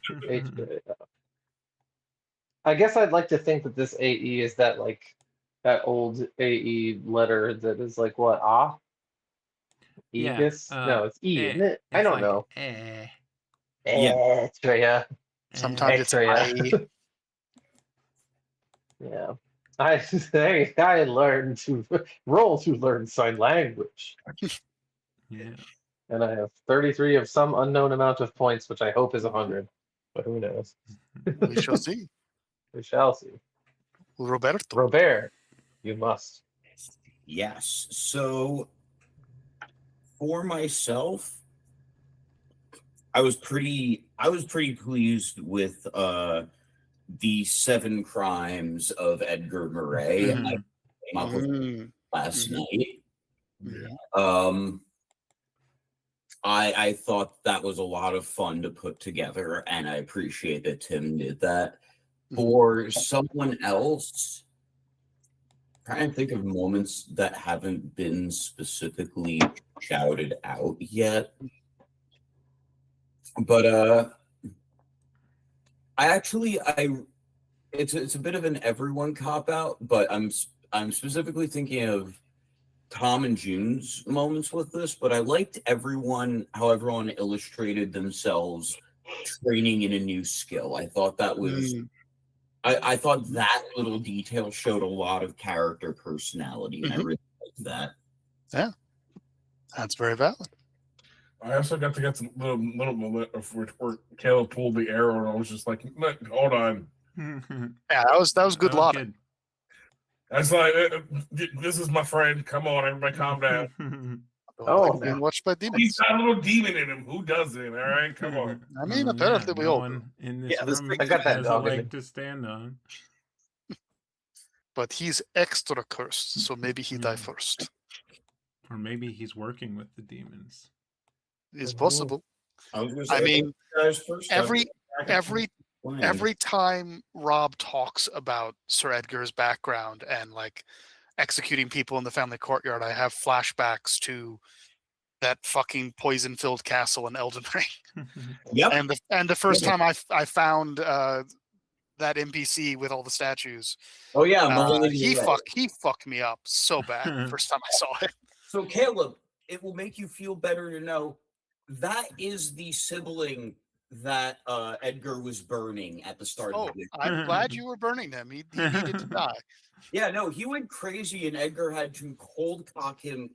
I guess I'd like to think that this AE is that like that old AE letter that is like what Yeah, Aegis? No, it's E, isn't it? I it's don't like, know. Yeah. Extra, Sometimes it's X-ray. IE. yeah. I learned to roll to learn sign language, Yeah. and I have 33 of some unknown amount of points, which I hope is 100, but who knows? We shall see. We shall see. Roberto. Robert, you must. Yes. So for myself, I was pretty pleased with the 7 crimes of Edgar Murray. I came up with Mm, last Mhm. night. mhm. I thought that was a lot of fun to put together, and I appreciate that Tim did that. For someone else, trying to think of moments that haven't been specifically shouted out yet. But it's a bit of an everyone cop out, but I'm specifically thinking of Tom and June's moments with this, but I liked how everyone illustrated themselves training in a new skill. I thought that was I thought that little detail showed a lot of character personality, and I really liked that. Yeah, that's very valid. I also got to get some little moment of where Caleb pulled the arrow, and I was just like, hold on. Yeah, that was good That was logic. good. I was like, this is my friend. Come on, everybody, calm down. Oh, Like being watched by He's demons. got a little demon in him. Who doesn't? All right, come on. I mean, Well, apparently yeah, we no all do. one in this Yeah, this room thing- I got that has a dog in leg me. to stand on. But he's extra cursed, so maybe he die Yeah. first. Or maybe he's working with the demons. It's possible. I was gonna I say, mean, guys, first every time Rob talks about Sir Edgar's background and like executing people in the family courtyard, I have flashbacks to that fucking poison-filled castle in Elden Ring. Yep. And the first time I found that NPC with all the statues, Oh yeah, he fucked me up so bad first time I saw it. So Caleb, it will make you feel better to know that is the sibling that Edgar was burning at the start of Oh, the game. I'm glad you were burning him. He needed to die. Yeah, no, he went crazy, and Edgar had to cold cock him,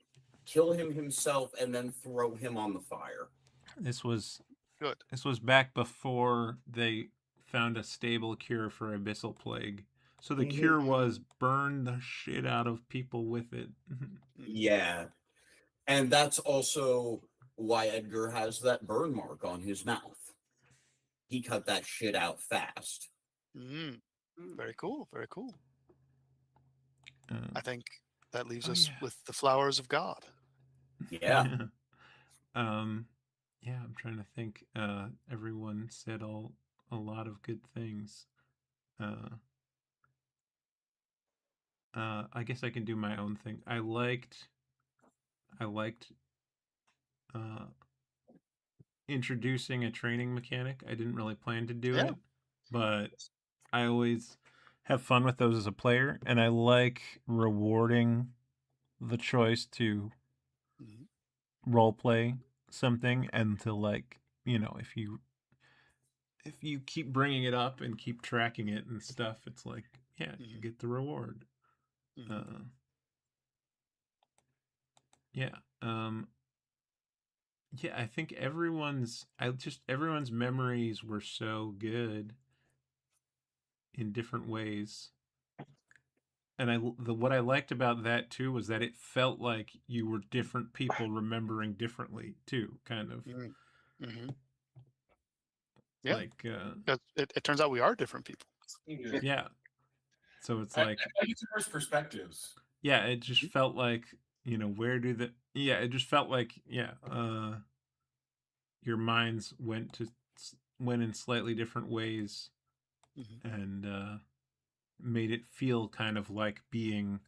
kill him himself, and then throw him on the fire. This was good. This was back before they found a stable cure for abyssal plague. So the cure was burn the shit out of people with it. Yeah. And that's also why Edgar has that burn mark on his mouth. He cut that shit out fast. Very cool. Very cool. Uh, I think that leaves us with the flowers of God. Yeah. Yeah, I'm trying to think. Everyone said a lot of good things. I guess I can do my own thing. I liked introducing a training mechanic. I didn't really plan to do it, but I always have fun with those as a player, and I like rewarding the choice to role play something and to, like, you know, if you keep bringing it up and keep tracking it and stuff, it's like, yeah, you get the reward. Yeah. Yeah, I think everyone's memories were so good in different ways. And what I liked about that too was that it felt like you were different people remembering differently too, kind of. Yeah. Like it turns out we are different people. Yeah. So it's like I get diverse perspectives. Yeah, it just felt like, you know, it just felt like, your minds went in slightly different ways, and made it feel kind of like being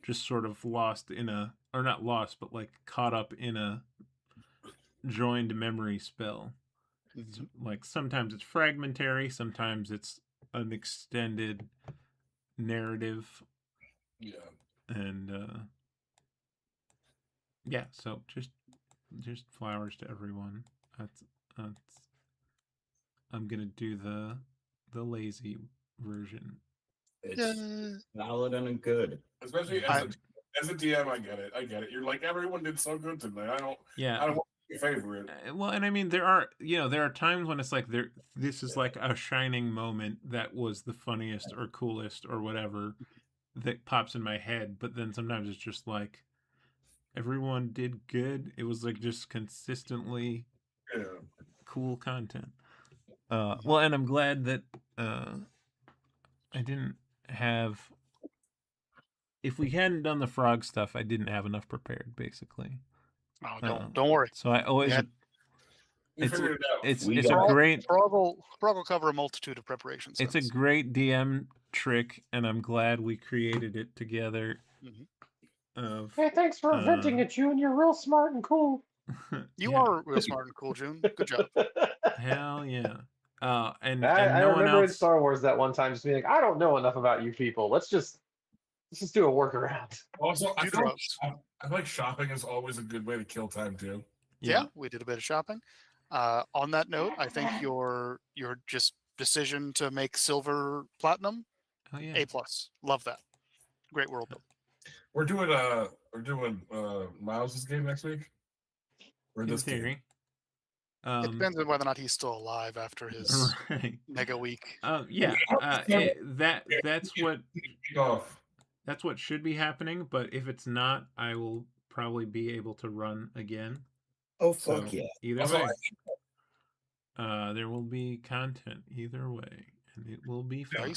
just sort of lost in a, or not lost, but like caught up in a joined memory spell. So, like sometimes it's fragmentary, sometimes it's an extended narrative, Yeah. and yeah. So just flowers to everyone. That's I'm gonna do the lazy version. It's valid and good. Especially as a DM, I get it. I get it. You're like, everyone did so good tonight. I don't want your favorite. Well, and I mean, there are times when it's like this is like a shining moment that was the funniest or coolest or whatever that pops in my head, but then sometimes it's just like everyone did good. It was like just consistently cool content. Well, and I'm glad that I didn't have. If we hadn't done the frog stuff, I didn't have enough prepared, basically. Oh, don't worry. So I always. You figured it out. It's a great. Frog will cover a multitude of preparations. It's a great DM trick, and I'm glad we created it together. Hey, thanks for venting at June. You're real smart and cool. You are real smart and cool, June. Good job. Hell yeah. And I no one remember in else. Star Wars that one time just being like, I don't know enough about you people. Let's just do a workaround. Also, I feel like shopping is always a good way to kill time too. Yeah, we did a bit of shopping. On that note, I think your just decision to make silver platinum, A+. Love that. Great world build. We're doing Miles' game next week. Or this theory. It depends on whether or not he's still alive after his mega week. Yeah, that's what should be happening. But if it's not, I will probably be able to run again. Oh fuck yeah! Either way, there will be content either way, and it will be fun.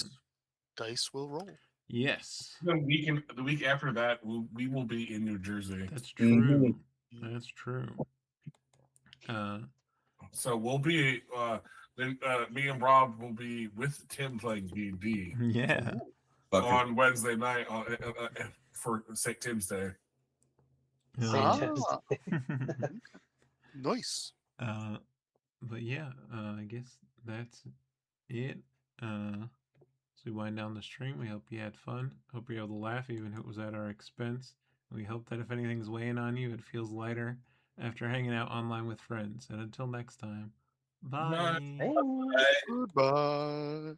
Dice will roll. Yes. The week after that, we will be in New Jersey. That's true. That's true. So we'll be then me and Rob will be with Tim playing D&D. Yeah. On Wednesday night for St. Tim's Day. Nice. But yeah, I guess that's it. So we wind down the stream. We hope you had fun. Hope you're able to laugh, even if it was at our expense. We hope that if anything's weighing on you, it feels lighter after hanging out online with friends. And until next time, bye. Bye. Goodbye.